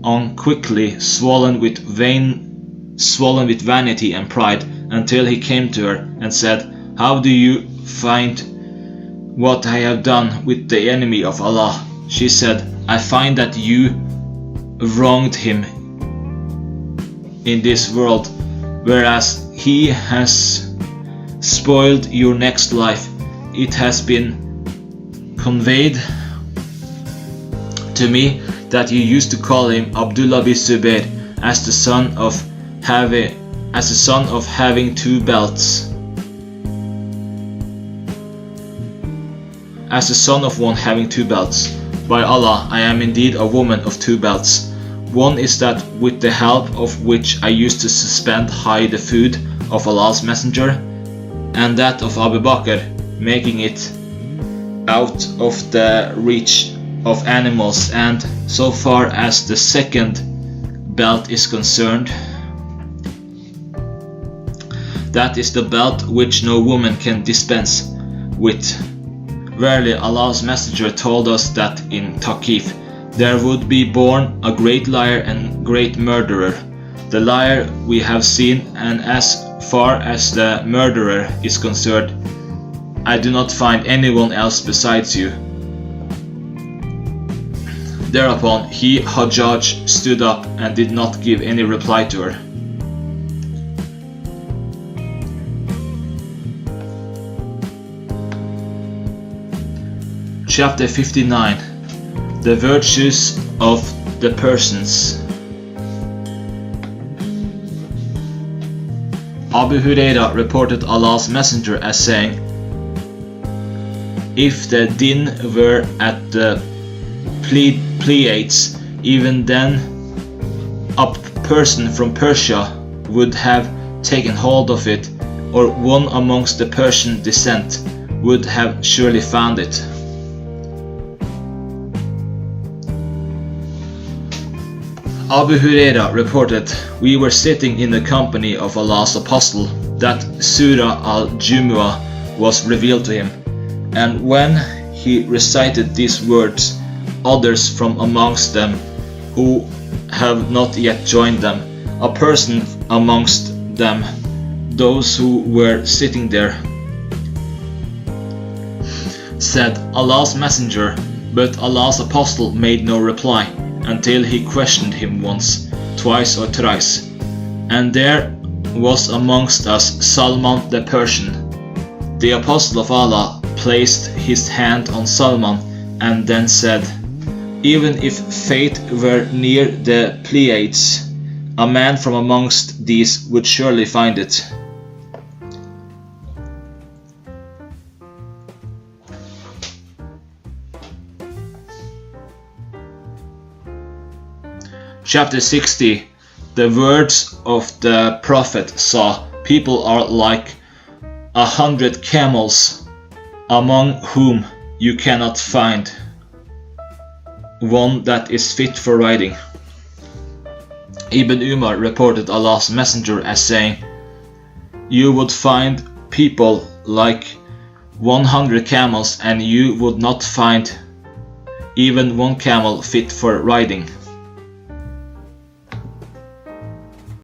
on quickly, swollen with swollen with vanity and pride, until he came to her and said, "How do you find what I have done with the enemy of Allah?" She said, "I find that you wronged him in this world, whereas he has spoiled your next life. It has been conveyed to me that you used to call him Abdullah bin Zubair, as the son of having two belts, as the son of one having two belts. By Allah, I am indeed a woman of two belts. One is that with the help of which I used to suspend high the food of Allah's Messenger, and that of Abu Bakr, making it out of the reach of animals, and so far as the second belt is concerned, that is the belt which no woman can dispense with. Verily, Allah's Messenger told us that in Taqif there would be born a great liar and great murderer. The liar we have seen, and as far as the murderer is concerned, I do not find anyone else besides you." Thereupon he, Hajjaj, stood up and did not give any reply to her. Chapter 59. The virtues of the persons. Abu Huraira reported Allah's Messenger as saying, "If the din were at the Pleiades, even then a person from Persia would have taken hold of it, or one amongst the Persian descent would have surely found it." Abu Huraira reported, "We were sitting in the company of Allah's Apostle, that Surah al-Jumu'ah was revealed to him, and when he recited these words, others from amongst them who have not yet joined them, a person amongst them, those who were sitting there, said, 'Allah's Messenger,' but Allah's Apostle made no reply, until he questioned him once, twice or thrice. And there was amongst us Salman the Persian. The Apostle of Allah placed his hand on Salman and then said, 'Even if fate were near the Pleiades, a man from amongst these would surely find it.'" Chapter 60. The words of the Prophet saw, "People are like 100 camels, among whom you cannot find one that is fit for riding." Ibn Umar reported Allah's Messenger as saying, "You would find people like 100 camels, and you would not find even one camel fit for riding."